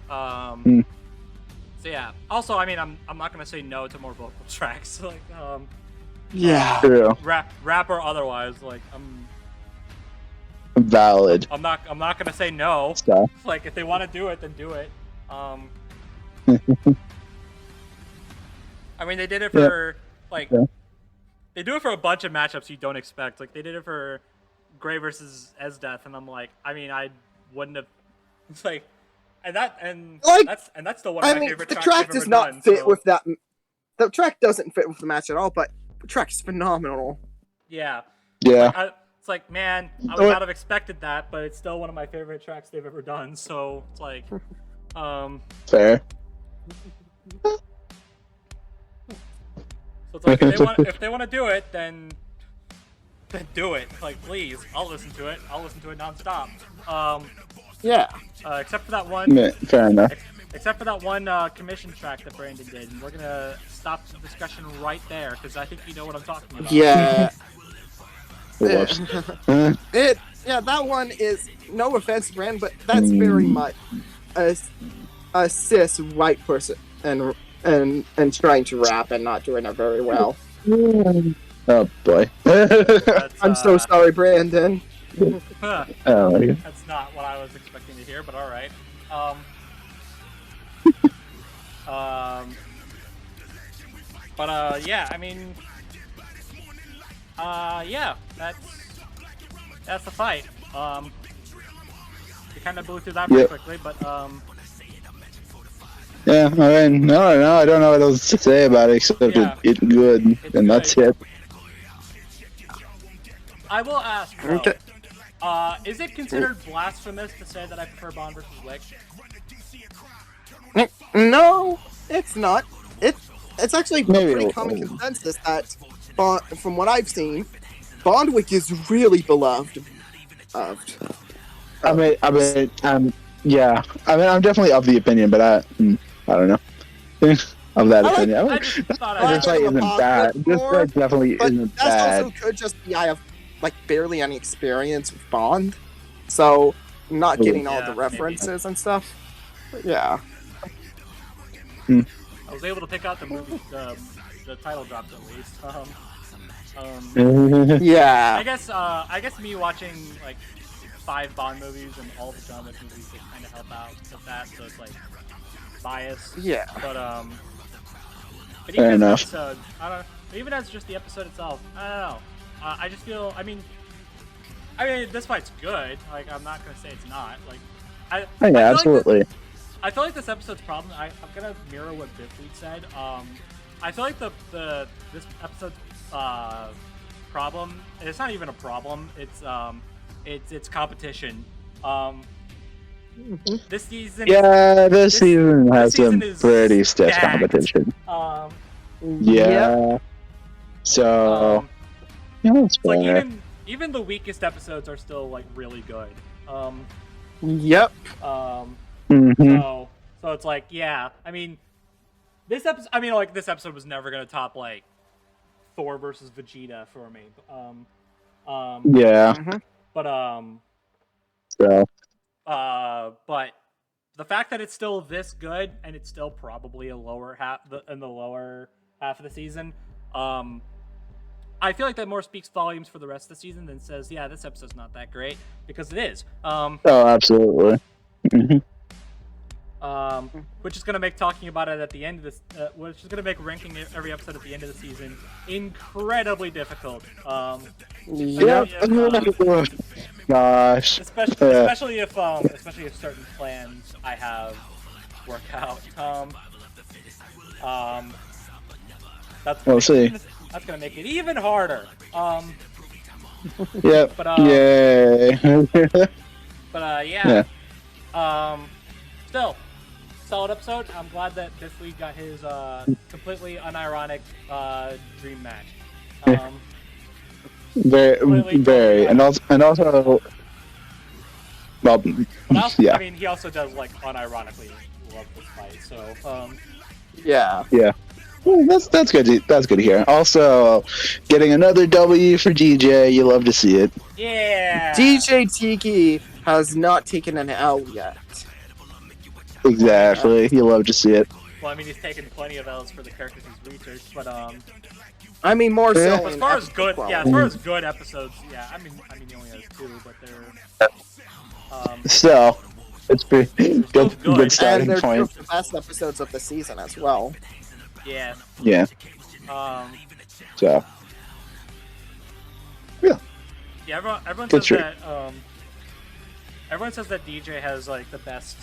So yeah. Also, I mean, I'm not gonna say no to more vocal tracks. Like, Yeah. True. rap or otherwise. Like, Valid. I'm not gonna say no. Stuff. Like, if they want to do it, then do it. I mean, they did it for they do it for a bunch of matchups you don't expect. Like, they did it for Gray versus Esdeath, and I'm like, I mean, I wouldn't have. It's like, and that's still one of my favorite the tracks track they've does ever not done, fit so. with that. The track doesn't fit with the match at all, but the track is phenomenal. Yeah. Yeah. It's like, man, I would not have expected that, but it's still one of my favorite tracks they've ever done. So it's like, Fair. So it's like, if they want to do it, then do it. Like, please, I'll listen to it. I'll listen to it nonstop. Yeah. Except for that one. Yeah, fair enough. Except for that one commission track that Brandon did, and we're gonna stop the discussion right there because I think you know what I'm talking about. Yeah. Whoops. That one is, no offense, Brand, but that's very much a cis white person and trying to rap and not doing it very well. Oh boy. I'm so sorry, Brandon. Oh my God. That's not what I was expecting to hear, but all right. Yeah, I mean, yeah, that's the fight. We kind of blew through that pretty quickly, but yeah, I mean, I don't know what else to say about it except it's good, and that's it. I will ask, bro, Okay. is it considered blasphemous to say that I prefer Bond versus Wick? No, it's not. It's actually Maybe pretty a common little. consensus that, from what I've seen, Bondwick is really beloved. Yeah. I mean, I'm definitely of the opinion, but I don't know. Of that opinion. I just thought This fight isn't bad. This fight definitely but isn't that bad. also could just be I have like barely any experience with Bond, so not getting all Yeah, the references and stuff. But yeah. I was able to pick out the movie, the title drops at least. Yeah. I guess me watching like 5 Bond movies and all the John Wick movies would kind of help out with that, so it's like bias. Yeah. But Fair even enough. as the episode, I don't know. Even as just the episode itself, I don't know. I just feel. I mean, this fight's good. Like, I'm not gonna say it's not. Like, I feel absolutely. Like I feel like this episode's problem. I'm gonna mirror what Biffweed said. I feel like this episode's problem. It's not even a problem. It's competition. This season. Yeah, this season has some is pretty stiff stacked. competition. Yep. So, it's like fair. even the weakest episodes are still like really good. Yep. Mhm. So it's like, yeah. I mean, this episode was never gonna top like Thor versus Vegeta for me. Yeah. But So, but the fact that it's still this good and it's still probably a lower half in the lower half of the season, I feel like that more speaks volumes for the rest of the season than says, yeah, this episode's not that great, because it is. oh, absolutely. Mhm. Which is going to make talking about it at the end of this, which is going to make ranking every episode at the end of the season incredibly difficult. Yep. Gosh. Especially if certain plans I have work out. We'll see. That's going to make it even harder. Yep. But, Yay. yeah. Still, solid episode. I'm glad that this week got his completely unironic dream match. Very, and also, well, But yeah. I mean, he also does like unironically love this fight. So, Yeah. Yeah. Well, that's good. That's good to hear. Also, getting another W for DJ. You love to see it. yeah. DJ Tiki has not taken an L yet. Exactly. You love to see it. Well, I mean, he's taken plenty of L's for the characters he's researched, but I mean, more so. Yeah. as in far as episode good, 12. yeah, as far as good episodes, yeah. I mean, he only has 2, but they're So, it's pretty still good, good. good starting And they're two point. of the best episodes of the season as well. yeah. Yeah. So, Yeah, everyone Good says treat. that everyone says that DJ has like the best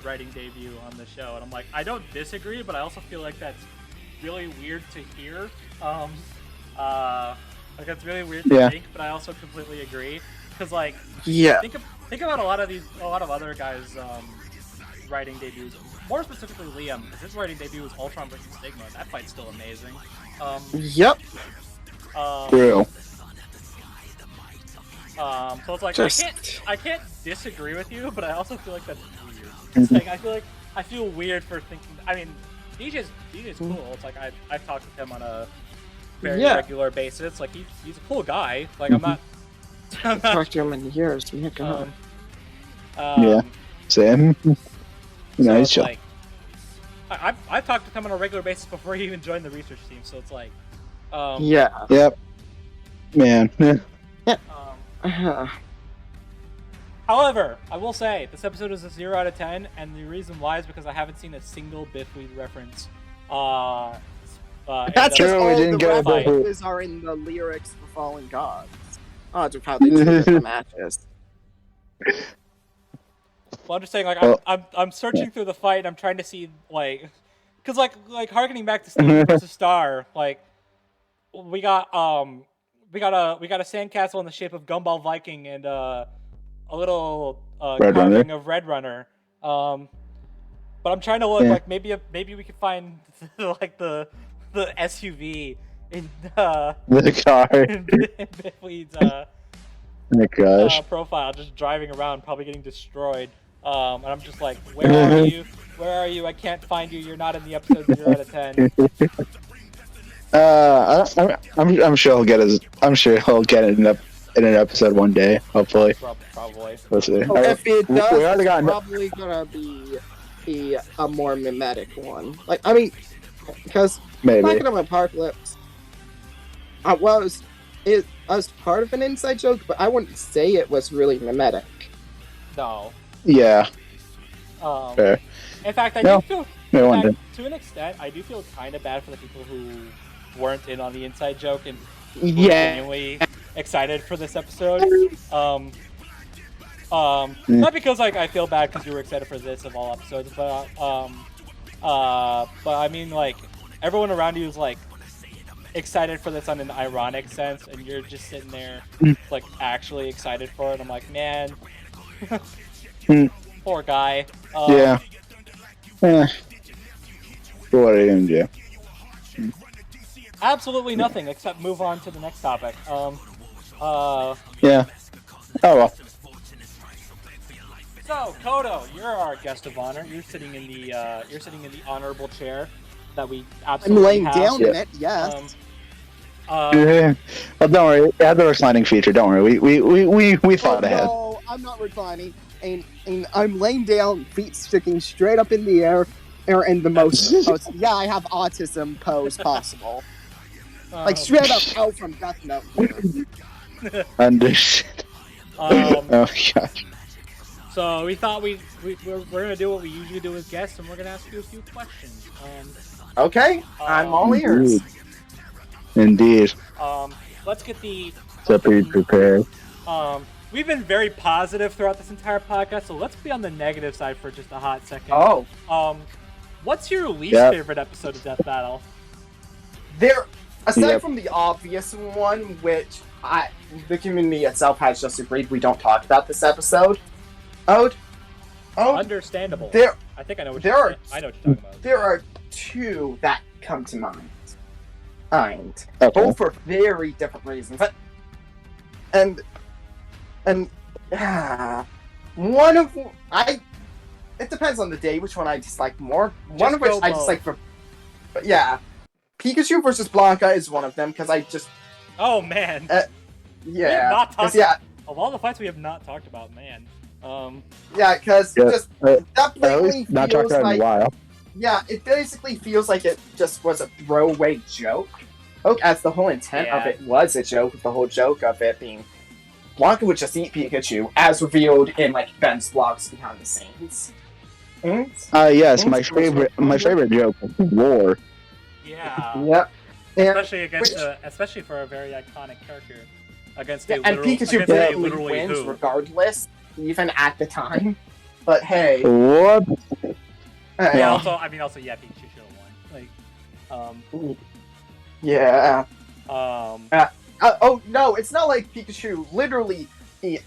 writing debut on the show, and I'm like, I don't disagree, but I also feel like that's really weird to hear. Like that's really weird to think, but I also completely agree, because like, Yeah. think about a lot of other guys' writing debuts. More specifically, Liam, because his writing debut was Ultron versus Stigma. That fight's still amazing. Yep. true. So it's like Just- I can't disagree with you, but I also feel like that's weird. It's like I feel weird for thinking. I mean, DJ's cool. It's like I've talked with him on a very regular basis. Like he's a cool guy. Like I'm not. Talked to him in years. Yeah, God. Yeah. Same. So Nice it's job. like, I've talked to him on a regular basis before he even joined the research team. So it's like, Yeah. Yep. Man. However, I will say this episode is a 0 out of 10, and the reason why is because I haven't seen a single Biffweed reference. That's true, just we all didn't the get Biffweed. references are in the lyrics of Fallen Gods. Odds of how they treated the matches. Well, I'm just saying, like, Well, I'm searching through the fight. And I'm trying to see, like, because like harkening back to Steven versus Star, like, we got a sandcastle in the shape of Gumball Viking and a little Red carving Runner. of Red Runner. But I'm trying to look like maybe we could find like the SUV in The car. in Bitweed's Oh my gosh. profile, just driving around, probably getting destroyed. And I'm just like, where are you? Where are you? I can't find you. You're not in the episode 0 out of 10. I'm sure he'll get his. I'm sure he'll get it in an episode one day. Hopefully. Probably. We'll see. Oh, if it We does, already it's got. probably gonna be a more mimetic one. Like, I mean, because Maybe. talking about Apocalypse, I was part of an inside joke, but I wouldn't say it was really mimetic. No. Yeah. Fair. In fact, I No. do feel, Maybe in one fact, day. to an extent, I do feel kind of bad for the people who weren't in on the inside joke and were Yeah. genuinely excited for this episode. Not because like I feel bad because you were excited for this of all episodes, but I mean like everyone around you is like excited for this on an ironic sense, and you're just sitting there like actually excited for it. I'm like, man, poor guy. Yeah. What are you gonna do? Absolutely nothing except move on to the next topic. Yeah. Oh well. So Koto, you're our guest of honor. You're sitting in the honorable chair that we I'm absolutely laying have. down in Yeah. it. Yes. Yeah. Well, don't worry. It had the reclining feature. Don't worry. We thought ahead. No, I'm not reclining, and I'm laying down, feet sticking straight up in the air in the most yeah, I have autism pose possible. Like straight up out from Death Note. Understood. Oh gosh. So we thought we're gonna do what we usually do with guests, and we're gonna ask you a few questions. Okay, I'm all ears. Indeed. Let's get the. So be prepared. We've been very positive throughout this entire podcast, so let's be on the negative side for just a hot second. Oh, What's your least Yep. favorite episode of Death Battle? aside Yep. from the obvious one, which the community itself has just agreed we don't talk about this episode. Oh, Understandable. I think I know what there you're are- saying. I know what you're talking about. there are two that come to mind. And Okay. both for very different reasons. And one of it depends on the day which one I dislike more. One of which go I both. dislike but yeah, Pikachu versus Blanca is one of them because I just Oh man. We have yeah, not 'cause, talked. yeah, Of all the fights we have not talked about, man. because Yeah. just At that blatantly least not talked feels about in a like while. yeah, it basically feels like it just was a throwaway joke. As the whole intent of Yeah. it was a joke, with the whole joke of it being Blanca would just eat Pikachu, as revealed in like Ben's vlogs behind the scenes. Yes, my favorite joke was war. Yeah. Yep. And, Especially for a very iconic character against yeah, a and literal, Pikachu against a definitely literally wins who. regardless, even at the time. But hey, What? Yeah. uh, Also, yeah, Pikachu should have won. yeah. Like, Oh no, it's not like Pikachu literally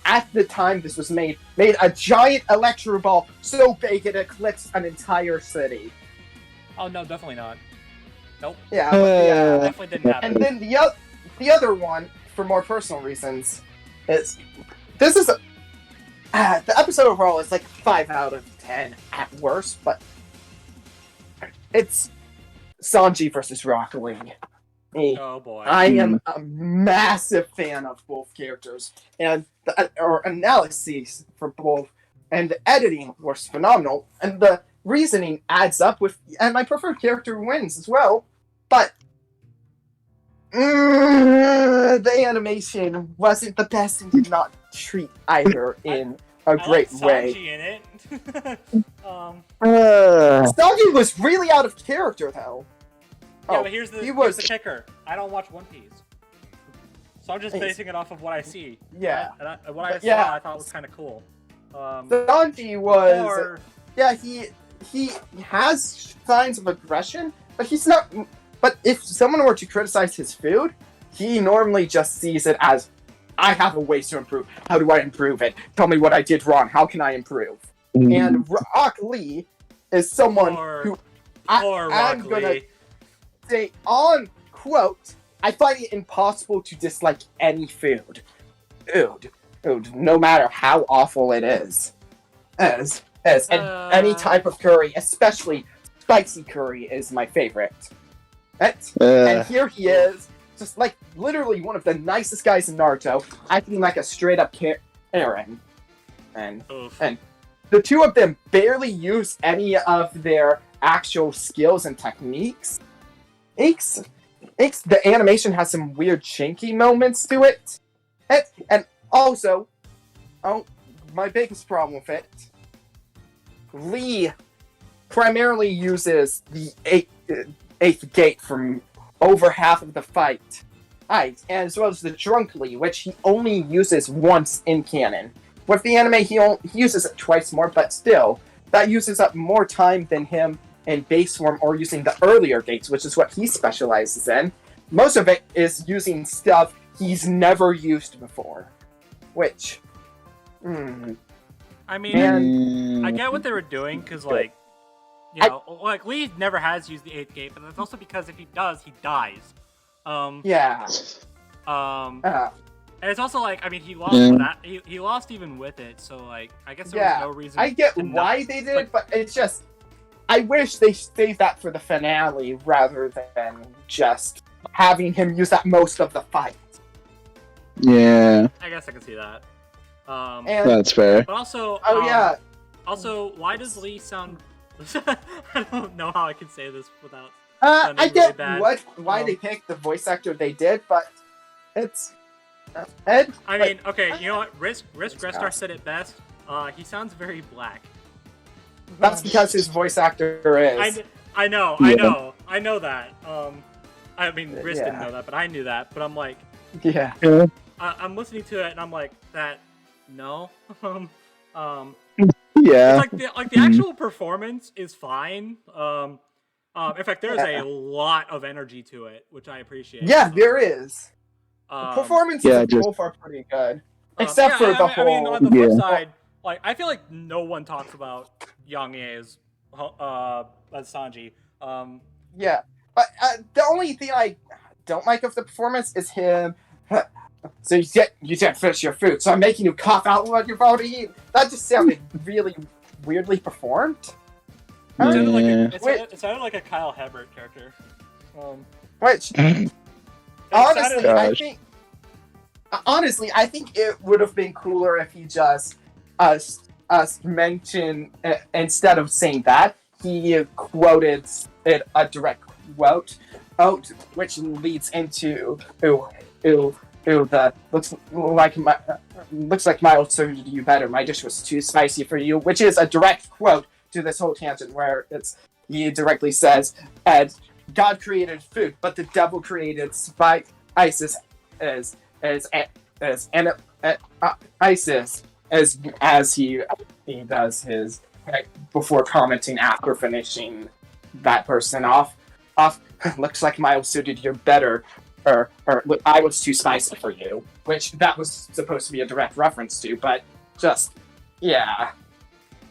at the time this was made a giant Electro Ball so big it eclipsed an entire city. oh no, definitely not. Nope, Yeah, yeah. definitely didn't happen. And then the other one, for more personal reasons, is this is the episode overall is like 5 out of 10 at worst, but it's Sanji versus Rocket League. Oh boy. I am a massive fan of both characters, and the analyses for both, and the editing was phenomenal, and the reasoning adds up with, and my preferred character wins as well, but the animation wasn't the best and did not treat either in a great I like way. Sanji in it. Sanji was really out of character, though. Yeah, but here's the was- kicker. I don't watch One Piece, so I'm just basing it off of what I see. Yeah. And what I But yeah. saw, I thought was kind of cool. Sanji was... Or Yeah, he has signs of aggression, but he's not... But if someone were to criticize his food, he normally just sees it as, I have a way to improve. How do I improve it? Tell me what I did wrong. How can I improve? And Rock Lee is someone who... or I'm Rock gonna Lee. say on quote, I find it impossible to dislike any food. Food, no matter how awful it is. And any type of curry, especially spicy curry, is my favorite. And here he is, just like literally one of the nicest guys in Naruto, acting like a straight up Karen. And the two of them barely use any of their actual skills and techniques. The animation has some weird chinky moments to it. And also, my biggest problem with it, Lee primarily uses the eighth gate from over half of the fight. As well as the drunk Lee, which he only uses once in canon. With the anime, he uses it twice more, but still, that uses up more time than him in base form or using the earlier gates, which is what he specializes in. Most of it is using stuff he's never used before. Which... I mean, I get what they were doing, because, like, you know, like, Lee never has used the 8th gate, but that's also because if he does, he dies. Yeah. And it's also like, I mean, he lost that. He lost even with it, so like, I guess there was no reason. I get why they did it, but it's just, I wish they saved that for the finale rather than just having him use that most of the fight. Yeah. I guess I can see that. That's fair. But also, also, why does Lee sound? I don't know how I can say this without. I get really why they picked the voice actor they did, but it's. Ed. I mean, okay, you know what? Risk Restar said it best. He sounds very black. That's because his voice actor is. I know that. I mean, Risk didn't know that, but I knew that. But I'm like, yeah. I'm listening to it and I'm like, that. No. Yeah. It's like the actual performance is fine. In fact, there's a lot of energy to it, which I appreciate. Yeah, there is. The performances both are pretty good, except for the whole. I mean, on the flip side, like I feel like no one talks about Yang Ye's as Sanji. Yeah, but the only thing I don't like of the performance is him. So you can't finish your food, so I'm making you cough out what you've already eaten. That just sounded really weirdly performed. It sounded like a Kyle Hebert character. Which honestly, I think it would have been cooler if he just mentioned instead of saying that he quoted it a direct quote, which leads into the looks like Miles served you better. My dish was too spicy for you, which is a direct quote to this whole tangent where he directly says, "Ed, God created food, but the devil created spices as ISIS as he does his before commenting after finishing that person off. Looks like Miles suited you better, or I was too spicy for you," which that was supposed to be a direct reference to, but just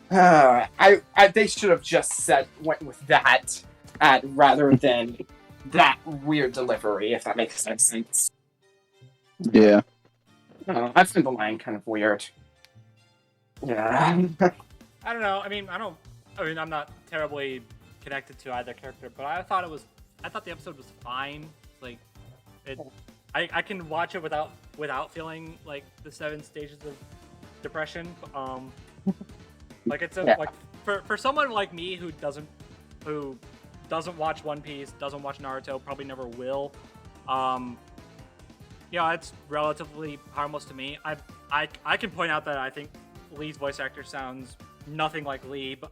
they should have just went with that rather than that weird delivery, if that makes sense. Yeah. I find the line kind of weird. Yeah. I don't know. I mean, I'm not terribly connected to either character, but I thought the episode was fine. Like, I can watch it without feeling like the 7 stages of depression. Like like for someone like me who doesn't watch One Piece, doesn't watch Naruto, probably never will. It's relatively harmless to me. I can point out that I think Lee's voice actor sounds nothing like Lee. But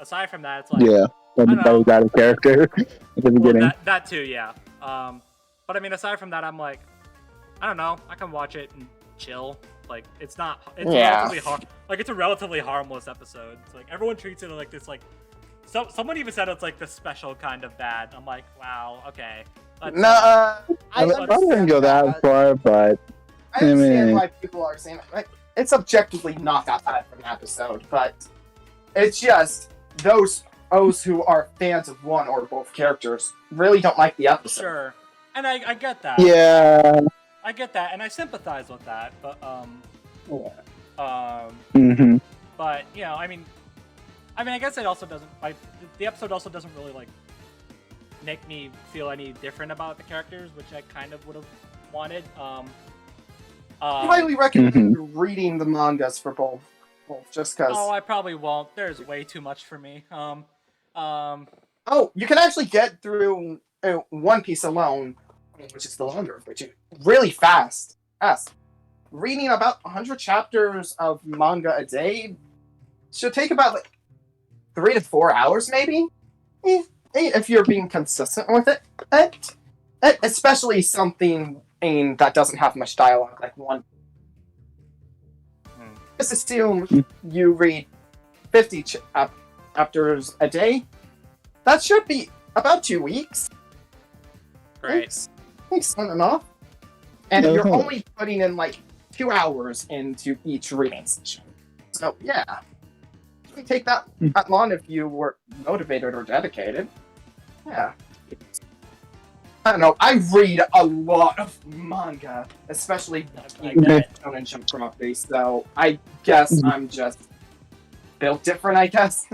aside from that, it's like everybody's out of character at the beginning. Well, that too, yeah. But I mean, aside from that, I'm like, I don't know. I can watch it and chill. Like it's relatively it's a relatively harmless episode. It's like everyone treats it like this. Like someone even said it's like the special kind of bad. I'm like, wow, okay. I wouldn't go that far, but I understand why people are saying it. Like, it's objectively not that bad of an episode, but it's just those those who are fans of one or both characters really don't like the episode. Sure, and I get that. Yeah. I get that, and I sympathize with that. But Mm-hmm. but you know, I mean, I guess it also doesn't. The episode also doesn't really like make me feel any different about the characters, which I kind of would have wanted. I highly recommend reading the mangas for both just because. Oh, I probably won't. There's way too much for me. Oh, you can actually get through One Piece alone, which is the longer, which is really fast. Reading about 100 chapters of manga a day should take about like 3 to 4 hours, maybe, if you're being consistent with it. Especially something that doesn't have much dialogue, like one. Just assume you read 50 chapters a day. That should be about 2 weeks. Great. Thanks, not enough. And you're only putting in like 2 hours into each reading session. So yeah, it can take that long if you were motivated or dedicated. Yeah. I don't know. I read a lot of manga, especially Shonen Jump properties. So I guess I'm just built different. I guess.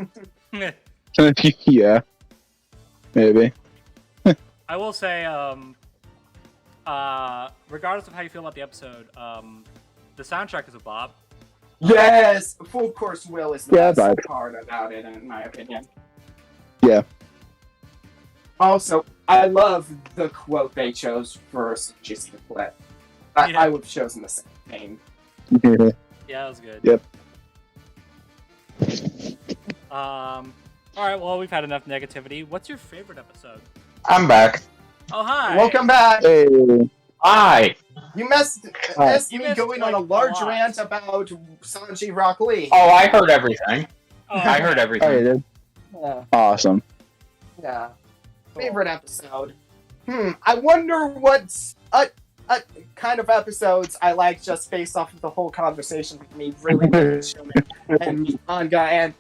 Yeah. Maybe. I will say, regardless of how you feel about the episode, the soundtrack is a bop. Yes, full course will is the best part about it, in my opinion. Yeah. Also, I love the quote they chose for Just the Flip. I would have chosen the same thing. Yeah, that was good. Yep. All right. Well, we've had enough negativity. What's your favorite episode? I'm back. Oh, hi. Welcome back. Hey. Hi. You missed me going on a large rant about Sanji Rock Lee. Oh, I heard everything. Oh, I heard everything. Oh, you did? Yeah. Awesome. Yeah. Favorite episode? I wonder what kind of episodes I like just based off of the whole conversation with me really Shonen and manga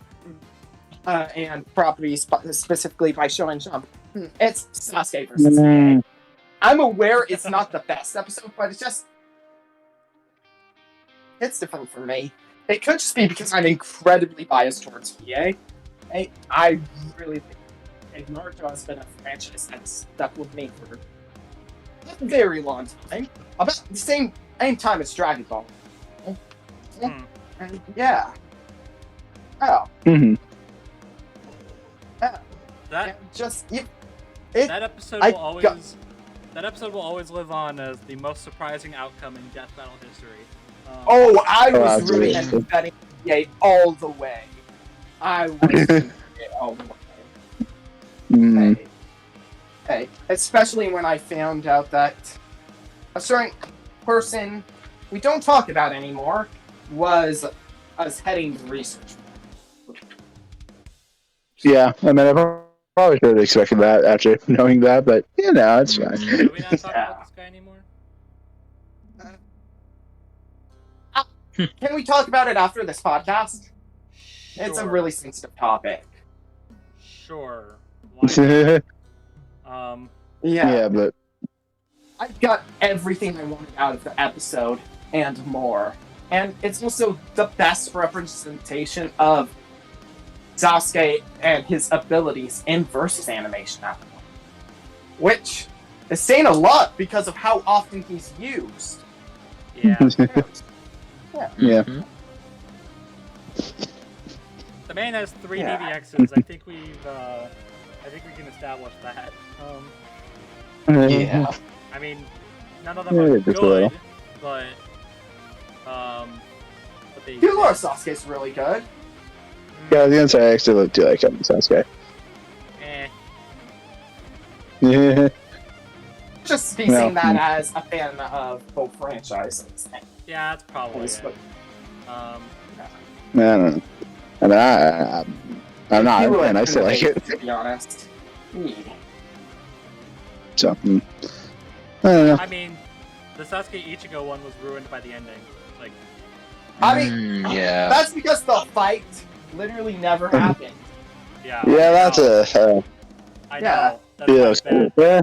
and properties specifically by Shonen Jump. It's Sasuke versus EA. I'm aware it's not the best episode, but it's different for me. It could just be because I'm incredibly biased towards EA. I really think Naruto has been a franchise that's stuck with me for a very long time. About the same time as Dragon Ball. And yeah. Oh. Mm-hmm. That episode will always live on as the most surprising outcome in Death Battle history. I was really betting EA all the way. I was betting it all the way. Hey, especially when I found out that a certain person we don't talk about anymore was heading the research. Yeah, I mean, I probably should have expected that after knowing that, but you know, it's fine. Do we not talk about this guy anymore? Can we talk about it after this podcast? Sure. It's a really sensitive topic. Sure. Yeah, but I got everything I wanted out of the episode and more. And it's also the best representation of Sasuke and his abilities in versus animation at the moment. Which is saying a lot because of how often he's used. Yeah. Yeah. The man has 3 DBXs. I think we can establish that. Yeah. I mean, none of them are good, but they. Hero Sasuke's really good. Yeah, I was gonna say I actually do like him, Sasuke. Yeah. Just be seeing that as a fan of both franchises. Yeah, that's probably it. I don't know. I mean, I'm not a fan. I still like it. To be honest. So, I don't know. I mean, the Sasuke Ichigo one was ruined by the ending. Like, I mean, yeah. that's because the fight literally never happened. Yeah. Yeah, that's I Yeah. know. That's yeah, like bad. yeah.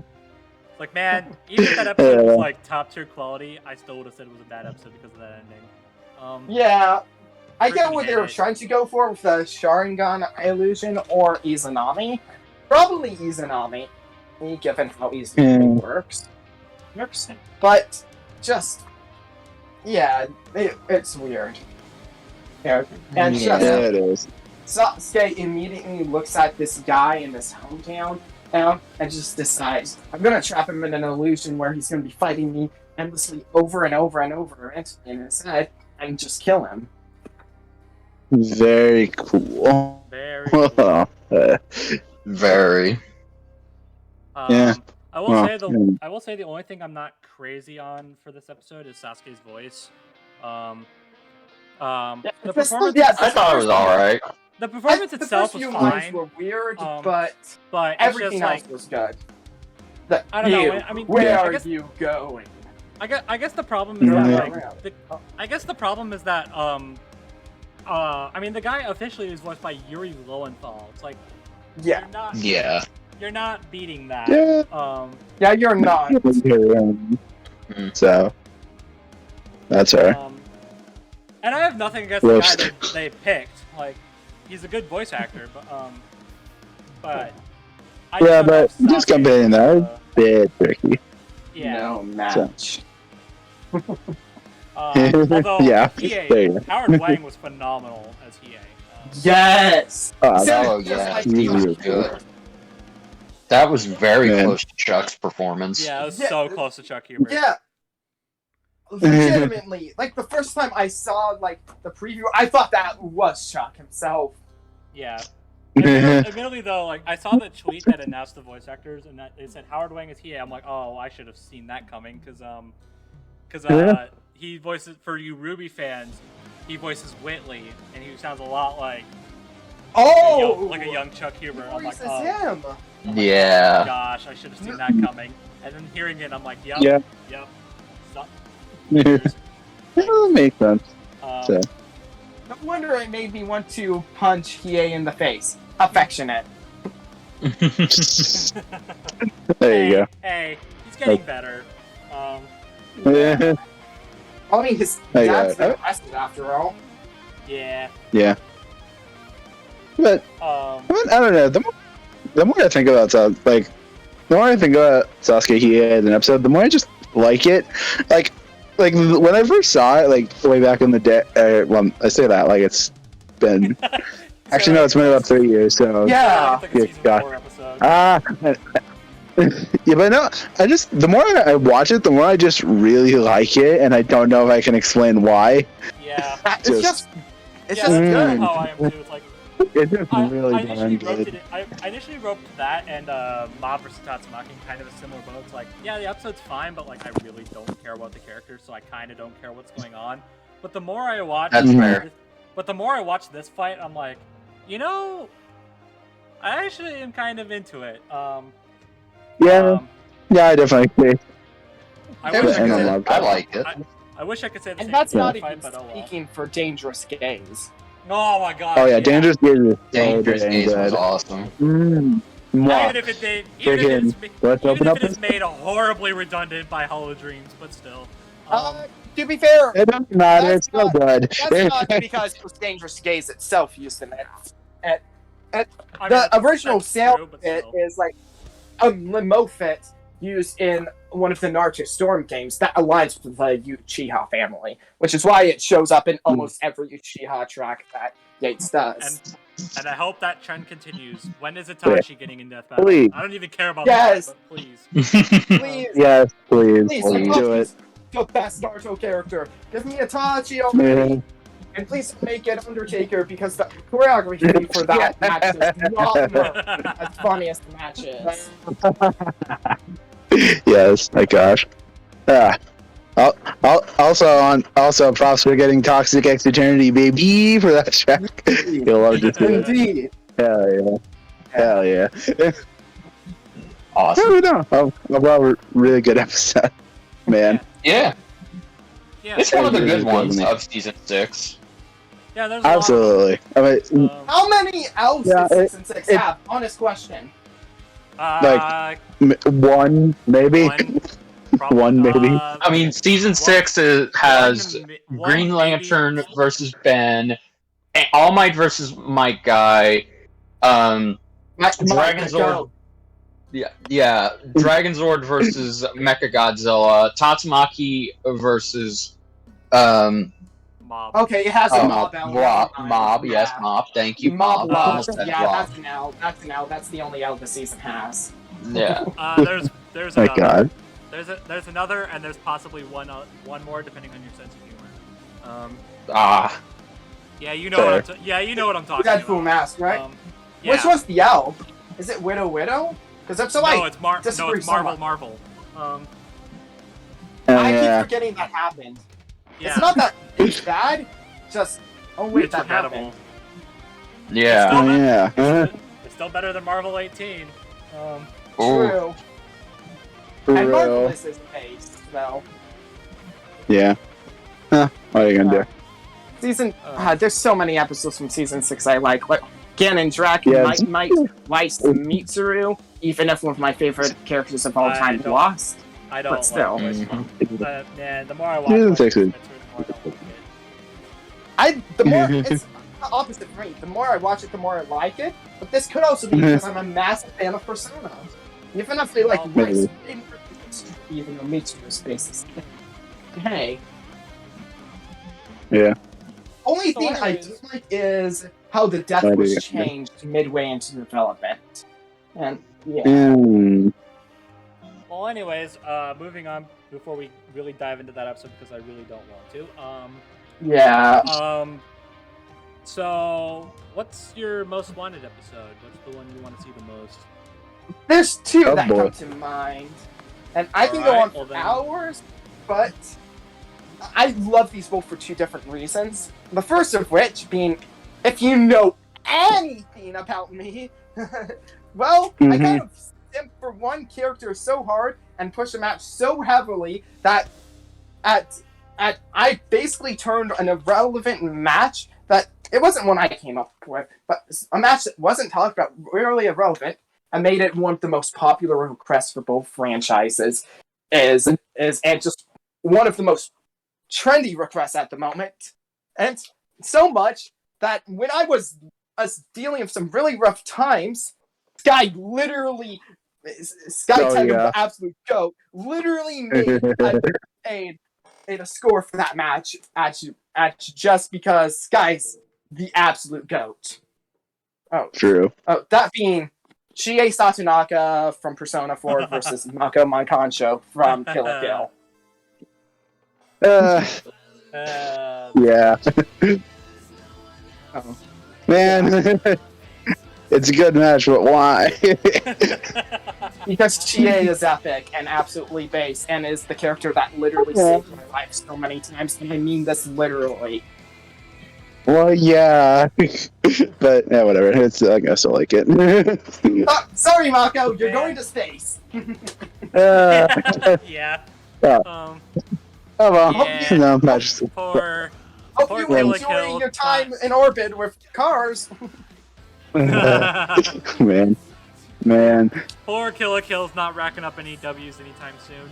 Like, man, even if that episode was Yeah. like top tier quality, I still would have said it was a bad episode because of that ending. Yeah, I get Freaking what they hate were it. trying to go for with the Sharingan illusion or Izanami. Probably Izanami, given how Izanami works. But just, yeah, it's weird. Yeah, and Yeah, just it is. Sasuke immediately looks at this guy in his hometown and just decides, I'm gonna trap him in an illusion where he's gonna be fighting me endlessly over and over and over in his head and just kill him. Very cool. Very cool. Very. Yeah. I will say the only thing I'm not crazy on for this episode is Sasuke's voice. The performance. I thought it was alright. The performance the itself first was few lines fine, were weird, but it's everything just else like was good. I don't know. I mean, where I are guess, you going? I guess the problem is Yeah. that I guess the problem is that I mean the guy officially is voiced by Yuri Lowenthal. It's like Yeah. you're not beating that. Yeah. Yeah, you're not. So that's her. And I have nothing against the guy they picked. Like, he's a good voice actor, but I Yeah, don't but know if just Sasuke comparing is, that, a bit tricky. yeah. No match. Although Yeah, there you Hiei, Howard Wang was phenomenal as Hiei. Yes! Oh, Yeah, he was good. That was very Man. close to Chuck's performance. Yeah, it was Yeah, so close to Chuck Huber. Yeah. Legitimately, like the first time I saw like the preview, I thought that was Chuck himself. Yeah. Admittedly, though, like I saw the tweet that announced the voice actors, and that it said Howard Wang is Hiei. I'm like, oh, I should have seen that coming, because he voices for you Ruby fans. He voices Whitley, and he sounds a lot like like a young Chuck Huber. I'm like, Voices oh, him. Yeah. gosh, I should have seen that coming. And then hearing it, I'm like, yep. Stop. That makes sense. So. No wonder it made me want to punch Hiei in the face. Affectionate. There you go. Hey, he's getting better. Yeah. I mean, his Hey, dad's arrested after all. Yeah. Yeah. But I don't know. The more I think about the more I think about Sasuke Hiei in an episode, the more I just like it. Like when I first saw it, like way back in the day. Well, I say that like it's been. Actually, no, it's been about 3 years. So Yeah. It's like a season God. 4 episode. Yeah, but no, the more I watch it, the more I just really like it, and I don't know if I can explain why. Yeah. It's just Yeah, just that's good. kind of how I am too. It's like It's just really I initially darn roped good. it. I initially roped that and Mob vs. Tatsumaki in kind of a similar boat. It's like, yeah, the episode's fine, but like I really don't care about the characters, so I kind of don't care what's going on. But the more I watch, That's fair. But the more I watch this fight, I'm like, you know, I actually am kind of into it. Yeah, I definitely agree. I It wish was I could good. say I liked it. I wish I could say the And same that's thing not about the even fight, but oh well. speaking for Dangerous Gaze. Oh my god. Oh yeah, Dangerous Gaze is Dangerous so Gaze was good. awesome. Even Mwah. if it did, Chicken. Let's open even if up it is this- made horribly redundant by Hollow Dreams, but still. To be fair, It doesn't matter. That's It's so good. that's not because it was Dangerous Gaze itself used in it. I mean, The original that's sound true, but bit still. is like a limo fit used in one of the Naruto Storm games that aligns with the Uchiha family, which is why it shows up in almost every Uchiha track that Yates does. And I hope that trend continues. When is Itachi getting in Death Battle? Please. I don't even care about Yes. that, but please. Please, Yes, please. please, Do Itachi's it. the best Naruto character. Give me Itachi already. Yeah. And please make it Undertaker because the choreography for that match is not as funny as the match is. Yes, my gosh. Also props for getting Toxic X Eternity, baby, for that track. You'll love to see it. Indeed. Hell yeah. Awesome. I don't know. Overall, really good episode. Man. Yeah, Yeah. it's one of the good Really good, ones man. of season 6. Yeah, there's a lot of Absolutely. I mean, them. How many elves Yeah, does season 6 have? Honest question. one, maybe. Probably, one, maybe. I mean, season 6 has Green Lantern versus Ben, All Might versus Might Guy, Dragonzord. Yeah, Dragonzord versus Mechagodzilla, Tatsumaki versus Mob. Okay, it has a mob element. Mob, yes, Yeah. Mob. Thank you, Mob Mob. Love. Almost said Yeah, Rob. that's an L. That's an L. That's the only L the season has. Yeah. There's My another. God. There's another, and there's possibly one more depending on your sense of humor. Yeah, you know Fair. you know what I'm talking Deadpool about. mask, right? Yeah. Which was the L? Is it Widow? Because if so, No, it's Marvel. disagree Marvel. I Yeah. keep forgetting that happened. Yeah. It's not that it's bad. Just wait, It's that forgettable. happened. Yeah. Oh, yeah. It's still better than Marvel 18. True. For And real. Marvelous is based though. Yeah. Huh. What are you gonna do? Season. There's so many episodes from season 6 I like. Like Ganon, Draken, Yeah. Might, Weiss, Mitsuru. Even if one of my favorite characters of all I time don't- lost. I don't But still. like Voice. Man, the more I watch Season Voice, 6 the is- more I don't like it. The more it's the opposite for me. The more I watch it, the more I like it. But this could also be because I'm a massive fan of Persona. Even if they like Oh, Weiss, even though Mitsuru's space is. Hey. Yeah. Only So thing I anyways- do like is how the death I was do. changed midway into development. And yeah. Mm. Well, anyways, moving on before we really dive into that episode because I really don't want to. Yeah. So what's your most wanted episode? What's the one you want to see the most? There's two Oh, that boy. come to mind. And I can go Alright, on well for then. hours, but I love these both for two different reasons. The first of which being, if you know anything about me, well, I Mhm. kind of simp for one character so hard and push a match so heavily that I basically turned an irrelevant match that it wasn't one I came up with, but a match that wasn't talked about, really irrelevant, and made it one of the most popular requests for both franchises. Is and just one of the most trendy requests at the moment, and so much that when I was dealing with some really rough times, Sky Oh, Tiger, yeah. the absolute goat, literally made a score for that match just because Sky's the absolute goat. True. That being Chie Satonaka from Persona 4 versus Mako Mankancho from Kill la Kill. Yeah. Oh. Man. It's a good match, but why? Because Chie is epic and absolutely base, and is the character that literally saved my life so many times, and I mean this literally. Well, yeah. But, yeah, whatever. It's, I still like it. Sorry, Mako, you're going to space. Yeah. Oh, well. Yeah. No, match. Poor Hope Poor you Kill la enjoy Kill, your time in orbit with cars. Man. Poor Kill la Kill's not racking up any W's anytime soon.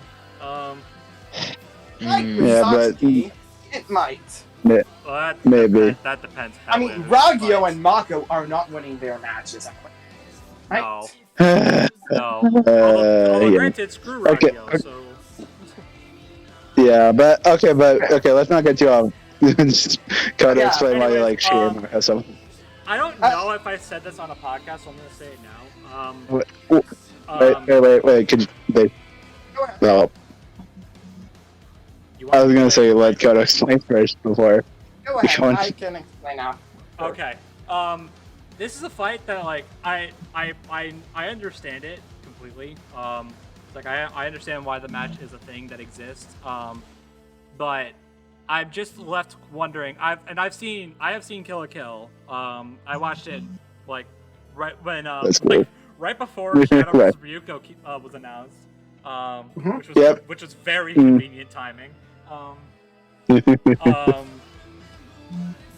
Like Yeah, but- Sasuke, it might. Well, Maybe. That depends. I mean, Ragyo and Mako are not winning their matches. Right? No. Yeah. No. Although yeah. granted, screw Okay, Ragyo, so... Yeah, but okay, let's not get too off. Koto, Yeah, explain why you anyways, like Shane or something. I don't know if I said this on a podcast, so I'm gonna say it now. Wait, could you, Go ahead. well, You want I was me gonna to say explain? let Koto explain first before. Go ahead. Go on. I can explain now. Okay. This is a fight that like I understand it completely. Like I understand why the match is a thing that exists. But I'm just left wondering. I have seen Kill la Kill. I watched it like right when That's cool. like right before Shadow vs. Ryuko was announced. Which was very convenient timing.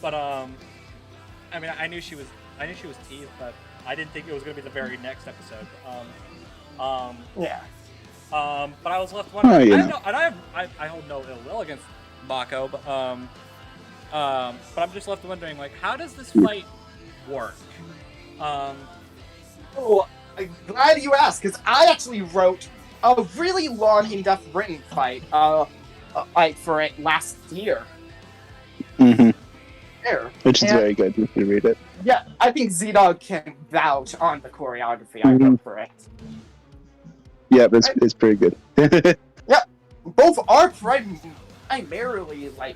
But I mean, I knew she was teased, but I didn't think it was gonna be the very next episode. Yeah. But I was left wondering. Oh, yeah. I hold no ill will against Mako, but I'm just left wondering, like, how does this fight work? Oh, I'm glad you asked, because I actually wrote a really long, in-depth written fight, like for it last year. Mm-hmm. There. Which is And, very good. You should read it. yeah, I think ZDogg can vouch on the choreography I wrote for it. Yeah, it's pretty good. Both are primarily like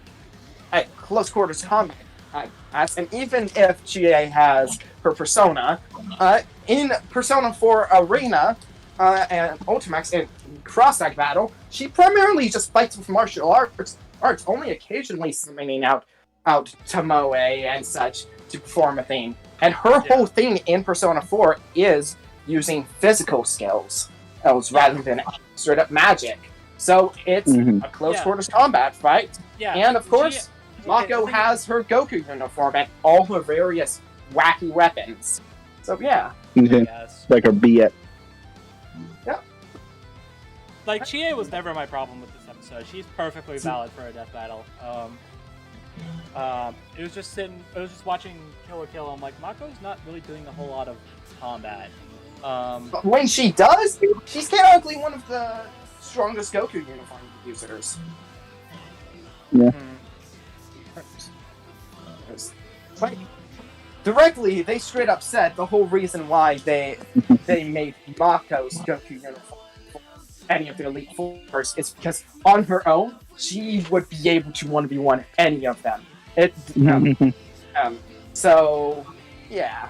at close quarters combat, and even if GA has her persona, in Persona 4 Arena and Ultimax and Cross-Tag Battle, she primarily just fights with martial arts, only occasionally summoning out Tomoe and such to perform a thing. And her whole thing in Persona 4 is using physical skills rather than straight up magic. So it's a close quarters combat fight. Yeah. And of course, Mako has her Goku uniform and all her various wacky weapons. So yeah. Yes. Like her BF. Like, Chie was never my problem with this episode. She's perfectly valid for a death battle. It was just watching Kill or Kill. I'm like, Mako's not really doing a whole lot of combat. But when she does, she's canonically one of the strongest Goku uniform users. Yeah. Like, directly, they straight up said the whole reason why they made Mako's Goku uniform for any of the Elite Fours is because on her own, she would be able to 1v1 any of them. So, yeah.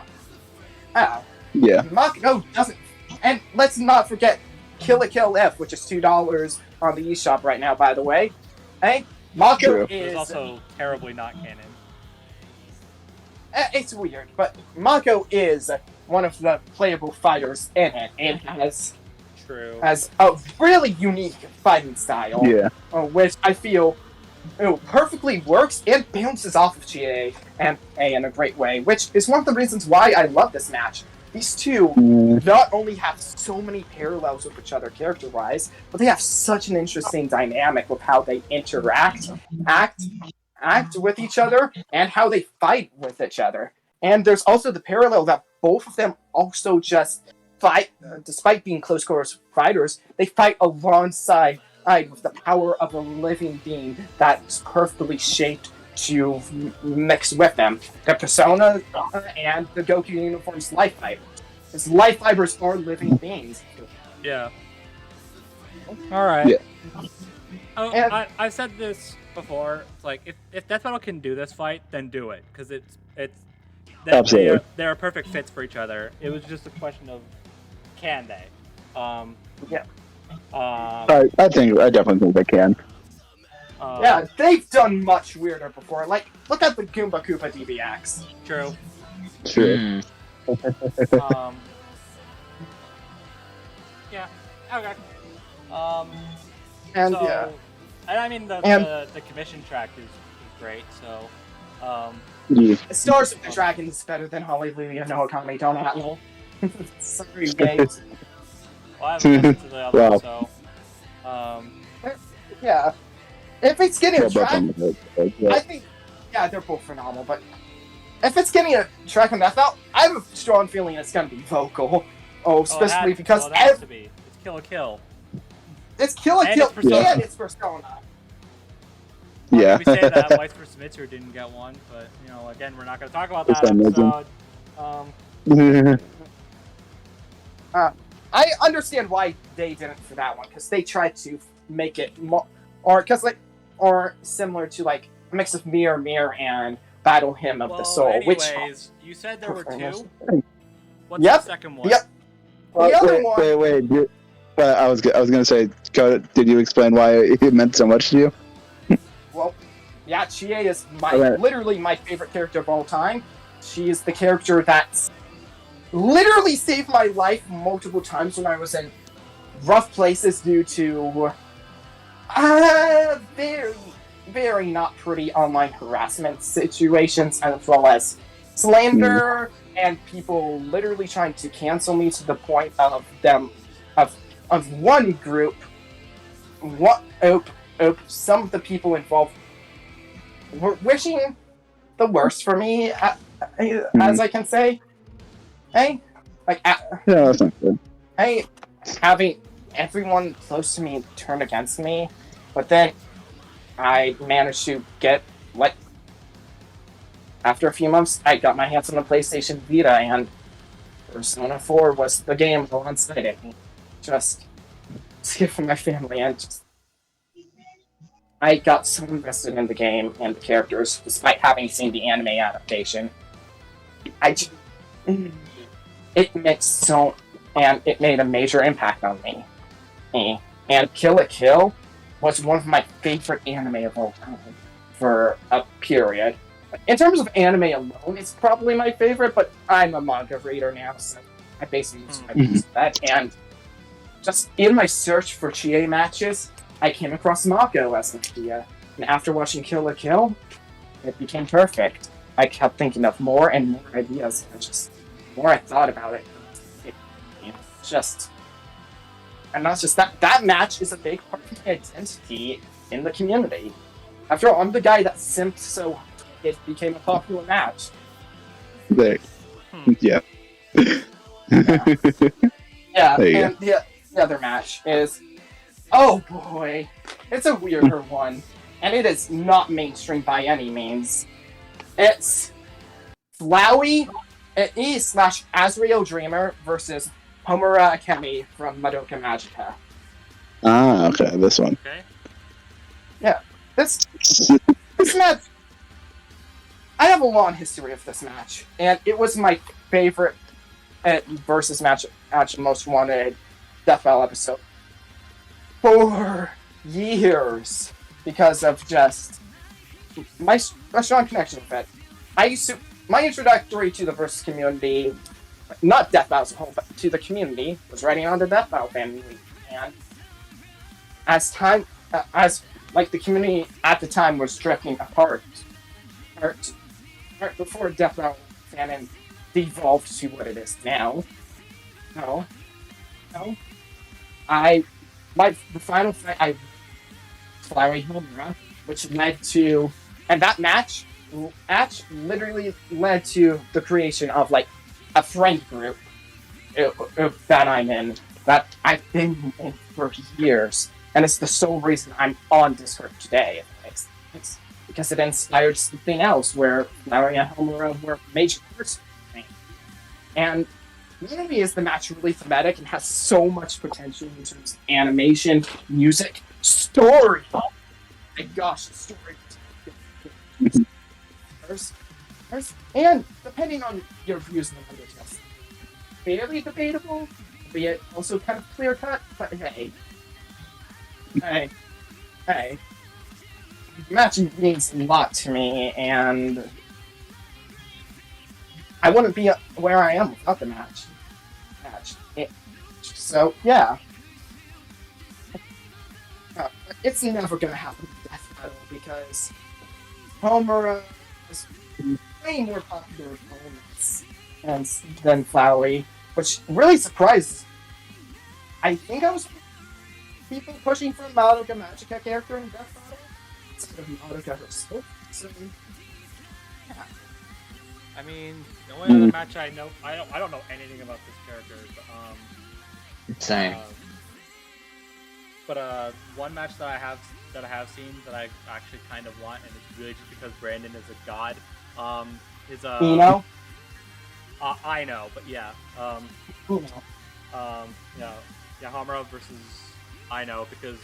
Yeah. Mako doesn't... And let's not forget Kill a Kill F, which is $2 on the eShop right now, by the way. Hey, Mako True. is... It's also terribly not canon. It's weird, but Mako is one of the playable fighters in it, and has a really unique fighting style, which I feel perfectly works and bounces off of Chie and A in a great way, which is one of the reasons why I love this match. These two not only have so many parallels with each other character-wise, but they have such an interesting dynamic with how they interact, act with each other, and how they fight with each other. And there's also the parallel that both of them also just fight, despite being close quarters fighters, they fight alongside with the power of a living being that's perfectly shaped to mix with them. The Persona and the Goku uniform's life fibers. Because life fibers are living beings. Yeah. Alright. Yeah. Oh, I've said this before. It's like, if Death Battle can do this fight, then do it. Because Absolutely. they're perfect fits for each other. It was just a question of, can they? I definitely think they can. Yeah, they've done much weirder before. Like, look at the Goomba Koopa DBX. True. True. Yeah. Okay. And so, yeah. And I mean the commission track is great. So. Stars of the Dragon is better than Hallelujah no Akame Donato. Sorry, guys. Well, I haven't listened to the other one, so. Yeah. If it's getting a track, Yeah. I think, they're both phenomenal, but if it's getting a track on that belt, I have a strong feeling it's going to be vocal. Especially because it has to be. It's Kill a Kill. It's Kill a Kill, and it's Persona. Yeah. We say that Vice vs. Mitsu didn't get one, but, again, we're not going to talk about that episode. I understand why they didn't for that one, because they tried to make it more, or similar to like a mix of Mirror and Battle Hymn of the Soul. Anyways, you said there were two. What's Yep. the second one? Yep. The other one. Wait. But I was gonna say, did you explain why it meant so much to you? Well, yeah, Chie is literally my favorite character of all time. She is the character that's literally saved my life multiple times when I was in rough places due to very very not pretty online harassment situations, as well as slander and people literally trying to cancel me to the point of them of one group. Some of the people involved were wishing the worst for me, as I can say. Hey, Yeah, that's not good. hey, having everyone close to me turn against me, but then I managed to get, after a few months, I got my hands on the PlayStation Vita, and Persona 4 was the game alongside it. Just skip from my family, and I got so invested in the game and the characters, despite having seen the anime adaptation. It made a major impact on me. And Kill la Kill was one of my favorite anime of all time for a period. In terms of anime alone, it's probably my favorite, but I'm a manga reader now, so I basically use my books for that. And just in my search for Chie matches, I came across Mako as an idea. And after watching Kill la Kill, it became perfect. I kept thinking of more and more ideas, and just the more I thought about it, and not just that. That match is a big part of my identity in the community. After all, I'm the guy that simped so it became a popular match. There. Yeah. Yeah, There you and the other match is, oh boy, it's a weirder one, and it is not mainstream by any means. It's Flowey /Azrael Dreamer versus Homura Akemi from Madoka Magica. Ah, okay, this one. Okay. Yeah, this match. I have a long history of this match, and it was my favorite versus match at Most Wanted Death Battle episode for years because of just my strong connection with it. My introductory to the versus community, not Death Battle as a whole, but to the community, was writing on the Death Battle family, and as the community at the time was drifting apart before Death Battle fanon devolved to what it is now. The final fight, I Flowery Homura, which led to, and that match literally led to the creation of a friend group that I'm in, that I've been in for years, and it's the sole reason I'm on Discord today. It's because it inspired something else where Flowery and Homura were major parts of the thing. And not only is the match really thematic and has so much potential in terms of animation, music, story. Oh my gosh, the story. And depending on your views on the manga, just fairly debatable, but also kind of clear cut. But hey, match means a lot to me, and I wouldn't be where I am without the match. So yeah, it's never gonna happen in Death Battle because Homura is way more popular opponents than Flowery, which really surprised. I think I was people pushing for Madoka Magica character in Death Battle instead of Madoka herself. So yeah. I mean, the only other match I know, I don't know anything about this character. Same. But one match that I have seen that I actually kind of want, and it's really just because Brandon is a god. Is Ino? I know, but yeah. Homura versus I know because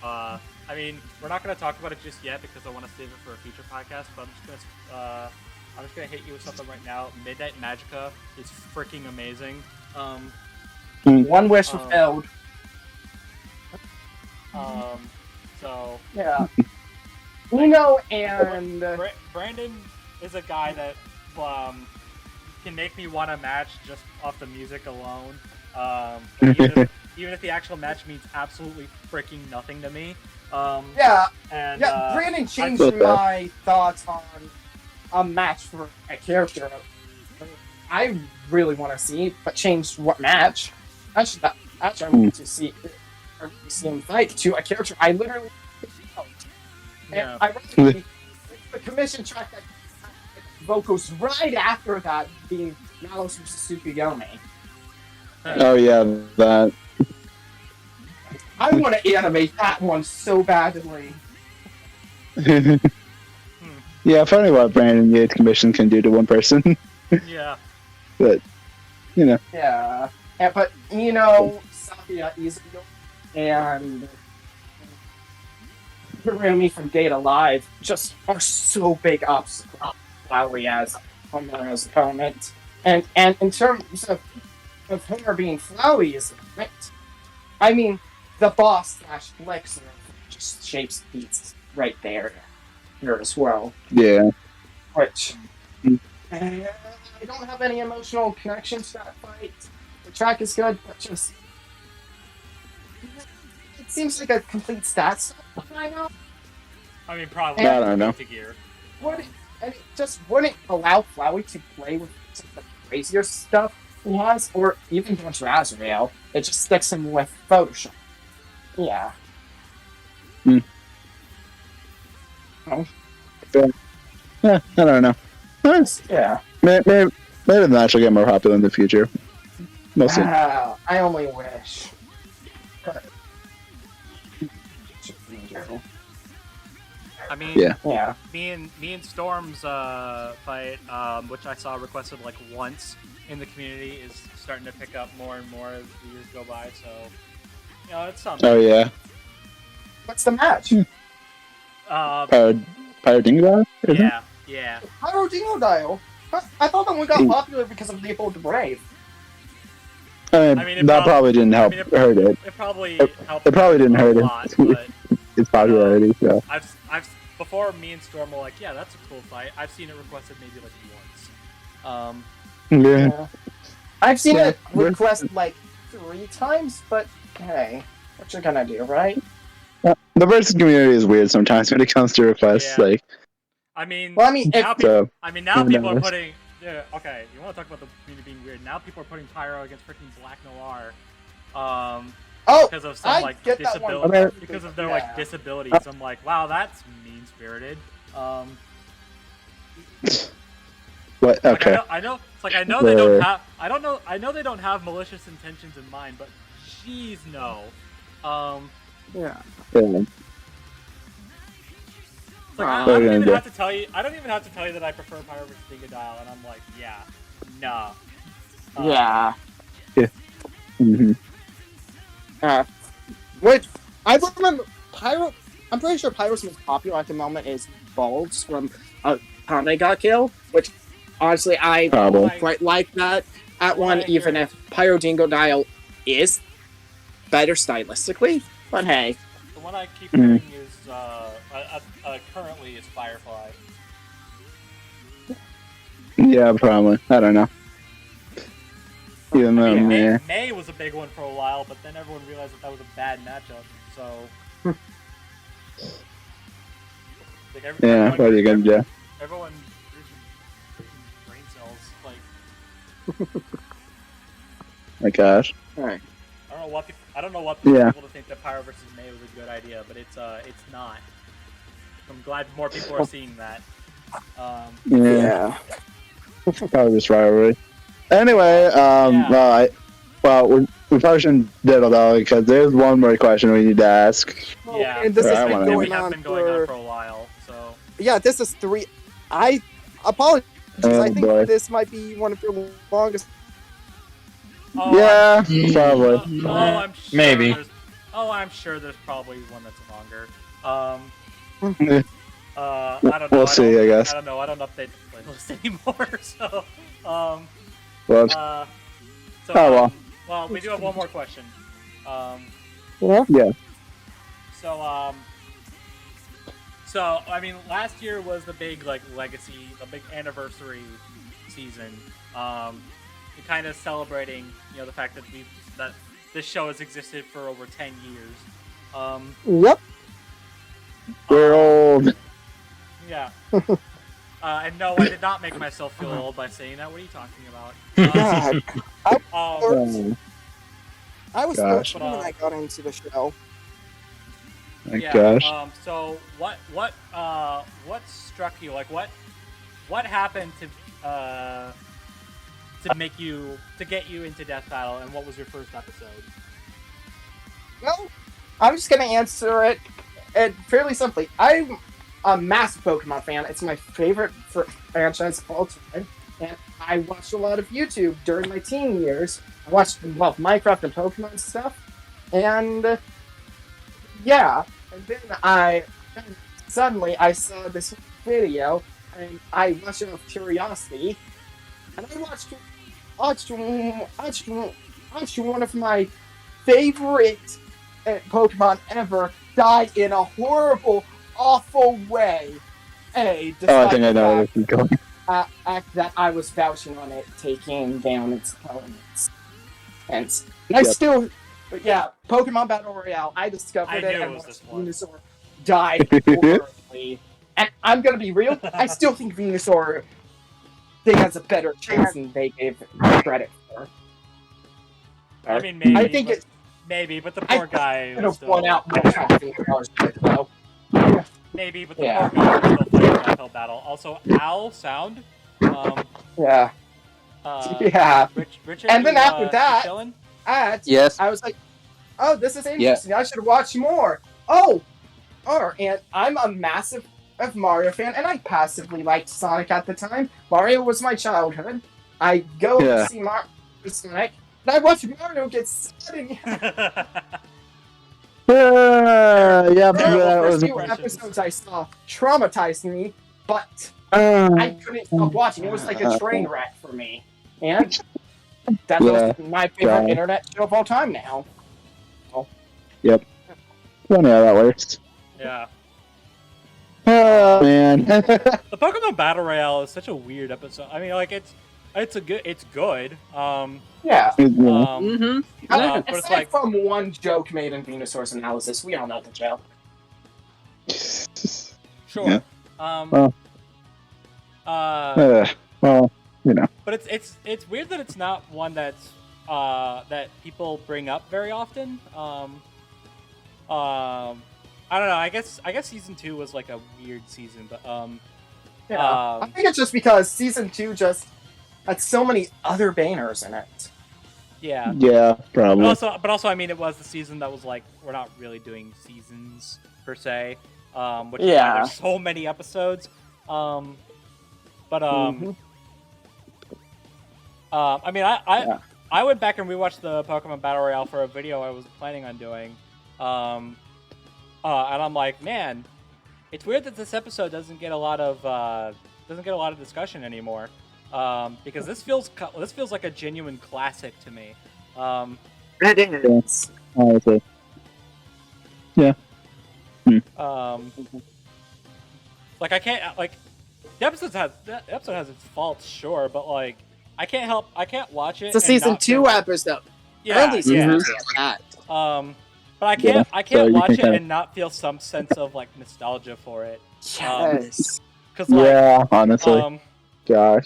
I mean we're not gonna talk about it just yet because I want to save it for a future podcast. But I'm just gonna hit you with something right now. Midnight Magica is freaking amazing. One wish fulfilled. So yeah. Uno and Brandon is a guy that can make me want a match just off the music alone. But even if the actual match means absolutely freaking nothing to me, Yeah, And Brandon changed feel bad. my thoughts on a match for a character I really want to see, but changed what match. Actually, I want to see him fight to a character I literally know. Yeah. And ironically, it's the commission track that vocals right after that being Malos vs. Tsukuyomi. Oh yeah, that. I want to animate that one so badly. Yeah, funny what Brandon Yates commission can do to one person. Yeah. But Yeah, but Sakuya Izuyo and Hirumi from Data Live just are so big ups for Flowey as Homer's opponent. And in terms of Homer being Flowey's opponent, I mean, the boss / Flexer just shapes beats right there as well. yeah. Which I don't have any emotional connection to that fight. The track is good, but just it seems like a complete stats. I know. I mean, probably. I don't know. To gear. Wouldn't allow Flowey to play with some of the crazier stuff he has, or even going to Azrael. It just sticks him with Photoshop. Yeah. Yeah, I don't know. Yeah. Maybe the match will get more popular in the future. We'll see. I only wish. I mean, Yeah. me and Storm's fight, which I saw requested like once in the community, is starting to pick up more and more as the years go by. So, it's something. Oh yeah. What's the match? Pyro Dingo? Yeah. Pyro Dingo Dial. I thought that one got popular because of Leopold the Brave. I mean, it that probably didn't help hurt it. It probably helped. It probably didn't hurt a it. lot, but Its popularity. So. I've before me and Storm were like, yeah, that's a cool fight. I've seen it requested maybe like once. Yeah. I've seen it request like 3 times, but hey, what you gonna do, right? The versus community is weird sometimes when it comes to requests. Yeah. Like, I mean, Well, I mean, now so, people who are knows? putting. Yeah, okay, you want to talk about the community being weird? Now people are putting Pyro against freaking Black Noir. Because of some I like get that one. disability, because of their like Yeah. disabilities. I'm like, wow, that's mean spirited. what? Like, Okay. I know. It's like I know they don't have. I know they don't have malicious intentions in mind, but jeez, no. Yeah. Yeah. It's like, I What are don't you even gonna have to tell you. I don't even have to tell you that I prefer Pyro versus Dingodile, and I'm like, yeah, nah. Yeah. Mm-hmm. Which I remember Pyro. I'm pretty sure Pyro's most popular at the moment is Bulbs from Kame Got Kill, which honestly I Probably. quite like that at one, even if Pyro Dingo Dial is better stylistically. But hey, The one I keep hearing is currently is Firefly. Yeah, probably. I don't know. Even though, I mean, yeah. May was a big one for a while, but then everyone realized that was a bad matchup. So, like Yeah, what are you gonna do? Everyone brain cells. Like, My gosh. alright. I don't know what people Yeah. to think that Pyro versus May was a good idea, but it's not. I'm glad more people are seeing that. Yeah. Probably just rivalry. Anyway, we probably shouldn't diddle though because there's one more question we need to ask. Yeah, and this I has been wanna- we going have on been going on for for a while, so. yeah. This is 3. I apologize. Oh, I think boy. this might be one of your longest. Oh, Yeah, I'm probably. sure Maybe. I'm sure there's probably one that's longer. I don't know. We'll see, I guess. I don't know. I don't update the playlist anymore, so. Well, So, oh, well. well, we do have one more question. Yeah. So I mean, last year was the big legacy, the big anniversary season. Kind of celebrating, the fact that this show has existed for over 10 years. Yep. We're old. Yeah. And no, I did not make myself feel old by saying that. What are you talking about? God. I was Gosh. 13 when I got into the show. My Yeah. gosh. So what struck you? Like what happened to get you into Death Battle, and what was your first episode? Well, I'm just gonna answer it fairly simply. I'm a massive Pokemon fan. It's my favorite franchise of all time, and I watched a lot of YouTube during my teen years. I watched Minecraft and Pokemon stuff, and yeah, and then suddenly I saw this video, and I watched it out of curiosity, and I watched one of my favorite Pokemon ever die in a horrible, awful way. I think I know where this is going. Act that I was vouching on it, taking down its opponents. And I still, but yeah, Pokemon Battle Royale. I discovered it and watched Venusaur die horribly. And I'm gonna be real. I still think Venusaur has a better chance than they gave credit for. I mean, maybe. I think it's maybe, but the poor guy could was have won out more something though. Maybe, but the poor guy was still fighting an uphill battle. Also, Owl Sound. Yeah. Richard, and then after that, chilling? Yes. I was like, oh, this is interesting. I should watch more. And I'm a massive Mario fan, and I passively liked Sonic at the time. Mario was my childhood. I go to see Sonic, and I watch Mario get stunning. The first few episodes I saw traumatized me, but I couldn't stop watching. It was like a train wreck for me. And that's my favorite internet show of all time now. Yep. Funny how that works. Yeah. Oh man. The Pokemon Battle Royale is such a weird episode. I mean, like it's good. Yeah. But it's Aside like from one joke made in Venusaur's analysis, we all know the joke. Sure. Yeah. Well, you know. But it's weird that it's not one that's that people bring up very often. I don't know. I guess season 2 was like a weird season, but I think it's just because season 2 just had so many other banners in it. Yeah. Yeah, probably. But also, I mean, it was the season that was like we're not really doing seasons per se, which is why there's so many episodes. I mean, I went back and rewatched the Pokemon Battle Royale for a video I was planning on doing, and I'm like, man, it's weird that this episode doesn't get a lot of discussion anymore, because this feels like a genuine classic to me. It is. Honestly. Yeah. Like I can't the episode has its faults, sure, but like I can't watch it. It's a season 2 episode. Yeah, Early season 2 that. But I can't watch it and not feel some sense of like nostalgia for it. Yes. Cause like, honestly. Gosh.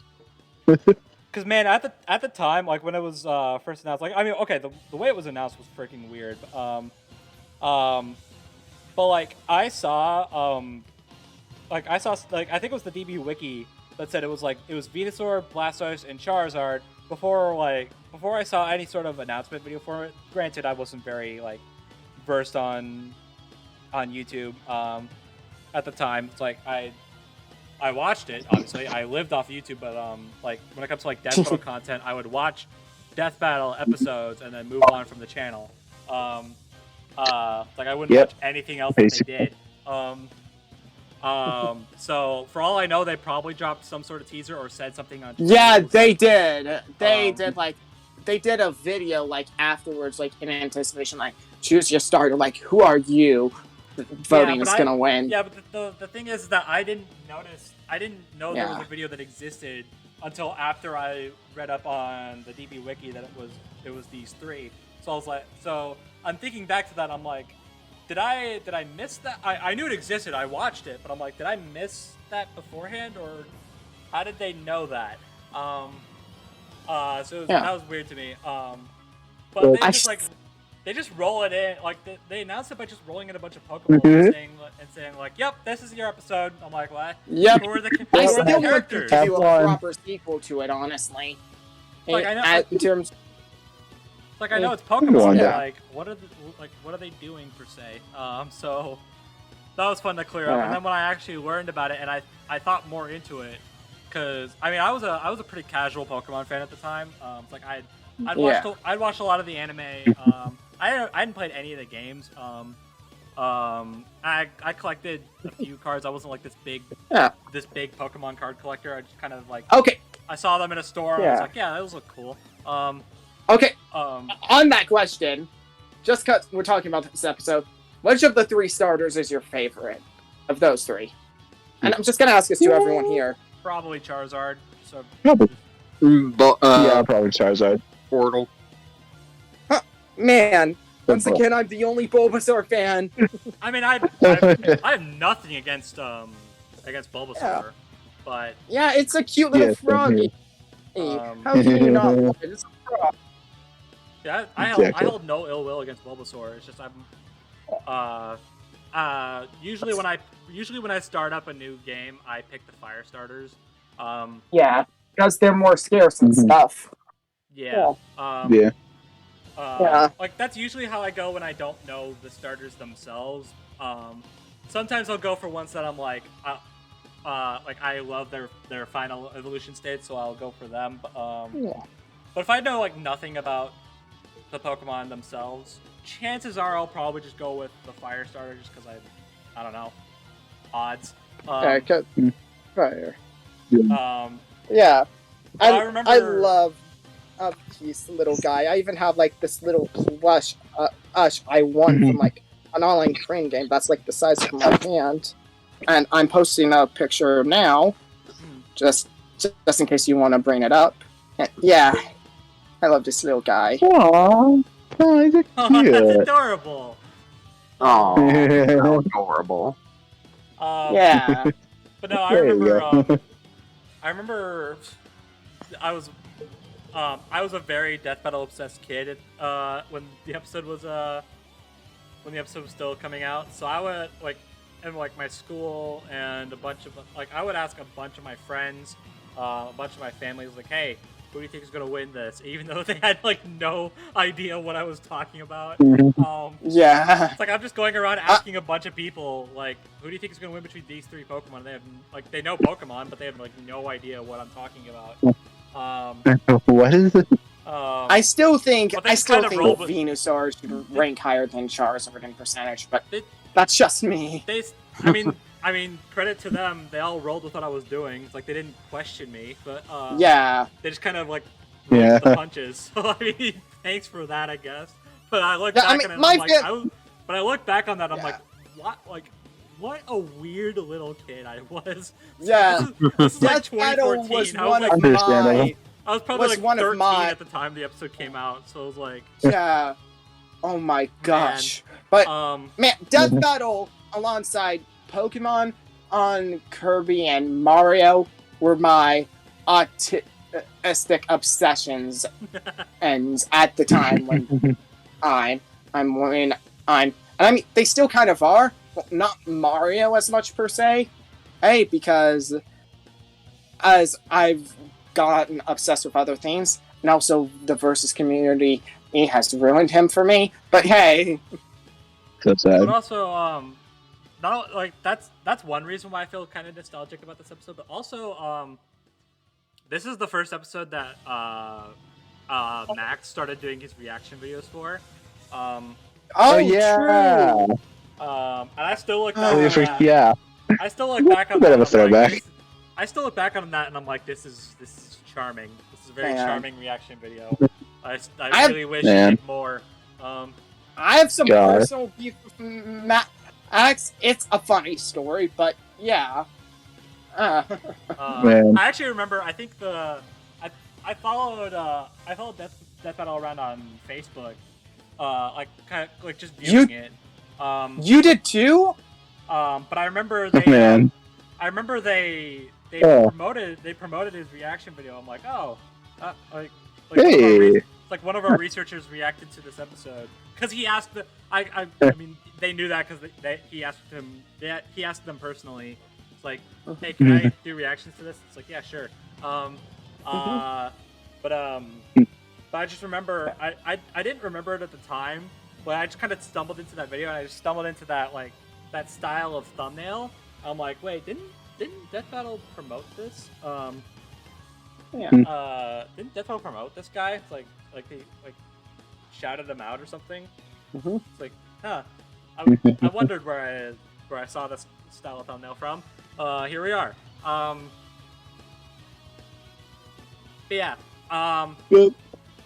Because man, at the time, like when it was first announced, like I mean, okay, the way it was announced was freaking weird. But like I saw I think it was the DB Wiki that said it was Venusaur, Blastoise, and Charizard before I saw any sort of announcement video for it. Granted, I wasn't very like versed on YouTube at the time. It's like I watched it, obviously. I lived off YouTube, but like when it comes to like Death Battle content, I would watch Death Battle episodes and then move on from the channel. Like I wouldn't watch anything else that they did. So for all I know, they probably dropped some sort of teaser or said something on Twitter. Yeah, they did. They did a video like afterwards, like in anticipation, like choose your starter, like who are you? Voting is gonna win. Yeah, but the thing is that I didn't know there was a video that existed until after I read up on the DB Wiki that it was these three. So I was like, so I'm thinking back to that. I'm like, did I miss that? I knew it existed. I watched it, but I'm like, did I miss that beforehand, or how did they know that? So that was weird to me. But they just roll it in, like they announced it by just rolling in a bunch of Pokeballs and saying like, "Yep, this is your episode." I'm like, "What? Yep. Who are the I still want characters?" to do a proper sequel to it, honestly. Like I know, in terms, like I know it's Pokemon. Yeah. Like what are they doing per se? So that was fun to clear up. And then when I actually learned about it, and I thought more into it, because I mean I was a pretty casual Pokemon fan at the time. It's like I'd watched a lot of the anime. I hadn't played any of the games. I collected a few cards. I wasn't like this big Pokemon card collector. I just kind of like I saw them in a store. And I was like, yeah, those look cool. on that question, just because we're talking about this episode, which of the 3 starters is your favorite of those 3? And I'm just gonna ask this to everyone here. Probably Charizard. So probably Charizard. Portal. Man, once again, I'm the only Bulbasaur fan. I mean, I have nothing against Bulbasaur, but yeah, it's a cute little froggy. How can you not love it? It's a frog. Yeah, I hold no ill will against Bulbasaur. It's just usually when I start up a new game, I pick the fire starters. Yeah, because they're more scarce and stuff. Yeah. Yeah. Like that's usually how I go when I don't know the starters themselves. Sometimes I'll go for ones that I'm like I love their final evolution state, so I'll go for them. But if I know like nothing about the Pokemon themselves, chances are I'll probably just go with the fire starter, just because I don't know, odds. Fire. Yeah. I love this little guy. I even have like this little plush I won from like an online train game that's like the size of my hand, and I'm posting a picture now, just in case you want to bring it up. And, yeah, I love this little guy. Aww, that's that's adorable. Aww, how adorable. Yeah, but no, I remember. I was a very death battle obsessed kid when the episode was still coming out. So I would in my school and I would ask a bunch of my friends, a bunch of my family was like, hey, who do you think is gonna win this? Even though they had like no idea what I was talking about. yeah. It's like I'm just going around asking a bunch of people like, who do you think is gonna win between these 3 Pokemon? And they have they know Pokemon, but they have like no idea what I'm talking about. What is it? I still think Venusaur should rank higher than Charizard in percentage, but that's just me. I mean, credit to them. They all rolled with what I was doing. It's like they didn't question me, but they just kind of like rolled the punches. So I mean, thanks for that, I guess. But I look back on it, but I look back on that, I'm like, what? Like, what a weird little kid I was. Yeah, this is like Death Battle 2014. was I one was of my. I was probably was like one 13 of my... at the time the episode came out, so I was like, yeah. Oh my gosh. But man, Death Battle alongside Pokemon on Kirby and Mario were my autistic obsessions, and at the time when I mean they still kind of are, but not Mario as much per se. Hey, because as I've gotten obsessed with other things, and also the Versus community has ruined him for me. But hey, so sad. But also, not like that's one reason why I feel kind of nostalgic about this episode. But also, this is the first episode that Max started doing his reaction videos for. Yeah. True. And I still look back. I still look back on Bit that. of a throwback. I still look back on that and I'm like, this is charming. This is a very charming reaction video. I really wish he did more. I have some personal beef with Max. It's a funny story, but yeah. I actually remember. I think I followed Death Battle around on Facebook, kind of just viewing it. You did too? But I remember Oh, they. man. I remember they Oh. promoted his reaction video. I'm like, oh, like Hey. one of our researchers reacted to this episode because he asked the. I mean, they knew that because he asked him. He asked them personally. It's like, hey, can I do reactions to this? It's like, yeah, sure. But I just remember I didn't remember it at the time, but I just kind of stumbled into that video and I just stumbled into that style of thumbnail. I'm like, wait, didn't Death Battle promote this? Didn't Death Battle promote this guy? It's like they shouted him out or something. Mm-hmm. It's like, huh. I wondered where I saw this style of thumbnail from. Here we are. But yeah.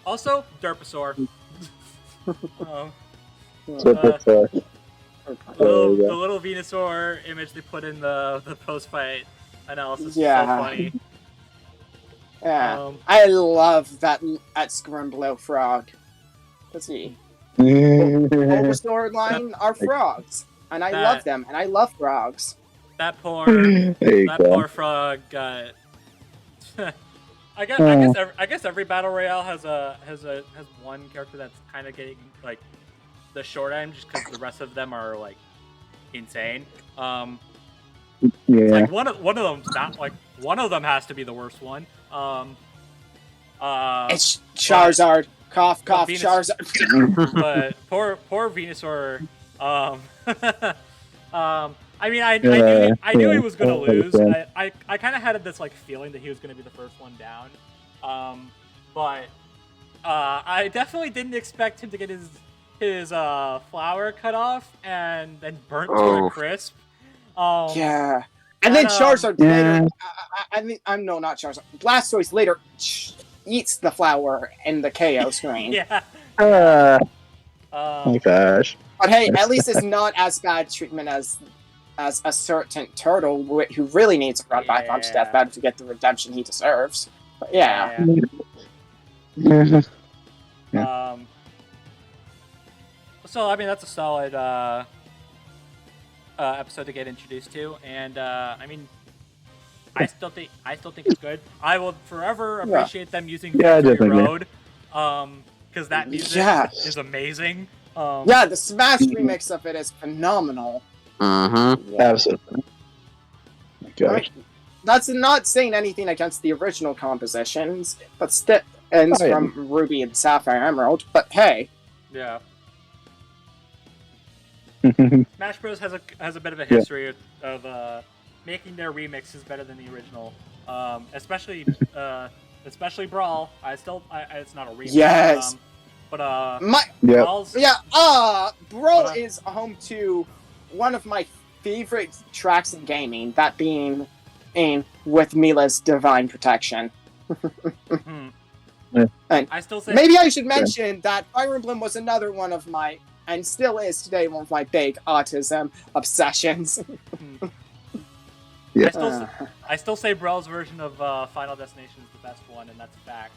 Also, Derposaur. The little Venusaur image they put in the post-fight analysis is so funny. Yeah, I love that Scrimblow frog. Let's see. Bulbasaur line are frogs, and I love them, and I love frogs. That poor frog got. I guess every battle royale has one character that's kind of getting like the short end just because the rest of them are like insane. It's like one of them's not like one of them has to be the worst one. It's Charizard. Cough, Charizard. But poor Venusaur. I mean, I knew he was gonna lose. I kind of had this like feeling that he was gonna be the first one down. But I definitely didn't expect him to get his flower cut off and then burnt to a crisp. Yeah. And then Charizard later. I'm no, not Charizard. Blastoise later eats the flower in the KO screen. Yeah. Oh my gosh. But hey, at least it's not as bad treatment as a certain turtle who really needs a run by punch death battle to get the redemption he deserves. But yeah. So I mean that's a solid episode to get introduced to, and I mean I still think it's good. I will forever appreciate them using Victory Road, because that music is amazing. The Smash remix of it is phenomenal. Absolutely. I mean, that's not saying anything against the original compositions, but still ends from Ruby and Sapphire Emerald. But hey, yeah. Smash Bros has a bit of a history of making their remixes better than the original, especially Brawl. It's not a remix. Yes. Brawl's... Brawl is home to one of my favorite tracks in gaming, that being with Mila's Divine Protection. And I still say maybe I should mention that Fire Emblem was another one of my, and still is today, one of my big autism obsessions. I still say Brawl's version of Final Destination is the best one, and that's a fact.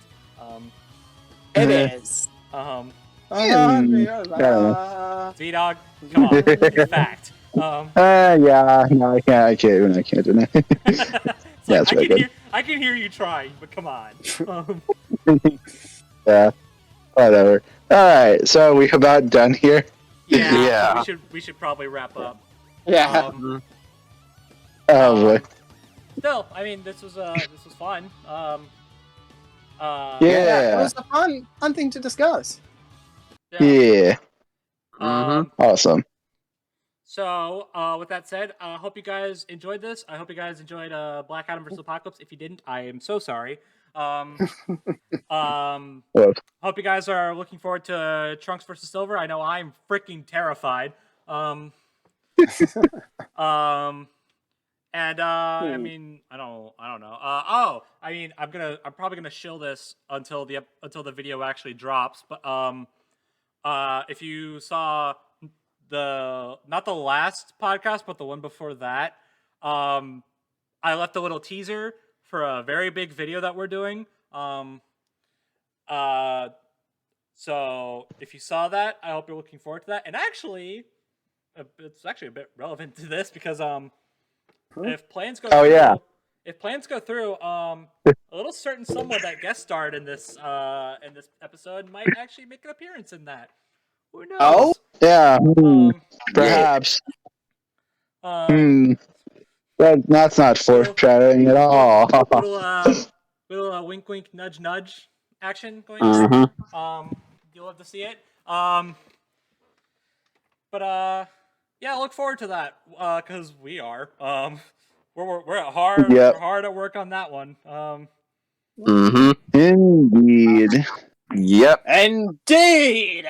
It is. ZDogg, come on, it's fact. No, I can't deny. It's like, I can hear you trying, but come on. Yeah, whatever. All right, so we about done here. Yeah. We should probably wrap up. Yeah. Oh boy. Still, I mean, this was fun. It was a fun thing to discuss. Yeah. Awesome. So, with that said, I hope you guys enjoyed this. I hope you guys enjoyed Black Adam vs. Apocalypse. If you didn't, I am so sorry. Hope you guys are looking forward to Trunks vs. Silver. I know I'm freaking terrified. I mean, I don't know. I mean, I'm probably gonna shill this until the video actually drops. But if you saw not the last podcast, but the one before that, I left a little teaser for a very big video that we're doing. So if you saw that, I hope you're looking forward to that. And actually, it's actually a bit relevant to this because if plans go Oh, through, yeah. if plans go through, a little certain someone that guest starred in this episode might actually make an appearance in that. Who knows? Oh? Yeah. Um, Perhaps. um, That's not foreshadowing at all. little wink, wink, nudge, nudge action going on. You'll have to see it. But yeah, look forward to that because we are. We're hard at work on that one. Indeed. Yep. Indeed.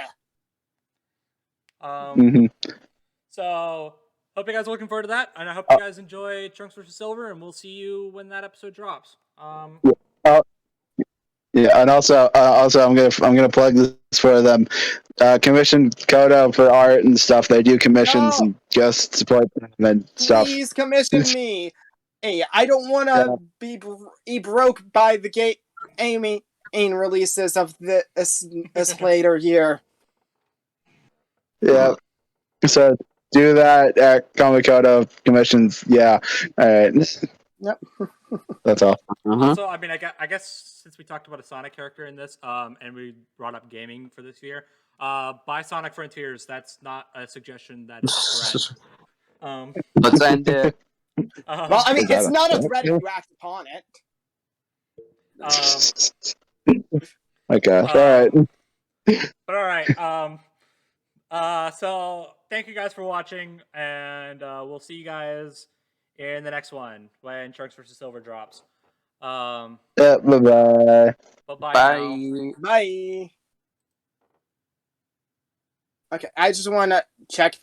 So hope you guys are looking forward to that, and I hope you guys enjoy Trunks vs. Silver, and we'll see you when that episode drops. Yeah, and also I'm gonna plug this for them. Commission Koto for art and stuff. They do commissions and guest support and stuff. Please commission me. Hey, I don't want to be broke by the gaming releases of this later year. Yeah. So do that at Koto commissions. Yeah. All right. Yep. That's all. Also, I mean, I guess since we talked about a Sonic character in this, and we brought up gaming for this year, buy Sonic Frontiers. That's not a suggestion. That is a threat. Let's end it. Well, I mean, it's not a threat if you act upon it. Okay. All right. But all right. So thank you guys for watching, and we'll see you guys in the next one when Trunks vs. Silver drops. Yeah, bye-bye. Bye-bye. Bye. Bye. Okay, I just want to check